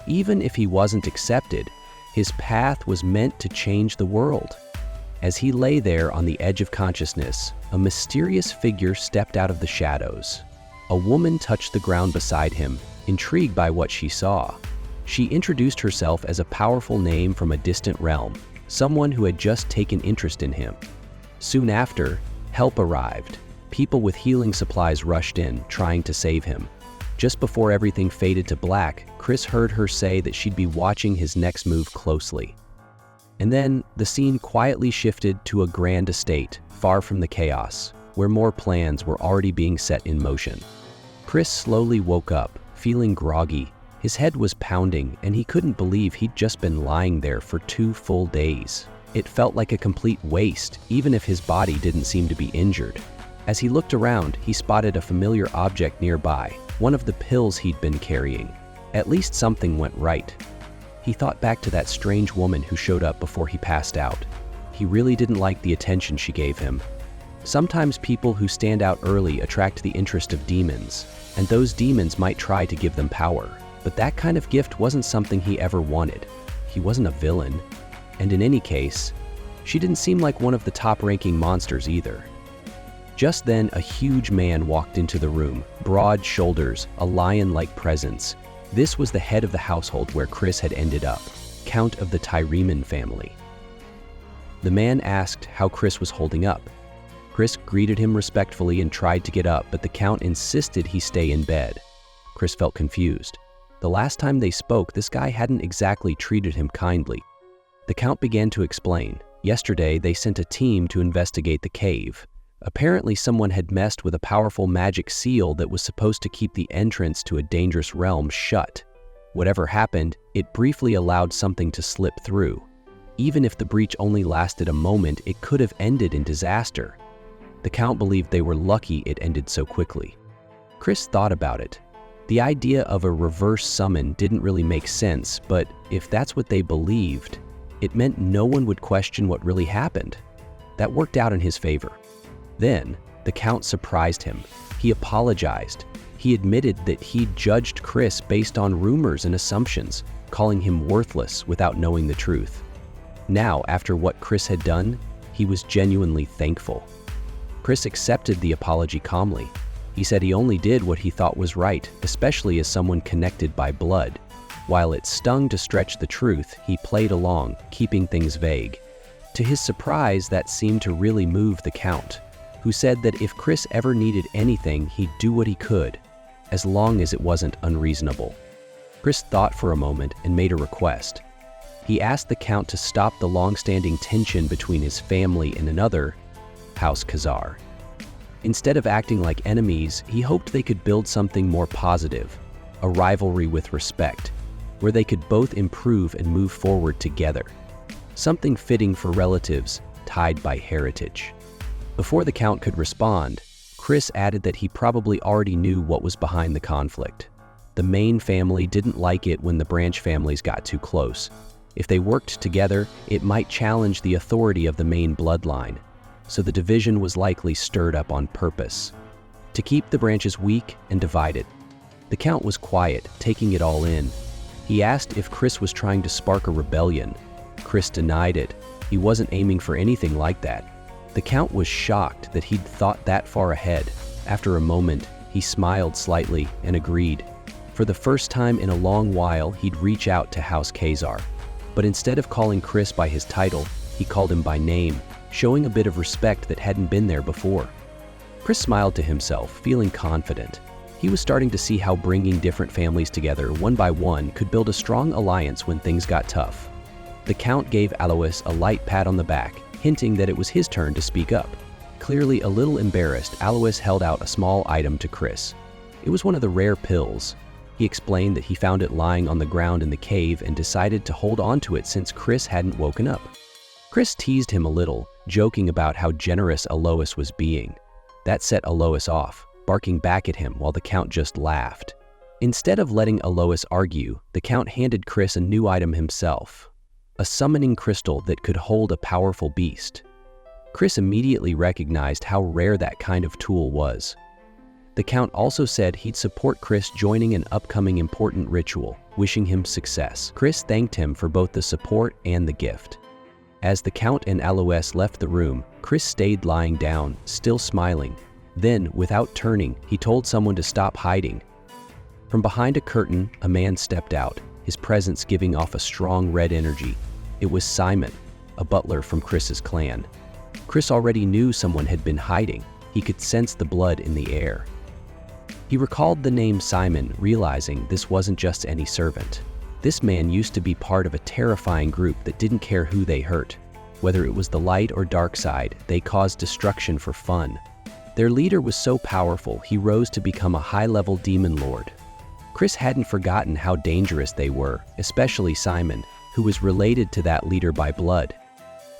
Even if he wasn't accepted, his path was meant to change the world. As he lay there on the edge of consciousness, a mysterious figure stepped out of the shadows. A woman touched the ground beside him, intrigued by what she saw. She introduced herself as a powerful name from a distant realm, someone who had just taken interest in him. Soon after, help arrived. People with healing supplies rushed in, trying to save him. Just before everything faded to black, Chris heard her say that she'd be watching his next move closely. And then, the scene quietly shifted to a grand estate, far from the chaos, where more plans were already being set in motion. Chris slowly woke up, feeling groggy. His head was pounding, and he couldn't believe he'd just been lying there for 2 full days. It felt like a complete waste, even if his body didn't seem to be injured. As he looked around, he spotted a familiar object nearby, one of the pills he'd been carrying. At least something went right. He thought back to that strange woman who showed up before he passed out. He really didn't like the attention she gave him. Sometimes people who stand out early attract the interest of demons, and those demons might try to give them power. But that kind of gift wasn't something he ever wanted. He wasn't a villain. And in any case, she didn't seem like one of the top-ranking monsters either. Just then, a huge man walked into the room, broad shoulders, a lion-like presence. This was the head of the household where Chris had ended up, Count of the Tyreman family. The man asked how Chris was holding up. Chris greeted him respectfully and tried to get up, but the Count insisted he stay in bed. Chris felt confused. The last time they spoke, this guy hadn't exactly treated him kindly. The Count began to explain. Yesterday, they sent a team to investigate the cave. Apparently, someone had messed with a powerful magic seal that was supposed to keep the entrance to a dangerous realm shut. Whatever happened, it briefly allowed something to slip through. Even if the breach only lasted a moment, it could have ended in disaster. The Count believed they were lucky it ended so quickly. Chris thought about it. The idea of a reverse summon didn't really make sense, but if that's what they believed, it meant no one would question what really happened. That worked out in his favor. Then, the Count surprised him. He apologized. He admitted that he'd judged Chris based on rumors and assumptions, calling him worthless without knowing the truth. Now, after what Chris had done, he was genuinely thankful. Chris accepted the apology calmly. He said he only did what he thought was right, especially as someone connected by blood. While it stung to stretch the truth, he played along, keeping things vague. To his surprise, that seemed to really move the Count, who said that if Chris ever needed anything, he'd do what he could, as long as it wasn't unreasonable. Chris thought for a moment and made a request. He asked the Count to stop the long-standing tension between his family and another, House Khazar. Instead of acting like enemies, he hoped they could build something more positive, a rivalry with respect, where they could both improve and move forward together. Something fitting for relatives tied by heritage. Before the Count could respond, Chris added that he probably already knew what was behind the conflict. The main family didn't like it when the branch families got too close. If they worked together, it might challenge the authority of the main bloodline, so the division was likely stirred up on purpose, to keep the branches weak and divided. The Count was quiet, taking it all in. He asked if Chris was trying to spark a rebellion. Chris denied it. He wasn't aiming for anything like that. The Count was shocked that he'd thought that far ahead. After a moment, he smiled slightly and agreed. For the first time in a long while, he'd reach out to House Khazar. But instead of calling Chris by his title, he called him by name, showing a bit of respect that hadn't been there before. Chris smiled to himself, feeling confident. He was starting to see how bringing different families together one by one could build a strong alliance when things got tough. The Count gave Alois a light pat on the back, hinting that it was his turn to speak up. Clearly a little embarrassed, Alois held out a small item to Chris. It was one of the rare pills. He explained that he found it lying on the ground in the cave and decided to hold on to it since Chris hadn't woken up. Chris teased him a little, joking about how generous Alois was being. That set Alois off, barking back at him while the Count just laughed. Instead of letting Alois argue, the Count handed Chris a new item himself, a summoning crystal that could hold a powerful beast. Chris immediately recognized how rare that kind of tool was. The Count also said he'd support Chris joining an upcoming important ritual, wishing him success. Chris thanked him for both the support and the gift. As the Count and Alois left the room, Chris stayed lying down, still smiling. Then, without turning, he told someone to stop hiding. From behind a curtain, a man stepped out, his presence giving off a strong red energy. It was Simon, a butler from Chris's clan. Chris already knew someone had been hiding. He could sense the blood in the air. He recalled the name Simon, realizing this wasn't just any servant. This man used to be part of a terrifying group that didn't care who they hurt. Whether it was the light or dark side, they caused destruction for fun. Their leader was so powerful, he rose to become a high-level demon lord. Chris hadn't forgotten how dangerous they were, especially Simon, who was related to that leader by blood.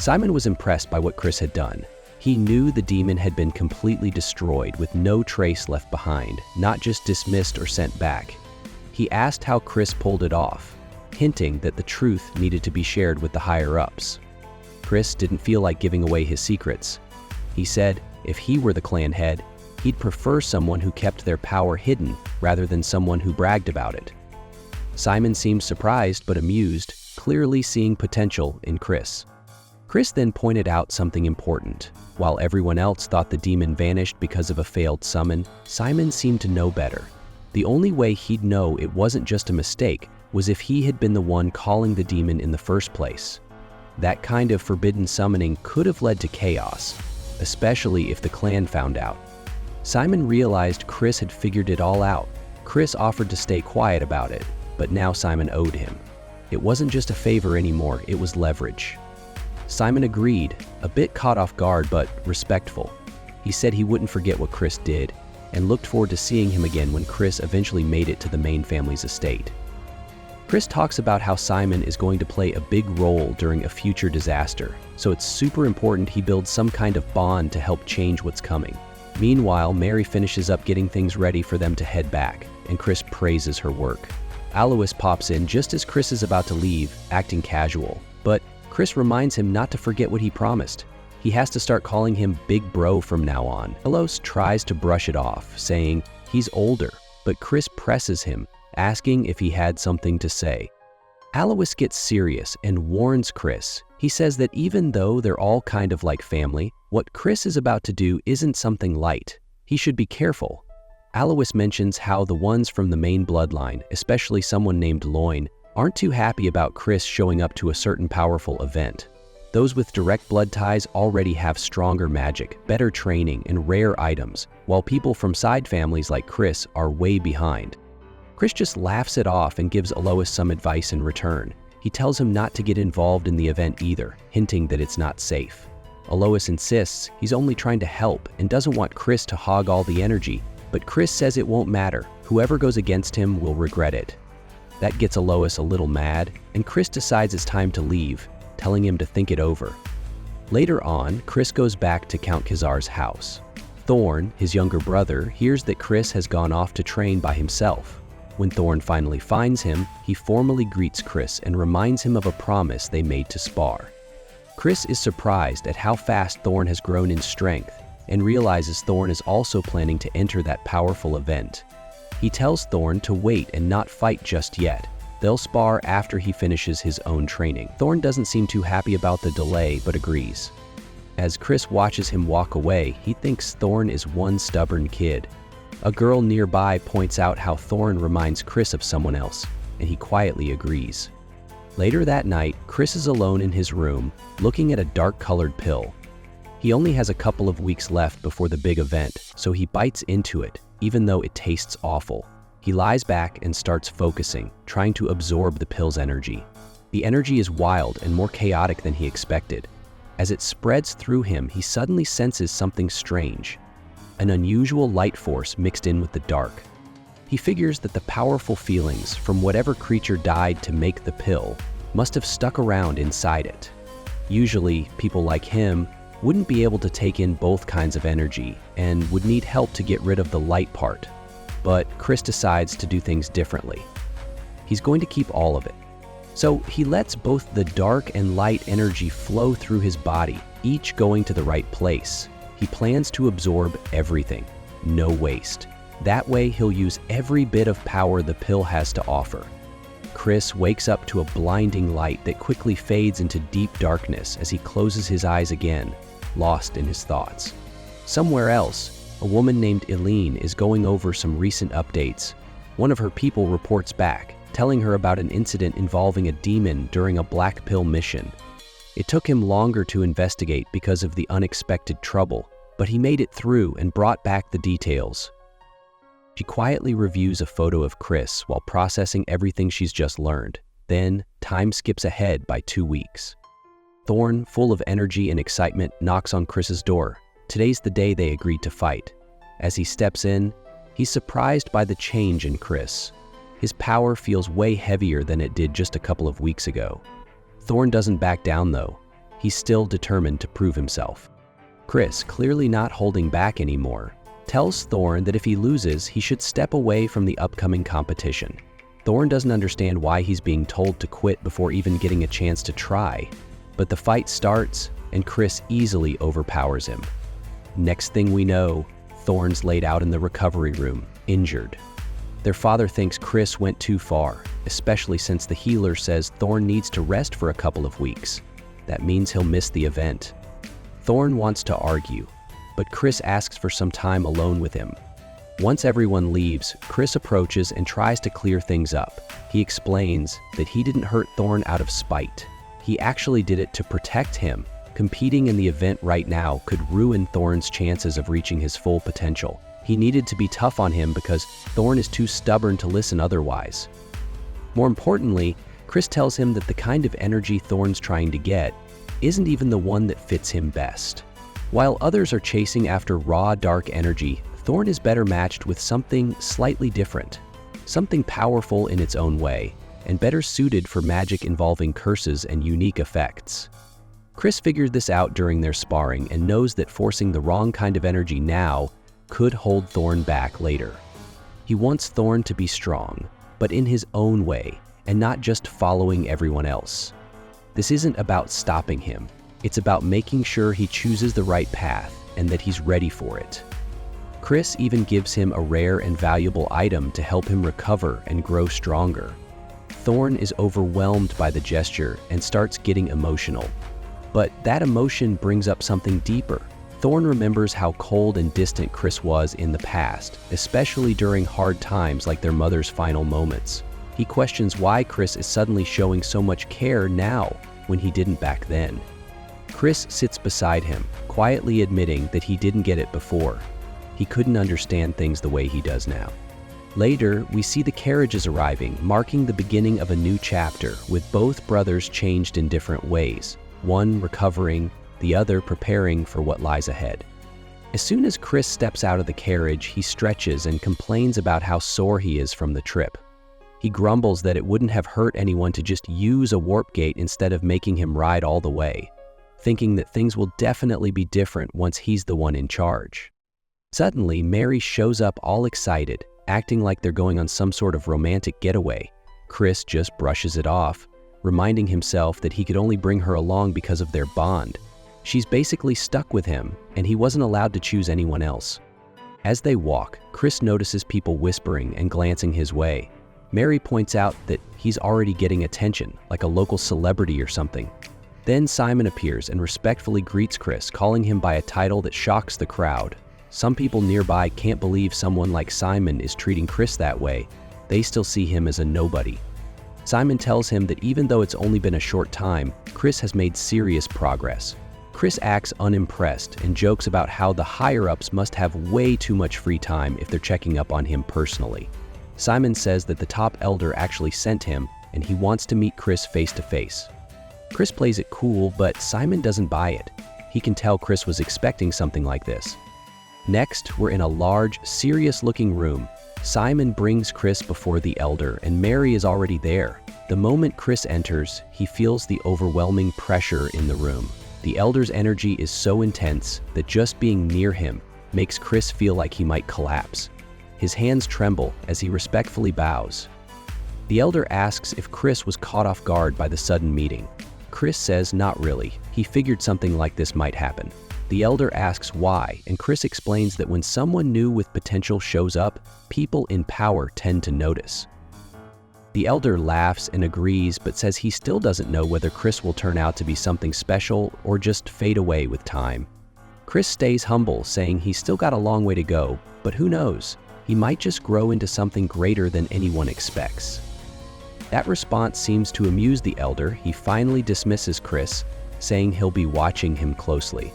Simon was impressed by what Chris had done. He knew the demon had been completely destroyed with no trace left behind, not just dismissed or sent back. He asked how Chris pulled it off, hinting that the truth needed to be shared with the higher-ups. Chris didn't feel like giving away his secrets. He said if he were the clan head, he'd prefer someone who kept their power hidden rather than someone who bragged about it. Simon seemed surprised but amused, clearly seeing potential in Chris. Chris then pointed out something important. While everyone else thought the demon vanished because of a failed summon, Simon seemed to know better. The only way he'd know it wasn't just a mistake was if he had been the one calling the demon in the first place. That kind of forbidden summoning could have led to chaos, especially if the clan found out. Simon realized Chris had figured it all out. Chris offered to stay quiet about it, but now Simon owed him. It wasn't just a favor anymore, it was leverage. Simon agreed, a bit caught off guard but respectful. He said he wouldn't forget what Chris did, and looked forward to seeing him again when Chris eventually made it to the main family's estate. Chris talks about how Simon is going to play a big role during a future disaster, so it's super important he builds some kind of bond to help change what's coming. Meanwhile, Mary finishes up getting things ready for them to head back, and Chris praises her work. Alois pops in just as Chris is about to leave, acting casual, but Chris reminds him not to forget what he promised. He has to start calling him Big Bro from now on. Alois tries to brush it off, saying he's older, but Chris presses him, asking if he had something to say. Alois gets serious and warns Chris. He says that even though they're all kind of like family, what Chris is about to do isn't something light. He should be careful. Alois mentions how the ones from the main bloodline, especially someone named Loin, aren't too happy about Chris showing up to a certain powerful event. Those with direct blood ties already have stronger magic, better training, and rare items, while people from side families like Chris are way behind. Chris just laughs it off and gives Alois some advice in return. He tells him not to get involved in the event either, hinting that it's not safe. Alois insists he's only trying to help and doesn't want Chris to hog all the energy, but Chris says it won't matter. Whoever goes against him will regret it. That gets Alois a little mad, and Chris decides it's time to leave, telling him to think it over. Later on, Chris goes back to Count Khazar's house. Thorn, his younger brother, hears that Chris has gone off to train by himself. When Thorn finally finds him, he formally greets Chris and reminds him of a promise they made to spar. Chris is surprised at how fast Thorn has grown in strength and realizes Thorn is also planning to enter that powerful event. He tells Thorn to wait and not fight just yet. They'll spar after he finishes his own training. Thorn doesn't seem too happy about the delay but agrees. As Chris watches him walk away, he thinks Thorn is one stubborn kid. A girl nearby points out how Thorn reminds Chris of someone else, and he quietly agrees. Later that night, Chris is alone in his room, looking at a dark-colored pill. He only has a couple of weeks left before the big event, so he bites into it, even though it tastes awful. He lies back and starts focusing, trying to absorb the pill's energy. The energy is wild and more chaotic than he expected. As it spreads through him, he suddenly senses something strange, an unusual light force mixed in with the dark. He figures that the powerful feelings from whatever creature died to make the pill must have stuck around inside it. Usually, people like him wouldn't be able to take in both kinds of energy and would need help to get rid of the light part. But Chris decides to do things differently. He's going to keep all of it. So he lets both the dark and light energy flow through his body, each going to the right place. He plans to absorb everything, no waste. That way he'll use every bit of power the pill has to offer. Chris wakes up to a blinding light that quickly fades into deep darkness as he closes his eyes again, lost in his thoughts. Somewhere else, a woman named Eileen is going over some recent updates. One of her people reports back, telling her about an incident involving a demon during a black pill mission. It took him longer to investigate because of the unexpected trouble, but he made it through and brought back the details. She quietly reviews a photo of Chris while processing everything she's just learned. Then, time skips ahead by 2 weeks. Thorn, full of energy and excitement, knocks on Chris's door. Today's the day they agreed to fight. As he steps in, he's surprised by the change in Chris. His power feels way heavier than it did just a couple of weeks ago. Thorn doesn't back down though. He's still determined to prove himself. Chris, clearly not holding back anymore, tells Thorn that if he loses, he should step away from the upcoming competition. Thorn doesn't understand why he's being told to quit before even getting a chance to try. But the fight starts, and Chris easily overpowers him. Next thing we know, Thorn's laid out in the recovery room, injured. Their father thinks Chris went too far, especially since the healer says Thorn needs to rest for a couple of weeks. That means he'll miss the event. Thorn wants to argue, but Chris asks for some time alone with him. Once everyone leaves, Chris approaches and tries to clear things up. He explains that he didn't hurt Thorn out of spite. He actually did it to protect him. Competing in the event right now could ruin Thorn's chances of reaching his full potential. He needed to be tough on him because Thorn is too stubborn to listen otherwise. More importantly, Chris tells him that the kind of energy Thorn's trying to get isn't even the one that fits him best. While others are chasing after raw, dark energy, Thorn is better matched with something slightly different, something powerful in its own way, and better suited for magic involving curses and unique effects. Chris figured this out during their sparring and knows that forcing the wrong kind of energy now could hold Thorn back later. He wants Thorn to be strong, but in his own way, and not just following everyone else. This isn't about stopping him. It's about making sure he chooses the right path and that he's ready for it. Chris even gives him a rare and valuable item to help him recover and grow stronger. Thorn is overwhelmed by the gesture and starts getting emotional. But that emotion brings up something deeper. Thorn remembers how cold and distant Chris was in the past, especially during hard times like their mother's final moments. He questions why Chris is suddenly showing so much care now when he didn't back then. Chris sits beside him, quietly admitting that he didn't get it before. He couldn't understand things the way he does now. Later, we see the carriages arriving, marking the beginning of a new chapter, with both brothers changed in different ways. One recovering, the other preparing for what lies ahead. As soon as Chris steps out of the carriage, he stretches and complains about how sore he is from the trip. He grumbles that it wouldn't have hurt anyone to just use a warp gate instead of making him ride all the way, thinking that things will definitely be different once he's the one in charge. Suddenly, Mary shows up all excited, acting like they're going on some sort of romantic getaway. Chris just brushes it off, reminding himself that he could only bring her along because of their bond. She's basically stuck with him, and he wasn't allowed to choose anyone else. As they walk, Chris notices people whispering and glancing his way. Mary points out that he's already getting attention, like a local celebrity or something. Then Simon appears and respectfully greets Chris, calling him by a title that shocks the crowd. Some people nearby can't believe someone like Simon is treating Chris that way. They still see him as a nobody. Simon tells him that even though it's only been a short time, Chris has made serious progress. Chris acts unimpressed and jokes about how the higher-ups must have way too much free time if they're checking up on him personally. Simon says that the top elder actually sent him and he wants to meet Chris face to face. Chris plays it cool, but Simon doesn't buy it. He can tell Chris was expecting something like this. Next, we're in a large, serious-looking room. Simon brings Chris before the elder and Mary is already there. The moment Chris enters, he feels the overwhelming pressure in the room. The elder's energy is so intense that just being near him makes Chris feel like he might collapse. His hands tremble as he respectfully bows. The elder asks if Chris was caught off guard by the sudden meeting. Chris says not really. He figured something like this might happen. The elder asks why, and Chris explains that when someone new with potential shows up, people in power tend to notice. The elder laughs and agrees, but says he still doesn't know whether Chris will turn out to be something special or just fade away with time. Chris stays humble, saying he's still got a long way to go, but who knows? He might just grow into something greater than anyone expects. That response seems to amuse the elder. He finally dismisses Chris, saying he'll be watching him closely.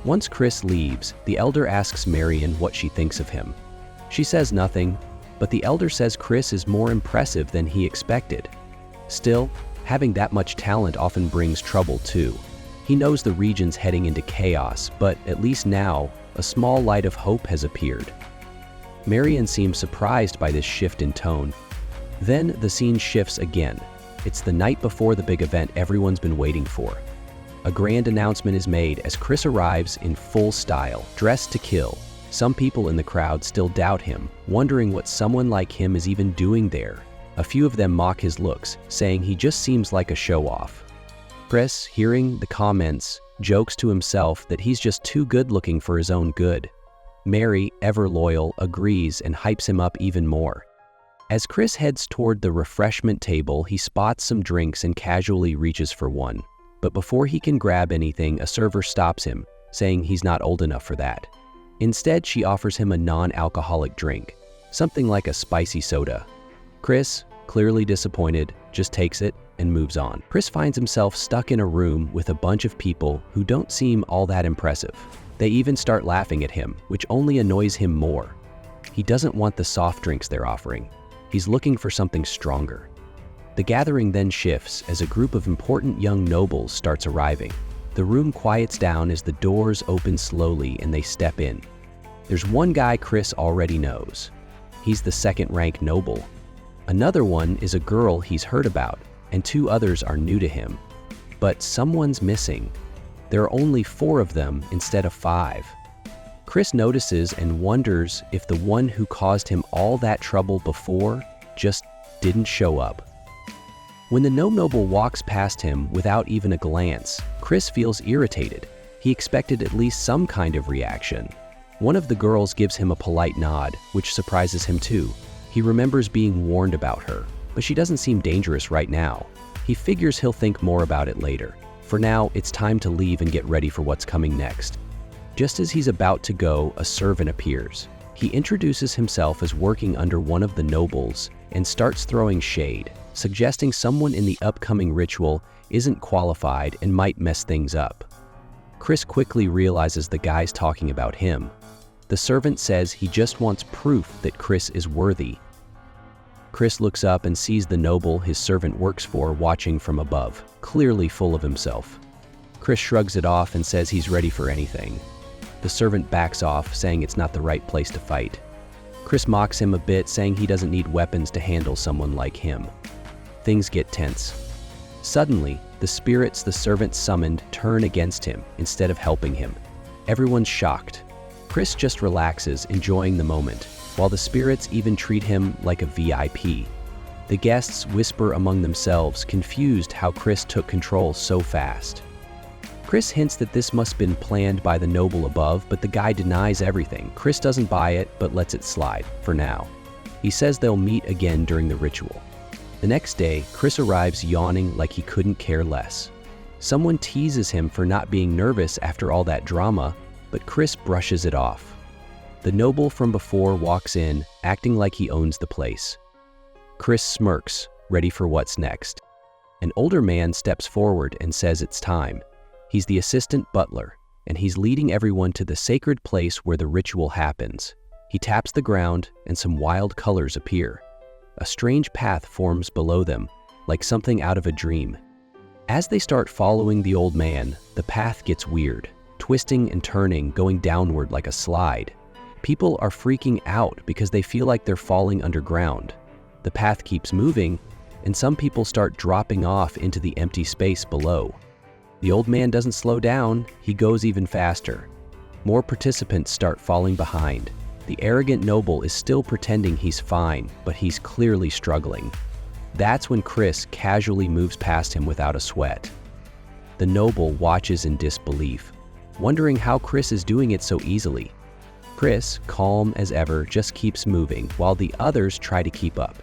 Once Chris leaves, the elder asks Marion what she thinks of him. She says nothing, but the elder says Chris is more impressive than he expected. Still, having that much talent often brings trouble too. He knows the region's heading into chaos, but at least now, a small light of hope has appeared. Marion seems surprised by this shift in tone. Then the scene shifts again. It's the night before the big event everyone's been waiting for. A grand announcement is made as Chris arrives in full style, dressed to kill. Some people in the crowd still doubt him, wondering what someone like him is even doing there. A few of them mock his looks, saying he just seems like a show-off. Chris, hearing the comments, jokes to himself that he's just too good-looking for his own good. Mary, ever loyal, agrees and hypes him up even more. As Chris heads toward the refreshment table, he spots some drinks and casually reaches for one. But before he can grab anything, a server stops him, saying he's not old enough for that. Instead, she offers him a non-alcoholic drink, something like a spicy soda. Chris, clearly disappointed, just takes it and moves on. Chris finds himself stuck in a room with a bunch of people who don't seem all that impressive. They even start laughing at him, which only annoys him more. He doesn't want the soft drinks they're offering. He's looking for something stronger. The gathering then shifts as a group of important young nobles starts arriving. The room quiets down as the doors open slowly and they step in. There's one guy Chris already knows. He's the second-rank noble. Another one is a girl he's heard about, and two others are new to him. But someone's missing. There are only 4 of them instead of 5. Chris notices and wonders if the one who caused him all that trouble before just didn't show up. When the gnome noble walks past him without even a glance, Chris feels irritated. He expected at least some kind of reaction. One of the girls gives him a polite nod, which surprises him too. He remembers being warned about her, but she doesn't seem dangerous right now. He figures he'll think more about it later. For now, it's time to leave and get ready for what's coming next. Just as he's about to go, a servant appears. He introduces himself as working under one of the nobles and starts throwing shade, suggesting someone in the upcoming ritual isn't qualified and might mess things up. Chris quickly realizes the guy's talking about him. The servant says he just wants proof that Chris is worthy. Chris looks up and sees the noble his servant works for watching from above, clearly full of himself. Chris shrugs it off and says he's ready for anything. The servant backs off, saying it's not the right place to fight. Chris mocks him a bit, saying he doesn't need weapons to handle someone like him. Things get tense. Suddenly, the spirits the servant summoned turn against him instead of helping him. Everyone's shocked. Chris just relaxes, enjoying the moment, while the spirits even treat him like a VIP. The guests whisper among themselves, confused how Chris took control so fast. Chris hints that this must have been planned by the noble above, but the guy denies everything. Chris doesn't buy it, but lets it slide, for now. He says they'll meet again during the ritual. The next day, Chris arrives yawning like he couldn't care less. Someone teases him for not being nervous after all that drama, but Chris brushes it off. The noble from before walks in, acting like he owns the place. Chris smirks, ready for what's next. An older man steps forward and says it's time. He's the assistant butler, and he's leading everyone to the sacred place where the ritual happens. He taps the ground, and some wild colors appear. A strange path forms below them, like something out of a dream. As they start following the old man, the path gets weird, twisting and turning, going downward like a slide. People are freaking out because they feel like they're falling underground. The path keeps moving, and some people start dropping off into the empty space below. The old man doesn't slow down, he goes even faster. More participants start falling behind. The arrogant noble is still pretending he's fine, but he's clearly struggling. That's when Chris casually moves past him without a sweat. The noble watches in disbelief, wondering how Chris is doing it so easily. Chris, calm as ever, just keeps moving while the others try to keep up.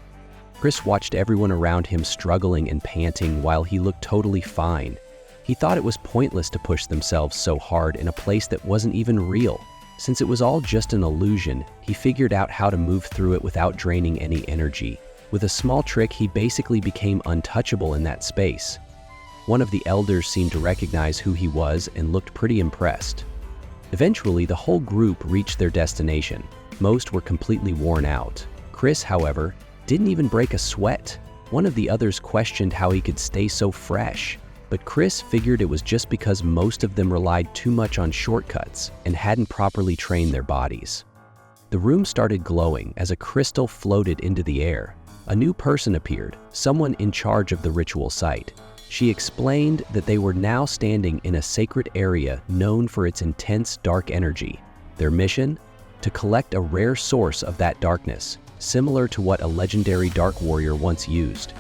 Chris watched everyone around him struggling and panting while he looked totally fine. He thought it was pointless to push themselves so hard in a place that wasn't even real. Since it was all just an illusion, he figured out how to move through it without draining any energy. With a small trick, he basically became untouchable in that space. One of the elders seemed to recognize who he was and looked pretty impressed. Eventually, the whole group reached their destination. Most were completely worn out. Chris, however, didn't even break a sweat. One of the others questioned how he could stay so fresh. But Chris figured it was just because most of them relied too much on shortcuts and hadn't properly trained their bodies. The room started glowing as a crystal floated into the air. A new person appeared, someone in charge of the ritual site. She explained that they were now standing in a sacred area known for its intense dark energy. Their mission? To collect a rare source of that darkness, similar to what a legendary dark warrior once used.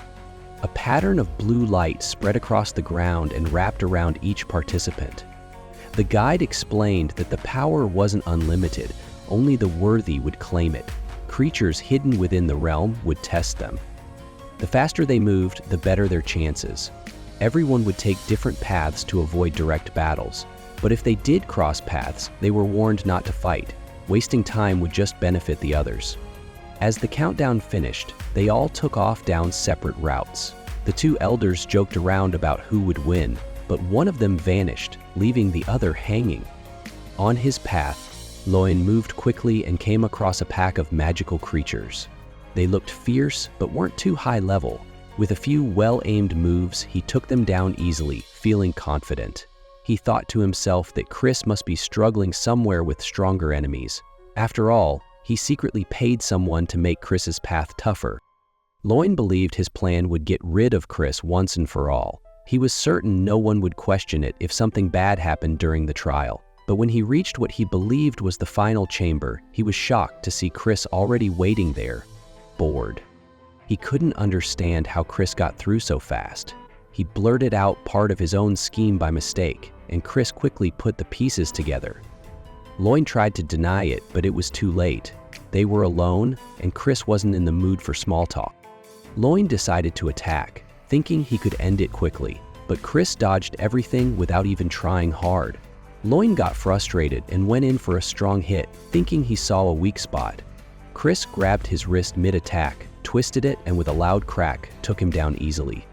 A pattern of blue light spread across the ground and wrapped around each participant. The guide explained that the power wasn't unlimited, only the worthy would claim it. Creatures hidden within the realm would test them. The faster they moved, the better their chances. Everyone would take different paths to avoid direct battles, but if they did cross paths, they were warned not to fight. Wasting time would just benefit the others. As the countdown finished, they all took off down separate routes. The two elders joked around about who would win, but one of them vanished, leaving the other hanging. On his path, Loin moved quickly and came across a pack of magical creatures. They looked fierce, but weren't too high level. With a few well-aimed moves, he took them down easily, feeling confident. He thought to himself that Chris must be struggling somewhere with stronger enemies. After all, he secretly paid someone to make Chris's path tougher. Loin believed his plan would get rid of Chris once and for all. He was certain no one would question it if something bad happened during the trial. But when he reached what he believed was the final chamber, he was shocked to see Chris already waiting there, bored. He couldn't understand how Chris got through so fast. He blurted out part of his own scheme by mistake, and Chris quickly put the pieces together. Loin tried to deny it, but it was too late. They were alone, and Chris wasn't in the mood for small talk. Loin decided to attack, thinking he could end it quickly, but Chris dodged everything without even trying hard. Loin got frustrated and went in for a strong hit, thinking he saw a weak spot. Chris grabbed his wrist mid-attack, twisted it, and with a loud crack, took him down easily.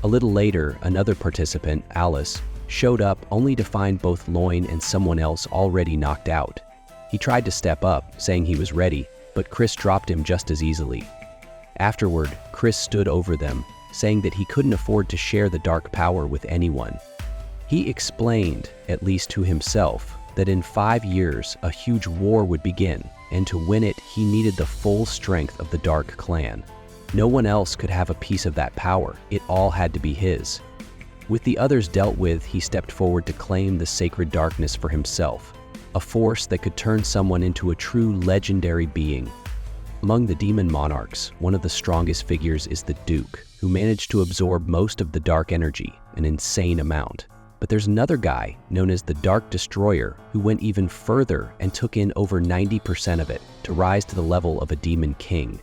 A little later, another participant, Alice, showed up only to find both Loin and someone else already knocked out. He tried to step up, saying he was ready, but Chris dropped him just as easily. Afterward, Chris stood over them, saying that he couldn't afford to share the dark power with anyone. He explained, at least to himself, that in 5 years, a huge war would begin, and to win it, he needed the full strength of the Dark Clan. No one else could have a piece of that power. It all had to be his. With the others dealt with, he stepped forward to claim the sacred darkness for himself, a force that could turn someone into a true legendary being. Among the demon monarchs, one of the strongest figures is the Duke, who managed to absorb most of the dark energy, an insane amount. But there's another guy, known as the Dark Destroyer, who went even further and took in over 90% of it to rise to the level of a demon king.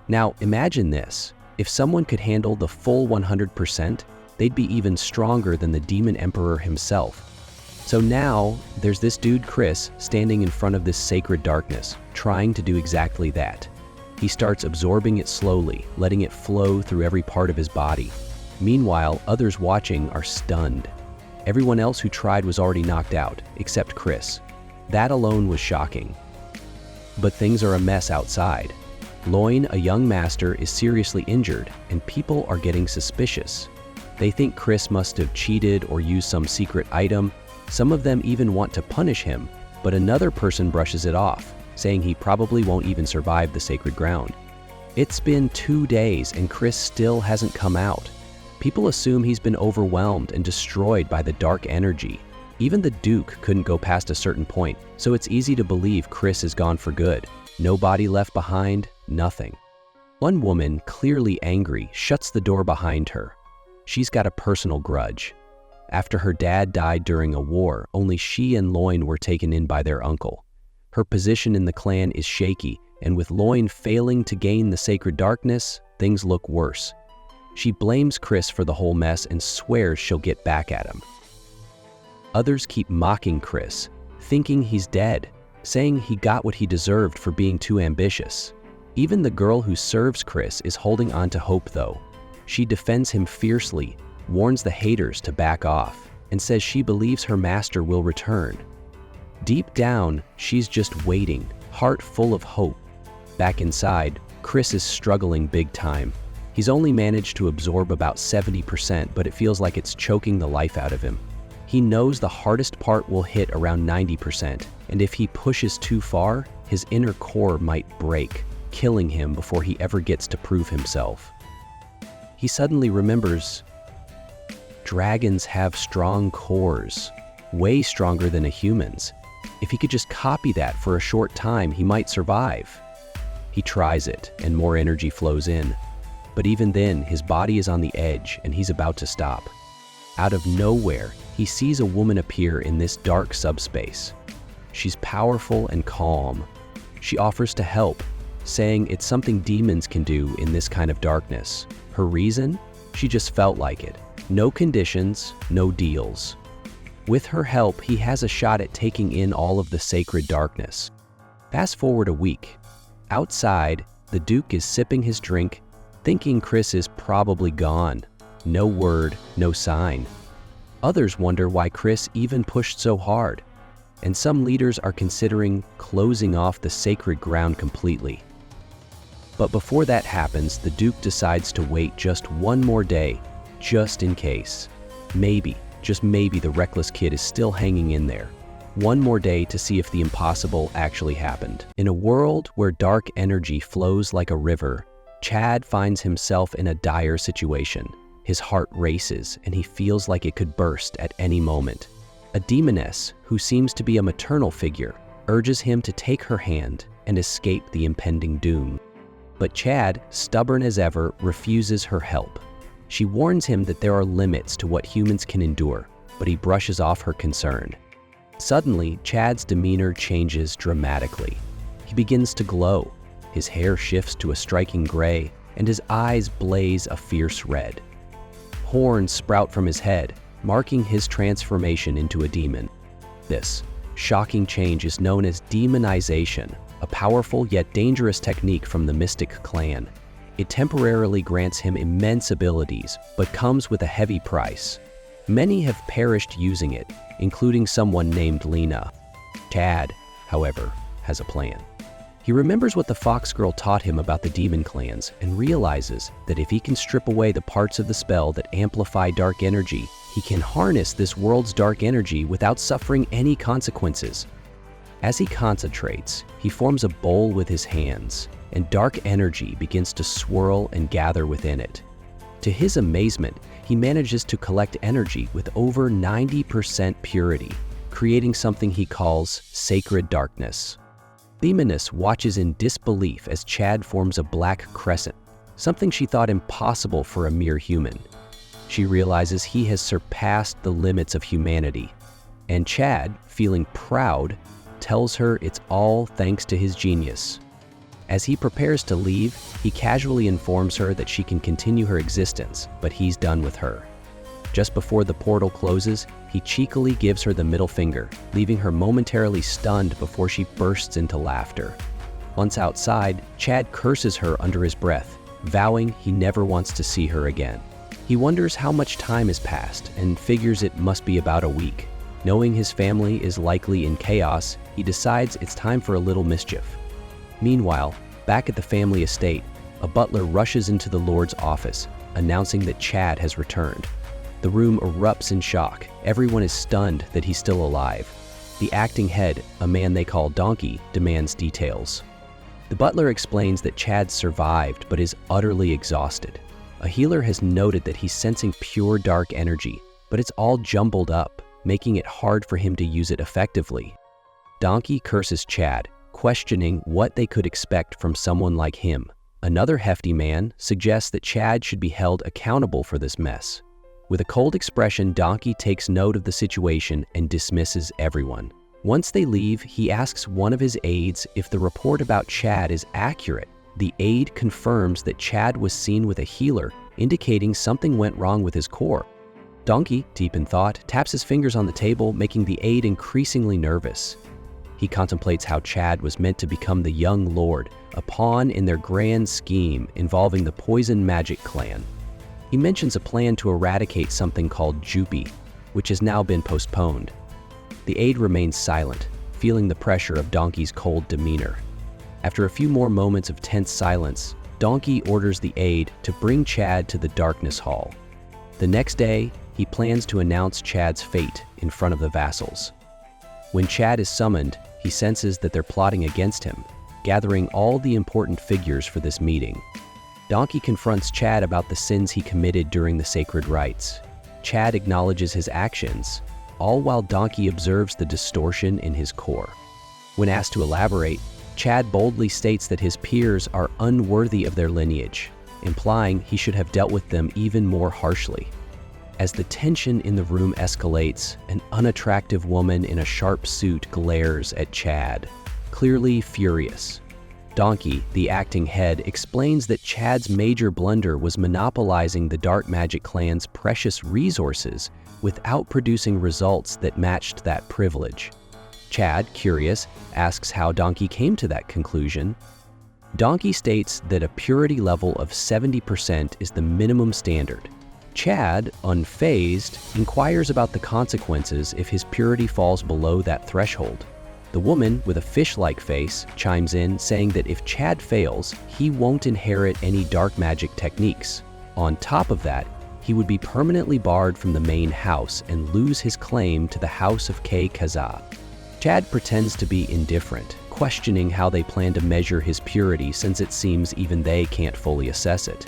Now, imagine this. If someone could handle the full 100%, they'd be even stronger than the Demon Emperor himself. So now, there's this dude Chris standing in front of this sacred darkness, trying to do exactly that. He starts absorbing it slowly, letting it flow through every part of his body. Meanwhile, others watching are stunned. Everyone else who tried was already knocked out, except Chris. That alone was shocking. But things are a mess outside. Loin, a young master, is seriously injured, and people are getting suspicious. They think Chris must have cheated or used some secret item. Some of them even want to punish him, but another person brushes it off, saying he probably won't even survive the sacred ground. It's been 2 days and Chris still hasn't come out. People assume he's been overwhelmed and destroyed by the dark energy. Even the Duke couldn't go past a certain point, so it's easy to believe Chris is gone for good. No body left behind, nothing. One woman, clearly angry, shuts the door behind her. She's got a personal grudge. After her dad died during a war, only she and Loin were taken in by their uncle. Her position in the clan is shaky, and with Loin failing to gain the sacred darkness, things look worse. She blames Chris for the whole mess and swears she'll get back at him. Others keep mocking Chris, thinking he's dead, saying he got what he deserved for being too ambitious. Even the girl who serves Chris is holding on to hope though. She defends him fiercely, warns the haters to back off, and says she believes her master will return. Deep down, she's just waiting, heart full of hope. Back inside, Chris is struggling big time. He's only managed to absorb about 70%, but it feels like it's choking the life out of him. He knows the hardest part will hit around 90%, and if he pushes too far, his inner core might break, killing him before he ever gets to prove himself. He suddenly remembers, dragons have strong cores, way stronger than a human's. If he could just copy that for a short time, he might survive. He tries it, and more energy flows in. But even then, his body is on the edge, and he's about to stop. Out of nowhere, he sees a woman appear in this dark subspace. She's powerful and calm. She offers to help, saying it's something demons can do in this kind of darkness. Her reason? She just felt like it. No conditions, no deals. With her help, he has a shot at taking in all of the sacred darkness. Fast forward a week. Outside, the Duke is sipping his drink, thinking Chris is probably gone. No word, no sign. Others wonder why Chris even pushed so hard, and some leaders are considering closing off the sacred ground completely. But before that happens, the Duke decides to wait just one more day, just in case. Maybe, just maybe, the reckless kid is still hanging in there. One more day to see if the impossible actually happened. In a world where dark energy flows like a river, Chad finds himself in a dire situation. His heart races, and he feels like it could burst at any moment. A demoness, who seems to be a maternal figure, urges him to take her hand and escape the impending doom. But Chad, stubborn as ever, refuses her help. She warns him that there are limits to what humans can endure, but he brushes off her concern. Suddenly, Chad's demeanor changes dramatically. He begins to glow. His hair shifts to a striking gray, and his eyes blaze a fierce red. Horns sprout from his head, marking his transformation into a demon. This shocking change is known as demonization, a powerful yet dangerous technique from the Mystic clan. It temporarily grants him immense abilities, but comes with a heavy price. Many have perished using it, including someone named Lena. Chad, however, has a plan. He remembers what the Fox Girl taught him about the demon clans and realizes that if he can strip away the parts of the spell that amplify dark energy, he can harness this world's dark energy without suffering any consequences. As he concentrates, he forms a bowl with his hands, and dark energy begins to swirl and gather within it. To his amazement, he manages to collect energy with over 90% purity, creating something he calls sacred darkness. Demoness watches in disbelief as Chad forms a black crescent, something she thought impossible for a mere human. She realizes he has surpassed the limits of humanity, and Chad, feeling proud, tells her it's all thanks to his genius. As he prepares to leave, he casually informs her that she can continue her existence, but he's done with her. Just before the portal closes, he cheekily gives her the middle finger, leaving her momentarily stunned before she bursts into laughter. Once outside, Chad curses her under his breath, vowing he never wants to see her again. He wonders how much time has passed and figures it must be about a week. Knowing his family is likely in chaos, he decides it's time for a little mischief. Meanwhile, back at the family estate, a butler rushes into the Lord's office, announcing that Chad has returned. The room erupts in shock. Everyone is stunned that he's still alive. The acting head, a man they call Donkey, demands details. The butler explains that Chad survived but is utterly exhausted. A healer has noted that he's sensing pure dark energy, but it's all jumbled up, making it hard for him to use it effectively. Donkey curses Chad, questioning what they could expect from someone like him. Another hefty man suggests that Chad should be held accountable for this mess. With a cold expression, Donkey takes note of the situation and dismisses everyone. Once they leave, he asks one of his aides if the report about Chad is accurate. The aide confirms that Chad was seen with a healer, indicating something went wrong with his core. Donkey, deep in thought, taps his fingers on the table, making the aide increasingly nervous. He contemplates how Chad was meant to become the young lord, a pawn in their grand scheme involving the Poison Magic clan. He mentions a plan to eradicate something called Jupi, which has now been postponed. The aide remains silent, feeling the pressure of Donkey's cold demeanor. After a few more moments of tense silence, Donkey orders the aide to bring Chad to the Darkness Hall. The next day, he plans to announce Chad's fate in front of the vassals. When Chad is summoned, he senses that they're plotting against him, gathering all the important figures for this meeting. Donkey confronts Chad about the sins he committed during the sacred rites. Chad acknowledges his actions, all while Donkey observes the distortion in his core. When asked to elaborate, Chad boldly states that his peers are unworthy of their lineage, implying he should have dealt with them even more harshly. As the tension in the room escalates, an unattractive woman in a sharp suit glares at Chad, clearly furious. Donkey, the acting head, explains that Chad's major blunder was monopolizing the Dark Magic clan's precious resources without producing results that matched that privilege. Chad, curious, asks how Donkey came to that conclusion. Donkey states that a purity level of 70% is the minimum standard. Chad, unfazed, inquires about the consequences if his purity falls below that threshold. The woman, with a fish-like face, chimes in, saying that if Chad fails, he won't inherit any dark magic techniques. On top of that, he would be permanently barred from the main house and lose his claim to the House of K. Kaza. Chad pretends to be indifferent, questioning how they plan to measure his purity since it seems even they can't fully assess it.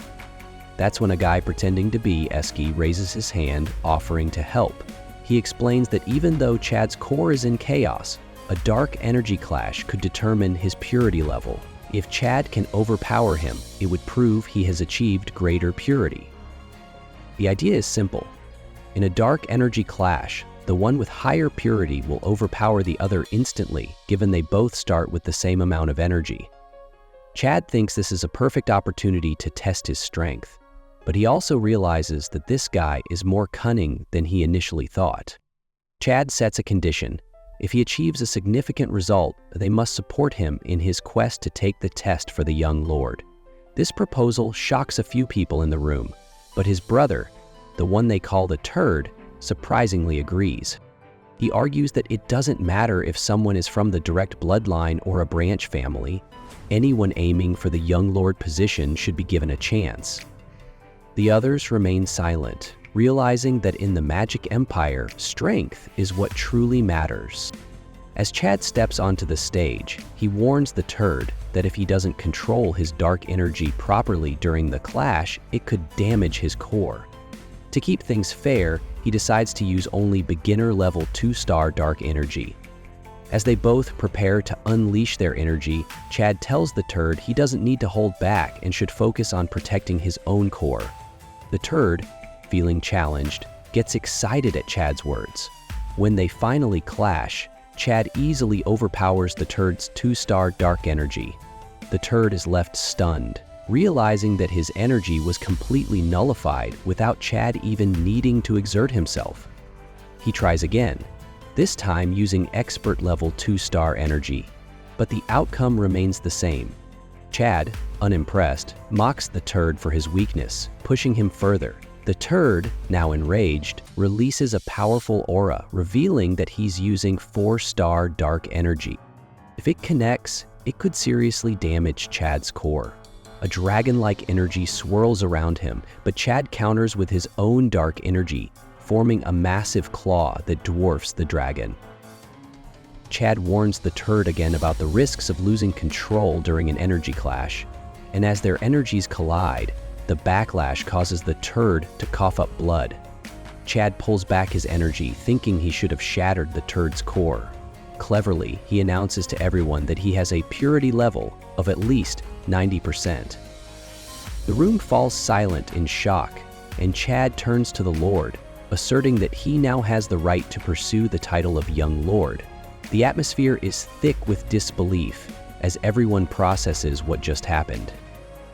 That's when a guy pretending to be Eski raises his hand, offering to help. He explains that even though Chad's core is in chaos, a dark energy clash could determine his purity level. If Chad can overpower him, it would prove he has achieved greater purity. The idea is simple. In a dark energy clash, the one with higher purity will overpower the other instantly, given they both start with the same amount of energy. Chad thinks this is a perfect opportunity to test his strength, but he also realizes that this guy is more cunning than he initially thought. Chad sets a condition. If he achieves a significant result, they must support him in his quest to take the test for the young lord. This proposal shocks a few people in the room, but his brother, the one they call the Turd, surprisingly agrees. He argues that it doesn't matter if someone is from the direct bloodline or a branch family. Anyone aiming for the young lord position should be given a chance. The others remain silent, realizing that in the Magic Empire, strength is what truly matters. As Chad steps onto the stage, he warns the Turd that if he doesn't control his dark energy properly during the clash, it could damage his core. To keep things fair, he decides to use only beginner-level 2-star dark energy. As they both prepare to unleash their energy, Chad tells the Turd he doesn't need to hold back and should focus on protecting his own core. The Turd, feeling challenged, gets excited at Chad's words. When they finally clash, Chad easily overpowers the Turd's 2-star dark energy. The Turd is left stunned, realizing that his energy was completely nullified without Chad even needing to exert himself. He tries again, this time using expert-level 2-star energy, but the outcome remains the same. Chad, unimpressed, mocks the Turd for his weakness, pushing him further. The The turd, now enraged, releases a powerful aura, revealing that he's using 4-star dark energy. If it connects, it could seriously damage Chad's core. A dragon-like energy swirls around him, but Chad counters with his own dark energy, forming a massive claw that dwarfs the dragon. Chad warns the turd again about the risks of losing control during an energy clash, and as their energies collide, the backlash causes the turd to cough up blood. Chad pulls back his energy, thinking he should have shattered the turd's core. Cleverly, he announces to everyone that he has a purity level of at least 90%. The room falls silent in shock, and Chad turns to the Lord, asserting that he now has the right to pursue the title of Young Lord. The atmosphere is thick with disbelief as everyone processes what just happened.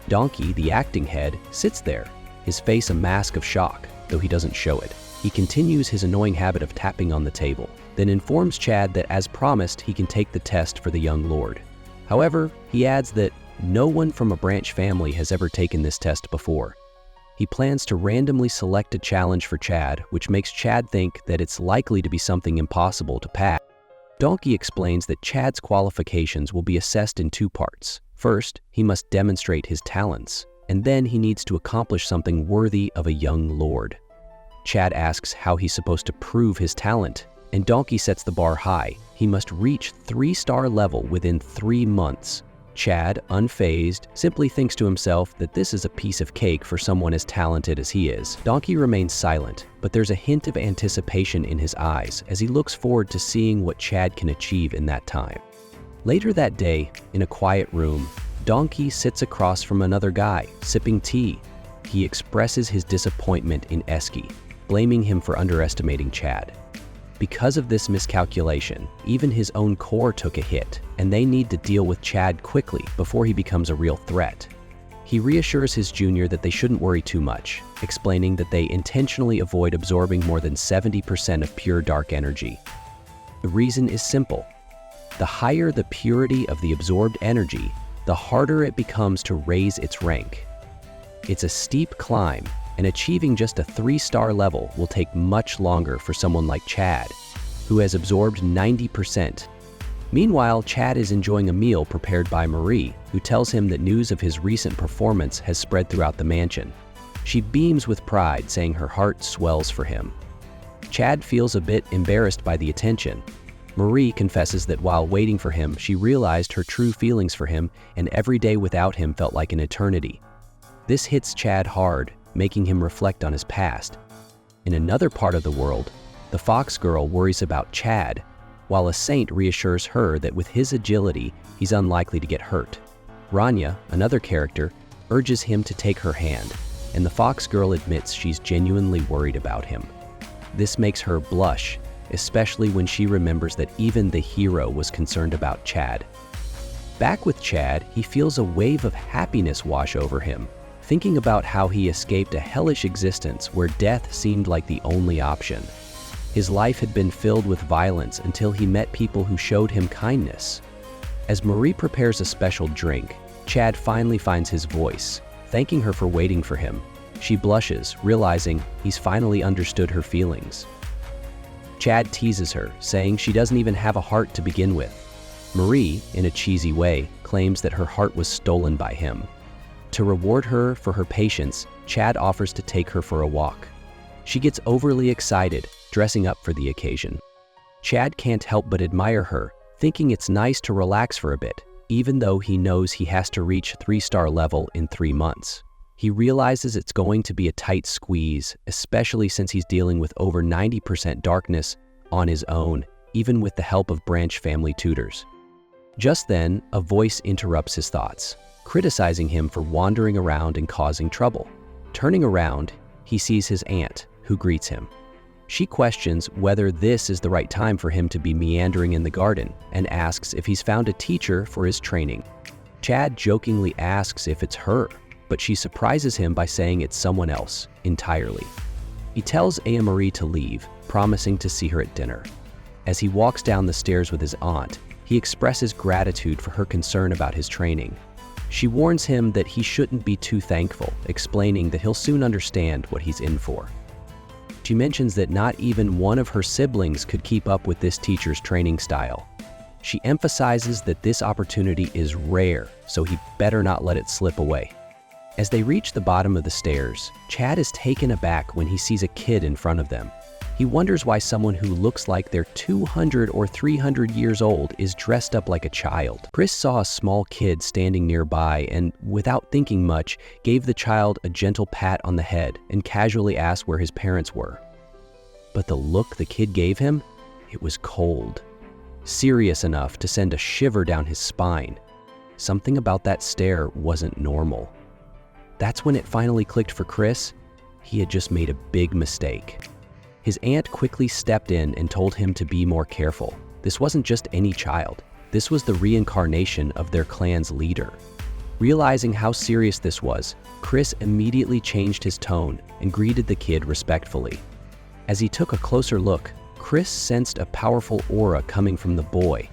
Donkey, the acting head, sits there, his face a mask of shock, though he doesn't show it. He continues his annoying habit of tapping on the table, then informs Chad that as promised he can take the test for the Young Lord. However, he adds that no one from a branch family has ever taken this test before. He plans to randomly select a challenge for Chad, which makes Chad think that it's likely to be something impossible to pass. Donkey explains that Chad's qualifications will be assessed in 2 parts. First, he must demonstrate his talents, and then he needs to accomplish something worthy of a young lord. Chad asks how he's supposed to prove his talent, and Donkey sets the bar high. He must reach 3-star level within 3 months. Chad, unfazed, simply thinks to himself that this is a piece of cake for someone as talented as he is. Donkey remains silent, but there's a hint of anticipation in his eyes as he looks forward to seeing what Chad can achieve in that time. Later that day, in a quiet room, Donkey sits across from another guy, sipping tea. He expresses his disappointment in Eski, blaming him for underestimating Chad. Because of this miscalculation, even his own core took a hit, and they need to deal with Chad quickly before he becomes a real threat. He reassures his junior that they shouldn't worry too much, explaining that they intentionally avoid absorbing more than 70% of pure dark energy. The reason is simple. The higher the purity of the absorbed energy, the harder it becomes to raise its rank. It's a steep climb, and achieving just a 3-star level will take much longer for someone like Chad, who has absorbed 90%. Meanwhile, Chad is enjoying a meal prepared by Marie, who tells him that news of his recent performance has spread throughout the mansion. She beams with pride, saying her heart swells for him. Chad feels a bit embarrassed by the attention. Marie confesses that while waiting for him, she realized her true feelings for him, and every day without him felt like an eternity. This hits Chad hard, making him reflect on his past. In another part of the world, the fox girl worries about Chad, while a saint reassures her that with his agility, he's unlikely to get hurt. Rania, another character, urges him to take her hand, and the fox girl admits she's genuinely worried about him. This makes her blush, especially when she remembers that even the hero was concerned about Chad. Back with Chad, he feels a wave of happiness wash over him, thinking about how he escaped a hellish existence where death seemed like the only option. His life had been filled with violence until he met people who showed him kindness. As Marie prepares a special drink, Chad finally finds his voice, thanking her for waiting for him. She blushes, realizing he's finally understood her feelings. Chad teases her, saying she doesn't even have a heart to begin with. Marie, in a cheesy way, claims that her heart was stolen by him. To reward her for her patience, Chad offers to take her for a walk. She gets overly excited, dressing up for the occasion. Chad can't help but admire her, thinking it's nice to relax for a bit, even though he knows he has to reach 3-star level in 3 months. He realizes it's going to be a tight squeeze, especially since he's dealing with over 90% darkness on his own, even with the help of branch family tutors. Just then, a voice interrupts his thoughts, criticizing him for wandering around and causing trouble. Turning around, he sees his aunt, who greets him. She questions whether this is the right time for him to be meandering in the garden and asks if he's found a teacher for his training. Chad jokingly asks if it's her, but she surprises him by saying it's someone else entirely. He tells Aya Marie to leave, promising to see her at dinner. As he walks down the stairs with his aunt, he expresses gratitude for her concern about his training. She warns him that he shouldn't be too thankful, explaining that he'll soon understand what he's in for. She mentions that not even one of her siblings could keep up with this teacher's training style. She emphasizes that this opportunity is rare, so he better not let it slip away. As they reach the bottom of the stairs, Chad is taken aback when he sees a kid in front of them. He wonders why someone who looks like they're 200 or 300 years old is dressed up like a child. Chris saw a small kid standing nearby and, without thinking much, gave the child a gentle pat on the head and casually asked where his parents were. But the look the kid gave him, it was cold. Serious enough to send a shiver down his spine. Something about that stare wasn't normal. That's when it finally clicked for Chris. He had just made a big mistake. His aunt quickly stepped in and told him to be more careful. This wasn't just any child. This was the reincarnation of their clan's leader. Realizing how serious this was, Chris immediately changed his tone and greeted the kid respectfully. As he took a closer look, Chris sensed a powerful aura coming from the boy,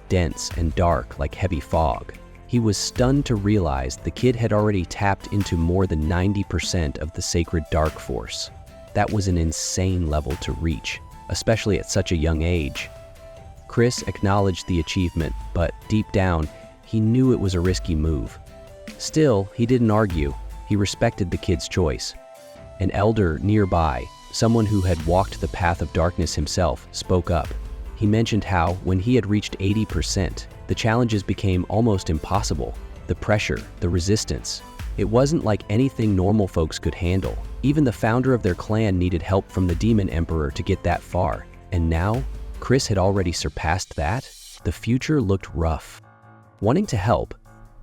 dense and dark like heavy fog. He was stunned to realize the kid had already tapped into more than 90% of the sacred dark force. That was an insane level to reach, especially at such a young age. Chris acknowledged the achievement, but deep down, he knew it was a risky move. Still, he didn't argue. He respected the kid's choice. An elder nearby, someone who had walked the path of darkness himself, spoke up. He mentioned how, when he had reached 80%, the challenges became almost impossible. The pressure, the resistance. It wasn't like anything normal folks could handle. Even the founder of their clan needed help from the Demon Emperor to get that far. And now, Chris had already surpassed that. The future looked rough. Wanting to help,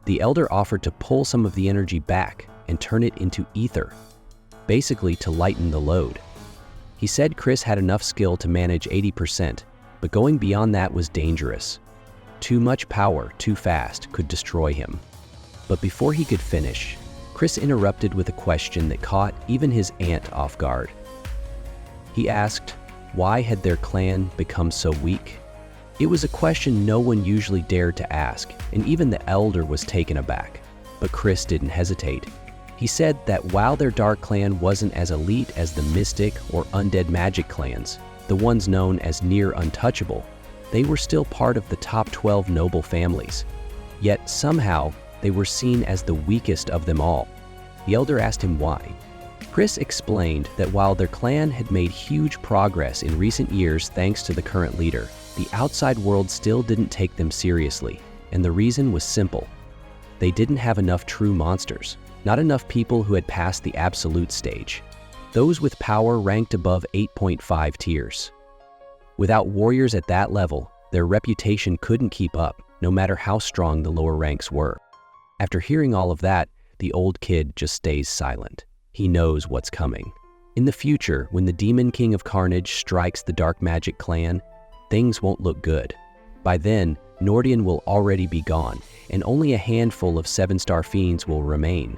the elder offered to pull some of the energy back and turn it into ether, basically to lighten the load. He said Chris had enough skill to manage 80%, but going beyond that was dangerous. Too much power too fast could destroy him. But before he could finish, Chris interrupted with a question that caught even his aunt off guard. He asked, why had their clan become so weak? It was a question no one usually dared to ask, and even the elder was taken aback. But Chris didn't hesitate. He said that while their dark clan wasn't as elite as the mystic or undead magic clans, the ones known as near untouchable, they were still part of the top 12 noble families. Yet somehow, they were seen as the weakest of them all. The elder asked him why. Chris explained that while their clan had made huge progress in recent years thanks to the current leader, the outside world still didn't take them seriously, and the reason was simple. They didn't have enough true monsters, not enough people who had passed the absolute stage. Those with power ranked above 8.5 tiers. Without warriors at that level, their reputation couldn't keep up, no matter how strong the lower ranks were. After hearing all of that, the old kid just stays silent. He knows what's coming. In the future, when the Demon King of Carnage strikes the Dark Magic clan, things won't look good. By then, Nordion will already be gone, and only a handful of 7-star fiends will remain.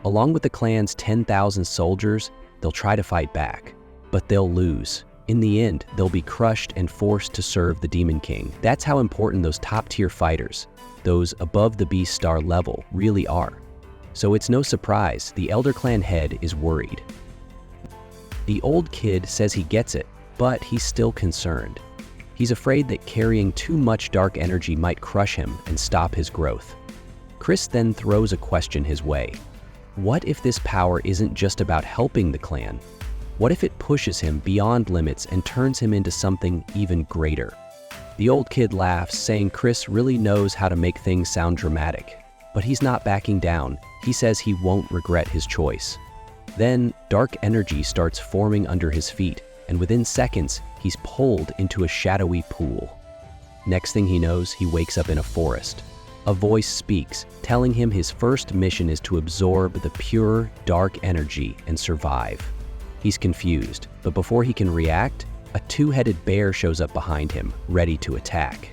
Along with the clan's 10,000 soldiers, they'll try to fight back, but they'll lose. In the end, they'll be crushed and forced to serve the Demon King. That's how important those top-tier fighters, those above the beast star level, really are. So it's no surprise the Elder Clan head is worried. The old kid says he gets it, but he's still concerned. He's afraid that carrying too much dark energy might crush him and stop his growth. Chris then throws a question his way. What if this power isn't just about helping the clan? What if it pushes him beyond limits and turns him into something even greater? The old kid laughs, saying Chris really knows how to make things sound dramatic. But he's not backing down. He says he won't regret his choice. Then, dark energy starts forming under his feet, and within seconds, he's pulled into a shadowy pool. Next thing he knows, he wakes up in a forest. A voice speaks, telling him his first mission is to absorb the pure, dark energy and survive. He's confused, but before he can react, a two-headed bear shows up behind him, ready to attack.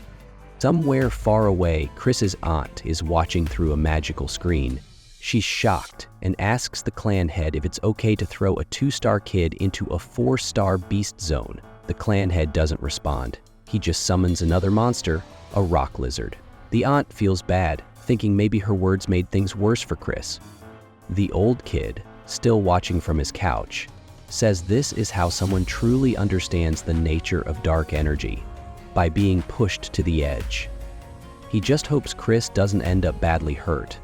Somewhere far away, Chris's aunt is watching through a magical screen. She's shocked and asks the clan head if it's okay to throw a 2-star kid into a 4-star beast zone. The clan head doesn't respond. He just summons another monster, a rock lizard. The aunt feels bad, thinking maybe her words made things worse for Chris. The old kid, still watching from his couch, says this is how someone truly understands the nature of dark energy, by being pushed to the edge. He just hopes Chris doesn't end up badly hurt.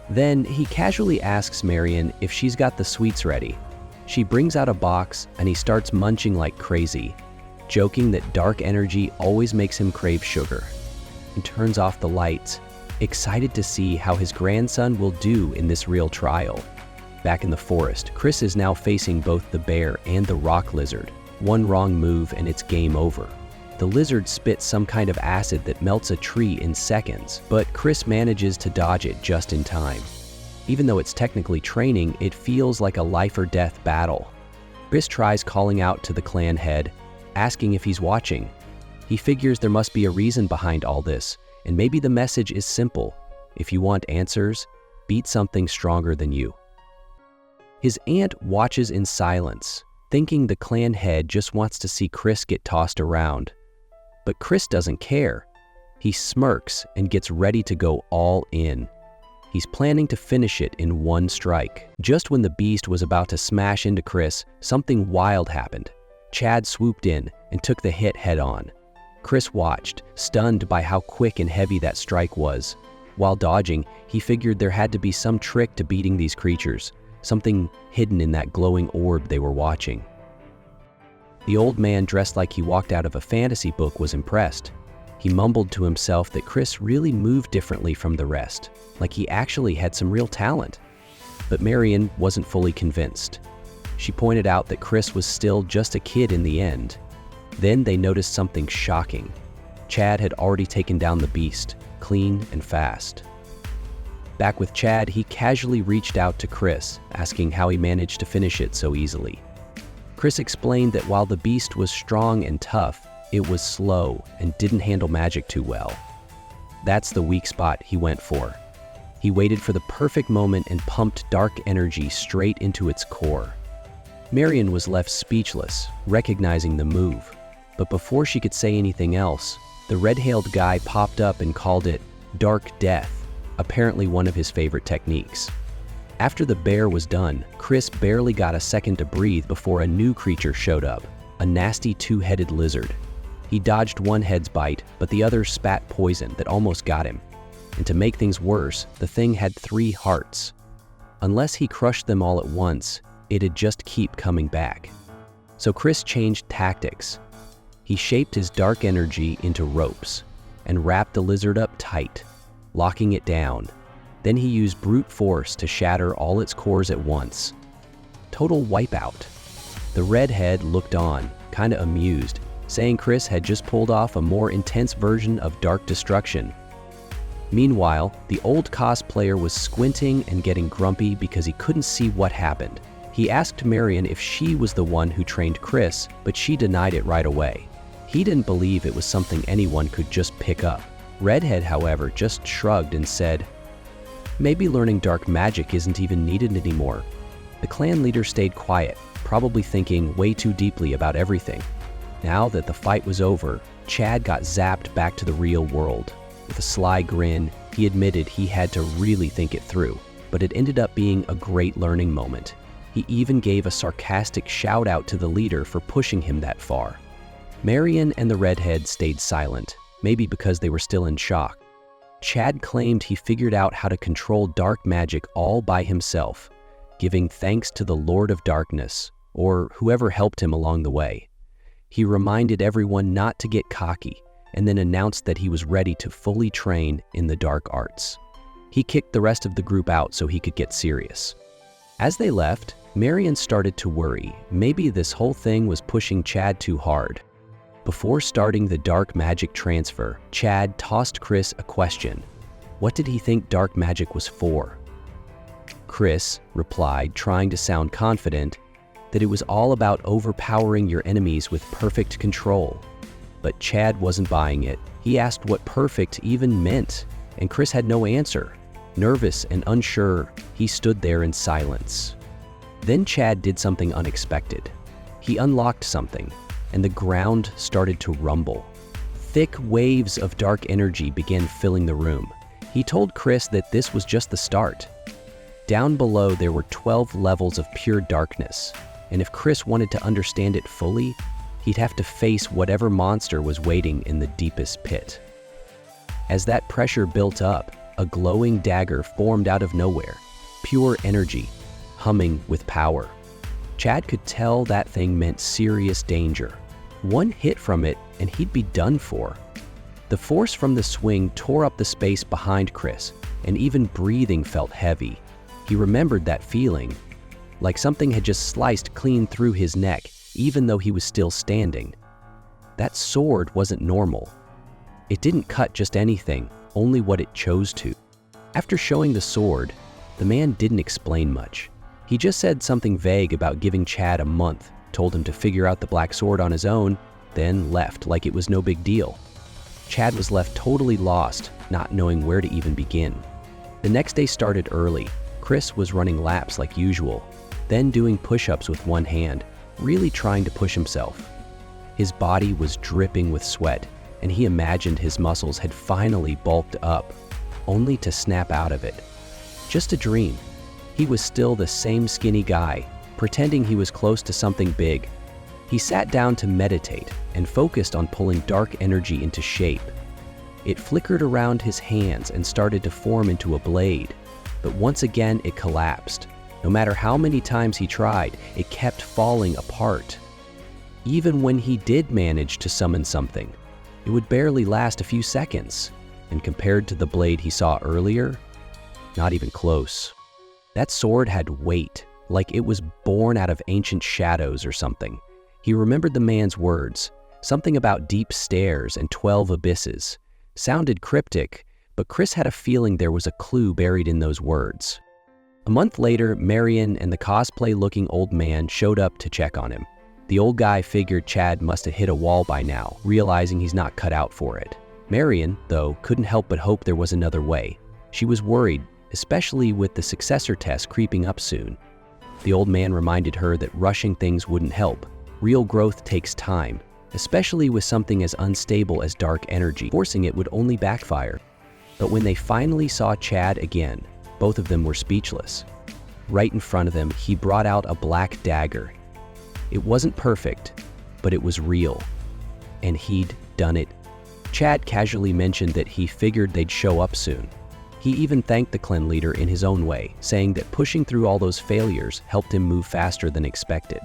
Then he casually asks Marion if she's got the sweets ready. She brings out a box and he starts munching like crazy, joking that dark energy always makes him crave sugar, and turns off the lights, excited to see how his grandson will do in this real trial. Back in the forest, Chris is now facing both the bear and the rock lizard. One wrong move and it's game over. The lizard spits some kind of acid that melts a tree in seconds, but Chris manages to dodge it just in time. Even though it's technically training, it feels like a life or death battle. Chris tries calling out to the clan head, asking if he's watching. He figures there must be a reason behind all this, and maybe the message is simple. If you want answers, beat something stronger than you. His aunt watches in silence, thinking the clan head just wants to see Chris get tossed around. But Chris doesn't care. He smirks and gets ready to go all in. He's planning to finish it in one strike. Just when the beast was about to smash into Chris, something wild happened. Chad swooped in and took the hit head on. Chris watched, stunned by how quick and heavy that strike was. While dodging, he figured there had to be some trick to beating these creatures, something hidden in that glowing orb they were watching. The old man, dressed like he walked out of a fantasy book, was impressed. He mumbled to himself that Chris really moved differently from the rest, like he actually had some real talent. But Marion wasn't fully convinced. She pointed out that Chris was still just a kid in the end. Then they noticed something shocking. Chad had already taken down the beast, clean and fast. Back with Chad, he casually reached out to Chris, asking how he managed to finish it so easily. Chris explained that while the beast was strong and tough, it was slow and didn't handle magic too well. That's the weak spot he went for. He waited for the perfect moment and pumped dark energy straight into its core. Marion was left speechless, recognizing the move. But before she could say anything else, the red-hailed guy popped up and called it Dark Death, apparently one of his favorite techniques. After the bear was done, Chris barely got a second to breathe before a new creature showed up, a nasty two-headed lizard. He dodged one head's bite, but the other spat poison that almost got him. And to make things worse, the thing had 3 hearts. Unless he crushed them all at once, it'd just keep coming back. So Chris changed tactics. He shaped his dark energy into ropes and wrapped the lizard up tight, locking it down. Then he used brute force to shatter all its cores at once. Total wipeout. The redhead looked on, kinda amused, saying Chris had just pulled off a more intense version of dark destruction. Meanwhile, the old cosplayer was squinting and getting grumpy because he couldn't see what happened. He asked Marion if she was the one who trained Chris, but she denied it right away. He didn't believe it was something anyone could just pick up. Redhead, however, just shrugged and said, "Maybe learning dark magic isn't even needed anymore." The clan leader stayed quiet, probably thinking way too deeply about everything. Now that the fight was over, Chad got zapped back to the real world. With a sly grin, he admitted he had to really think it through, but it ended up being a great learning moment. He even gave a sarcastic shout out to the leader for pushing him that far. Marion and the redhead stayed silent, maybe because they were still in shock. Chad claimed he figured out how to control dark magic all by himself, giving thanks to the Lord of Darkness, or whoever helped him along the way. He reminded everyone not to get cocky, and then announced that he was ready to fully train in the dark arts. He kicked the rest of the group out so he could get serious. As they left, Marion started to worry. Maybe this whole thing was pushing Chad too hard. Before starting the dark magic transfer, Chad tossed Chris a question. What did he think dark magic was for? Chris replied, trying to sound confident, that it was all about overpowering your enemies with perfect control. But Chad wasn't buying it. He asked what perfect even meant, and Chris had no answer. Nervous and unsure, he stood there in silence. Then Chad did something unexpected. He unlocked something, and the ground started to rumble. Thick waves of dark energy began filling the room. He told Chris that this was just the start. Down below there were 12 levels of pure darkness, and if Chris wanted to understand it fully, he'd have to face whatever monster was waiting in the deepest pit. As that pressure built up, a glowing dagger formed out of nowhere, pure energy, humming with power. Chad could tell that thing meant serious danger. One hit from it and he'd be done for. The force from the swing tore up the space behind Chris, and even breathing felt heavy. He remembered that feeling, like something had just sliced clean through his neck, even though he was still standing. That sword wasn't normal. It didn't cut just anything, only what it chose to. After showing the sword, the man didn't explain much. He just said something vague about giving Chad a month, told him to figure out the black sword on his own, then left like it was no big deal. Chad was left totally lost, not knowing where to even begin. The next day started early. Chris was running laps like usual, then doing push-ups with one hand, really trying to push himself. His body was dripping with sweat, and he imagined his muscles had finally bulked up, only to snap out of it. Just a dream. He was still the same skinny guy, pretending he was close to something big. He sat down to meditate and focused on pulling dark energy into shape. It flickered around his hands and started to form into a blade, but once again it collapsed. No matter how many times he tried, it kept falling apart. Even when he did manage to summon something, it would barely last a few seconds, and compared to the blade he saw earlier, not even close. That sword had weight, like it was born out of ancient shadows or something. He remembered the man's words, something about deep stairs and 12 abysses. Sounded cryptic, but Chris had a feeling there was a clue buried in those words. A month later, Marion and the cosplay-looking old man showed up to check on him. The old guy figured Chad must have hit a wall by now, realizing he's not cut out for it. Marion, though, couldn't help but hope there was another way. She was worried, especially with the successor test creeping up soon. The old man reminded her that rushing things wouldn't help. Real growth takes time, especially with something as unstable as dark energy. Forcing it would only backfire. But when they finally saw Chad again, both of them were speechless. Right in front of them, he brought out a black dagger. It wasn't perfect, but it was real. And he'd done it. Chad casually mentioned that he figured they'd show up soon. He even thanked the clan leader in his own way, saying that pushing through all those failures helped him move faster than expected.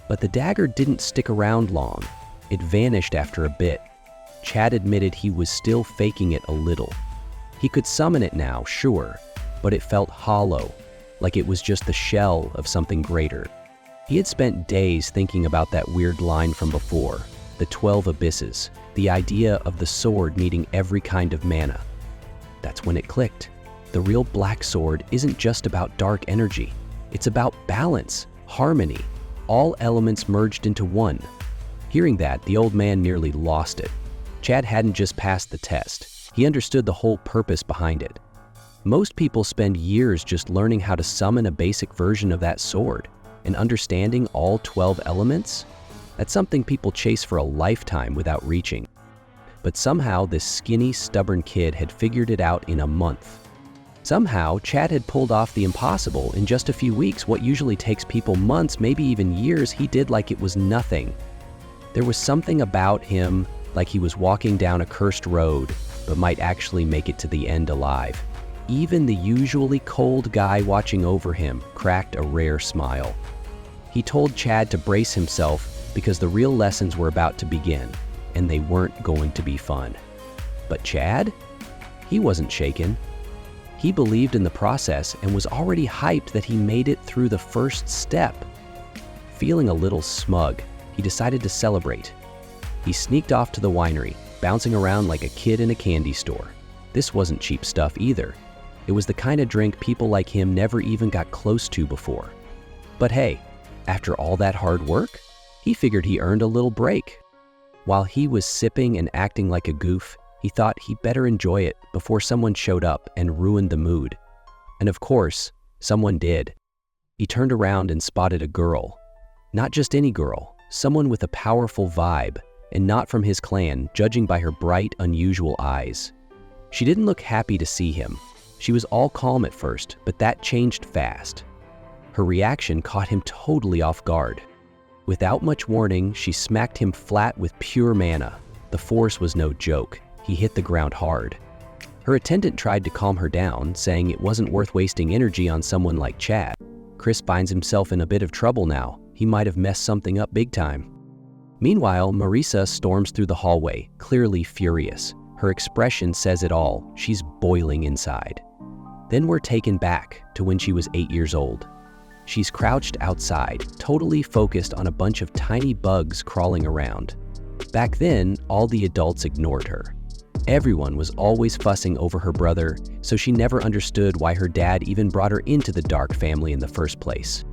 But the dagger didn't stick around long. It vanished after a bit. Chad admitted he was still faking it a little. He could summon it now, sure, but it felt hollow, like it was just the shell of something greater. He had spent days thinking about that weird line from before, the 12 abysses, the idea of the sword needing every kind of mana. That's when it clicked. The real black sword isn't just about dark energy. It's about balance, harmony, all elements merged into one. Hearing that, the old man nearly lost it. Chad hadn't just passed the test. He understood the whole purpose behind it. Most people spend years just learning how to summon a basic version of that sword, and understanding all 12 elements? That's something people chase for a lifetime without reaching. But somehow this skinny, stubborn kid had figured it out in a month. Somehow, Chad had pulled off the impossible in just a few weeks. What usually takes people months, maybe even years, he did like it was nothing. There was something about him, like he was walking down a cursed road, but might actually make it to the end alive. Even the usually cold guy watching over him cracked a rare smile. He told Chad to brace himself because the real lessons were about to begin, and they weren't going to be fun. But Chad? He wasn't shaken. He believed in the process and was already hyped that he made it through the first step. Feeling a little smug, he decided to celebrate. He sneaked off to the winery, bouncing around like a kid in a candy store. This wasn't cheap stuff either. It was the kind of drink people like him never even got close to before. But hey, after all that hard work, he figured he earned a little break. While he was sipping and acting like a goof, he thought he'd better enjoy it before someone showed up and ruined the mood. And of course, someone did. He turned around and spotted a girl. Not just any girl, someone with a powerful vibe, and not from his clan, judging by her bright, unusual eyes. She didn't look happy to see him. She was all calm at first, but that changed fast. Her reaction caught him totally off guard. Without much warning, she smacked him flat with pure mana. The force was no joke. He hit the ground hard. Her attendant tried to calm her down, saying it wasn't worth wasting energy on someone like Chad. Chris finds himself in a bit of trouble now. He might have messed something up big time. Meanwhile, Marisa storms through the hallway, clearly furious. Her expression says it all. She's boiling inside. Then we're taken back to when she was 8 years old. She's crouched outside, totally focused on a bunch of tiny bugs crawling around. Back then, all the adults ignored her. Everyone was always fussing over her brother, so she never understood why her dad even brought her into the Dark family in the first place.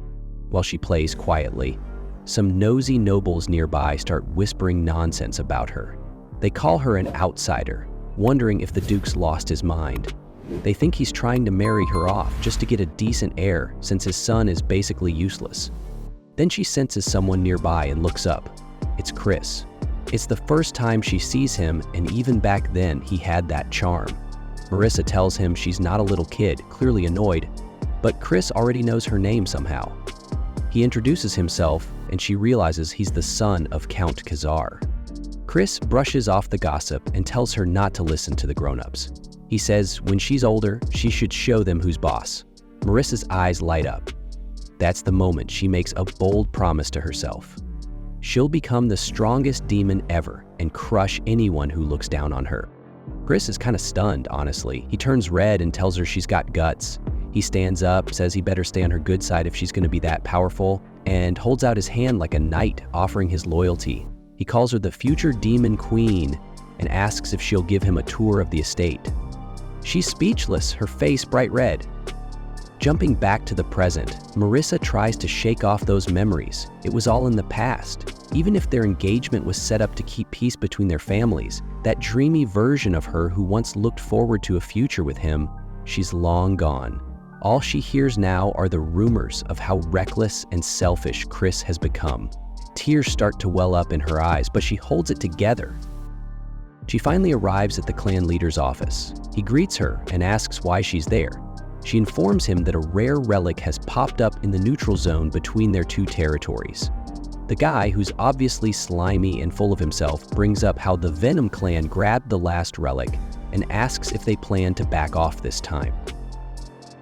While she plays quietly, some nosy nobles nearby start whispering nonsense about her. They call her an outsider, wondering if the Duke's lost his mind. They think he's trying to marry her off just to get a decent heir, since his son is basically useless. Then she senses someone nearby and looks up. It's Chris. It's the first time she sees him, and even back then he had that charm. Marisa tells him she's not a little kid, clearly annoyed, but Chris already knows her name somehow. He introduces himself, and she realizes he's the son of Count Khazar. Chris brushes off the gossip and tells her not to listen to the grown-ups. He says when she's older, she should show them who's boss. Marisa's eyes light up. That's the moment she makes a bold promise to herself. She'll become the strongest demon ever and crush anyone who looks down on her. Chris is kind of stunned, honestly. He turns red and tells her she's got guts. He stands up, says he better stay on her good side if she's going to be that powerful, and holds out his hand like a knight, offering his loyalty. He calls her the future demon queen and asks if she'll give him a tour of the estate. She's speechless, her face bright red. Jumping back to the present, Marisa tries to shake off those memories. It was all in the past. Even if their engagement was set up to keep peace between their families, that dreamy version of her who once looked forward to a future with him, she's long gone. All she hears now are the rumors of how reckless and selfish Chris has become. Tears start to well up in her eyes, but she holds it together. She finally arrives at the clan leader's office. He greets her and asks why she's there. She informs him that a rare relic has popped up in the neutral zone between their two territories. The guy, who's obviously slimy and full of himself, brings up how the Venom clan grabbed the last relic and asks if they plan to back off this time.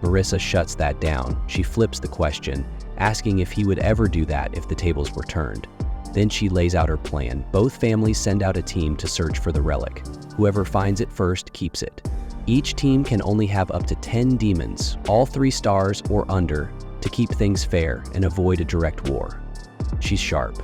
Marisa shuts that down. She flips the question, asking if he would ever do that if the tables were turned. Then she lays out her plan. Both families send out a team to search for the relic. Whoever finds it first keeps it. Each team can only have up to 10 demons, all 3 stars or under, to keep things fair and avoid a direct war. She's sharp.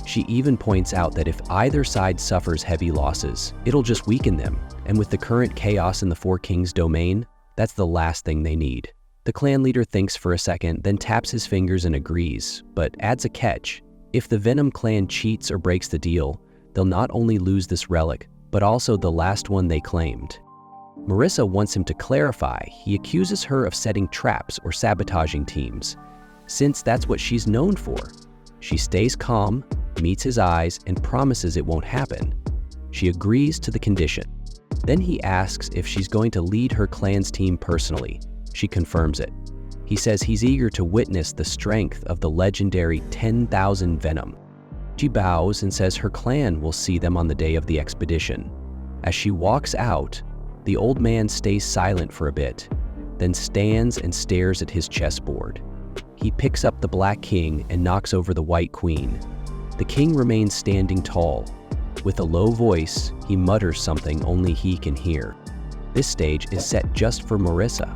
She even points out that if either side suffers heavy losses, it'll just weaken them, and with the current chaos in the Four Kings domain, that's the last thing they need. The clan leader thinks for a second, then taps his fingers and agrees, but adds a catch. If the Venom clan cheats or breaks the deal, they'll not only lose this relic, but also the last one they claimed. Marisa wants him to clarify. He accuses her of setting traps or sabotaging teams, since that's what she's known for. She stays calm, meets his eyes, and promises it won't happen. She agrees to the condition. Then he asks if she's going to lead her clan's team personally. She confirms it. He says he's eager to witness the strength of the legendary 10,000 Venom. She bows and says her clan will see them on the day of the expedition. As she walks out, the old man stays silent for a bit, then stands and stares at his chessboard. He picks up the Black King and knocks over the White Queen. The king remains standing tall. With a low voice, he mutters something only he can hear. This stage is set just for Marisa.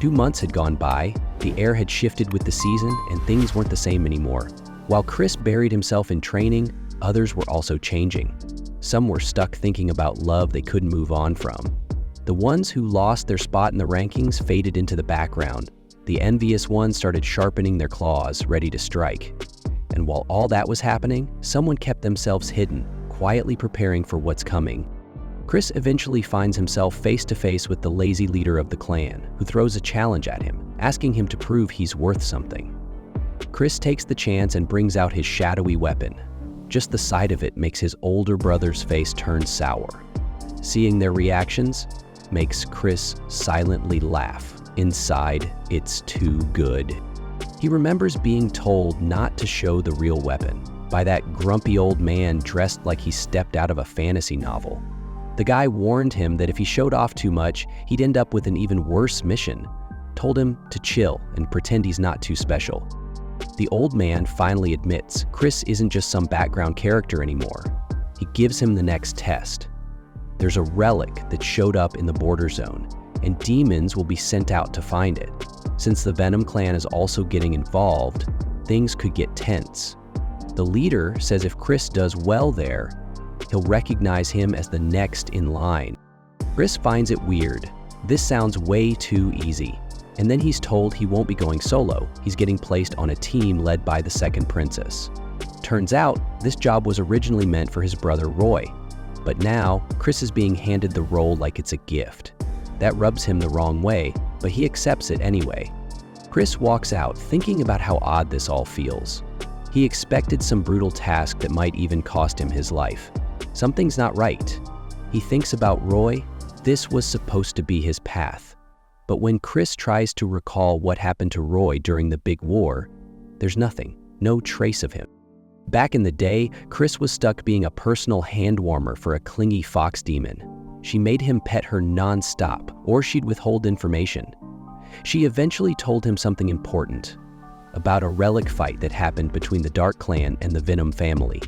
2 months had gone by, the air had shifted with the season, and things weren't the same anymore. While Chris buried himself in training, others were also changing. Some were stuck thinking about love they couldn't move on from. The ones who lost their spot in the rankings faded into the background. The envious ones started sharpening their claws, ready to strike. And while all that was happening, someone kept themselves hidden, quietly preparing for what's coming. Chris eventually finds himself face to face with the lazy leader of the clan, who throws a challenge at him, asking him to prove he's worth something. Chris takes the chance and brings out his shadowy weapon. Just the sight of it makes his older brother's face turn sour. Seeing their reactions, makes Chris silently laugh. Inside, it's too good. He remembers being told not to show the real weapon by that grumpy old man dressed like he stepped out of a fantasy novel. The guy warned him that if he showed off too much, he'd end up with an even worse mission. Told him to chill and pretend he's not too special. The old man finally admits Chris isn't just some background character anymore. He gives him the next test. There's a relic that showed up in the border zone, and demons will be sent out to find it. Since the Venom clan is also getting involved, things could get tense. The leader says if Chris does well there, he'll recognize him as the next in line. Chris finds it weird. This sounds way too easy. And then he's told he won't be going solo. He's getting placed on a team led by the second princess. Turns out, this job was originally meant for his brother Roy. But now, Chris is being handed the role like it's a gift. That rubs him the wrong way, but he accepts it anyway. Chris walks out thinking about how odd this all feels. He expected some brutal task that might even cost him his life. Something's not right. He thinks about Roy. This was supposed to be his path. But when Chris tries to recall what happened to Roy during the big war, there's nothing, no trace of him. Back in the day, Chris was stuck being a personal hand warmer for a clingy fox demon. She made him pet her non-stop, or she'd withhold information. She eventually told him something important, about a relic fight that happened between the Dark Clan and the Venom family.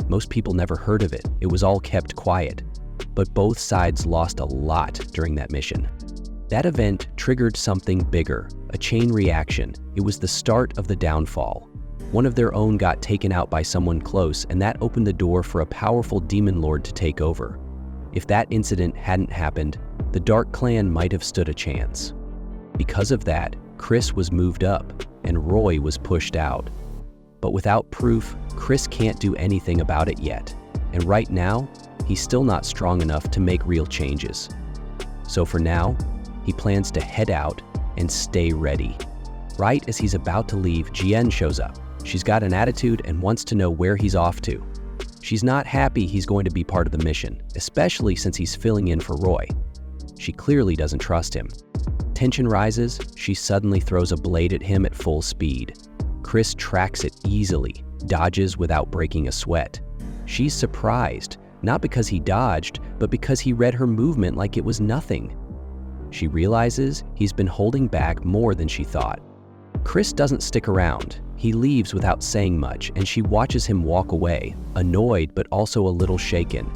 Most people never heard of it. It was all kept quiet, but both sides lost a lot during that mission. That event triggered something bigger, a chain reaction. It was the start of the downfall. One of their own got taken out by someone close, and that opened the door for a powerful demon lord to take over. If that incident hadn't happened, the Dark Clan might have stood a chance. Because of that, Chris was moved up, and Roy was pushed out. But without proof, Chris can't do anything about it yet. And right now, he's still not strong enough to make real changes. So for now, he plans to head out and stay ready. Right as he's about to leave, Jian shows up. She's got an attitude and wants to know where he's off to. She's not happy he's going to be part of the mission, especially since he's filling in for Roy. She clearly doesn't trust him. Tension rises, she suddenly throws a blade at him at full speed. Chris tracks it easily, dodges without breaking a sweat. She's surprised, not because he dodged, but because he read her movement like it was nothing. She realizes he's been holding back more than she thought. Chris doesn't stick around. He leaves without saying much, and she watches him walk away, annoyed but also a little shaken.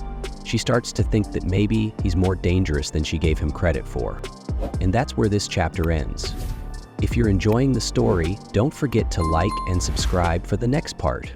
She starts to think that maybe he's more dangerous than she gave him credit for. And that's where this chapter ends. If you're enjoying the story, don't forget to like and subscribe for the next part.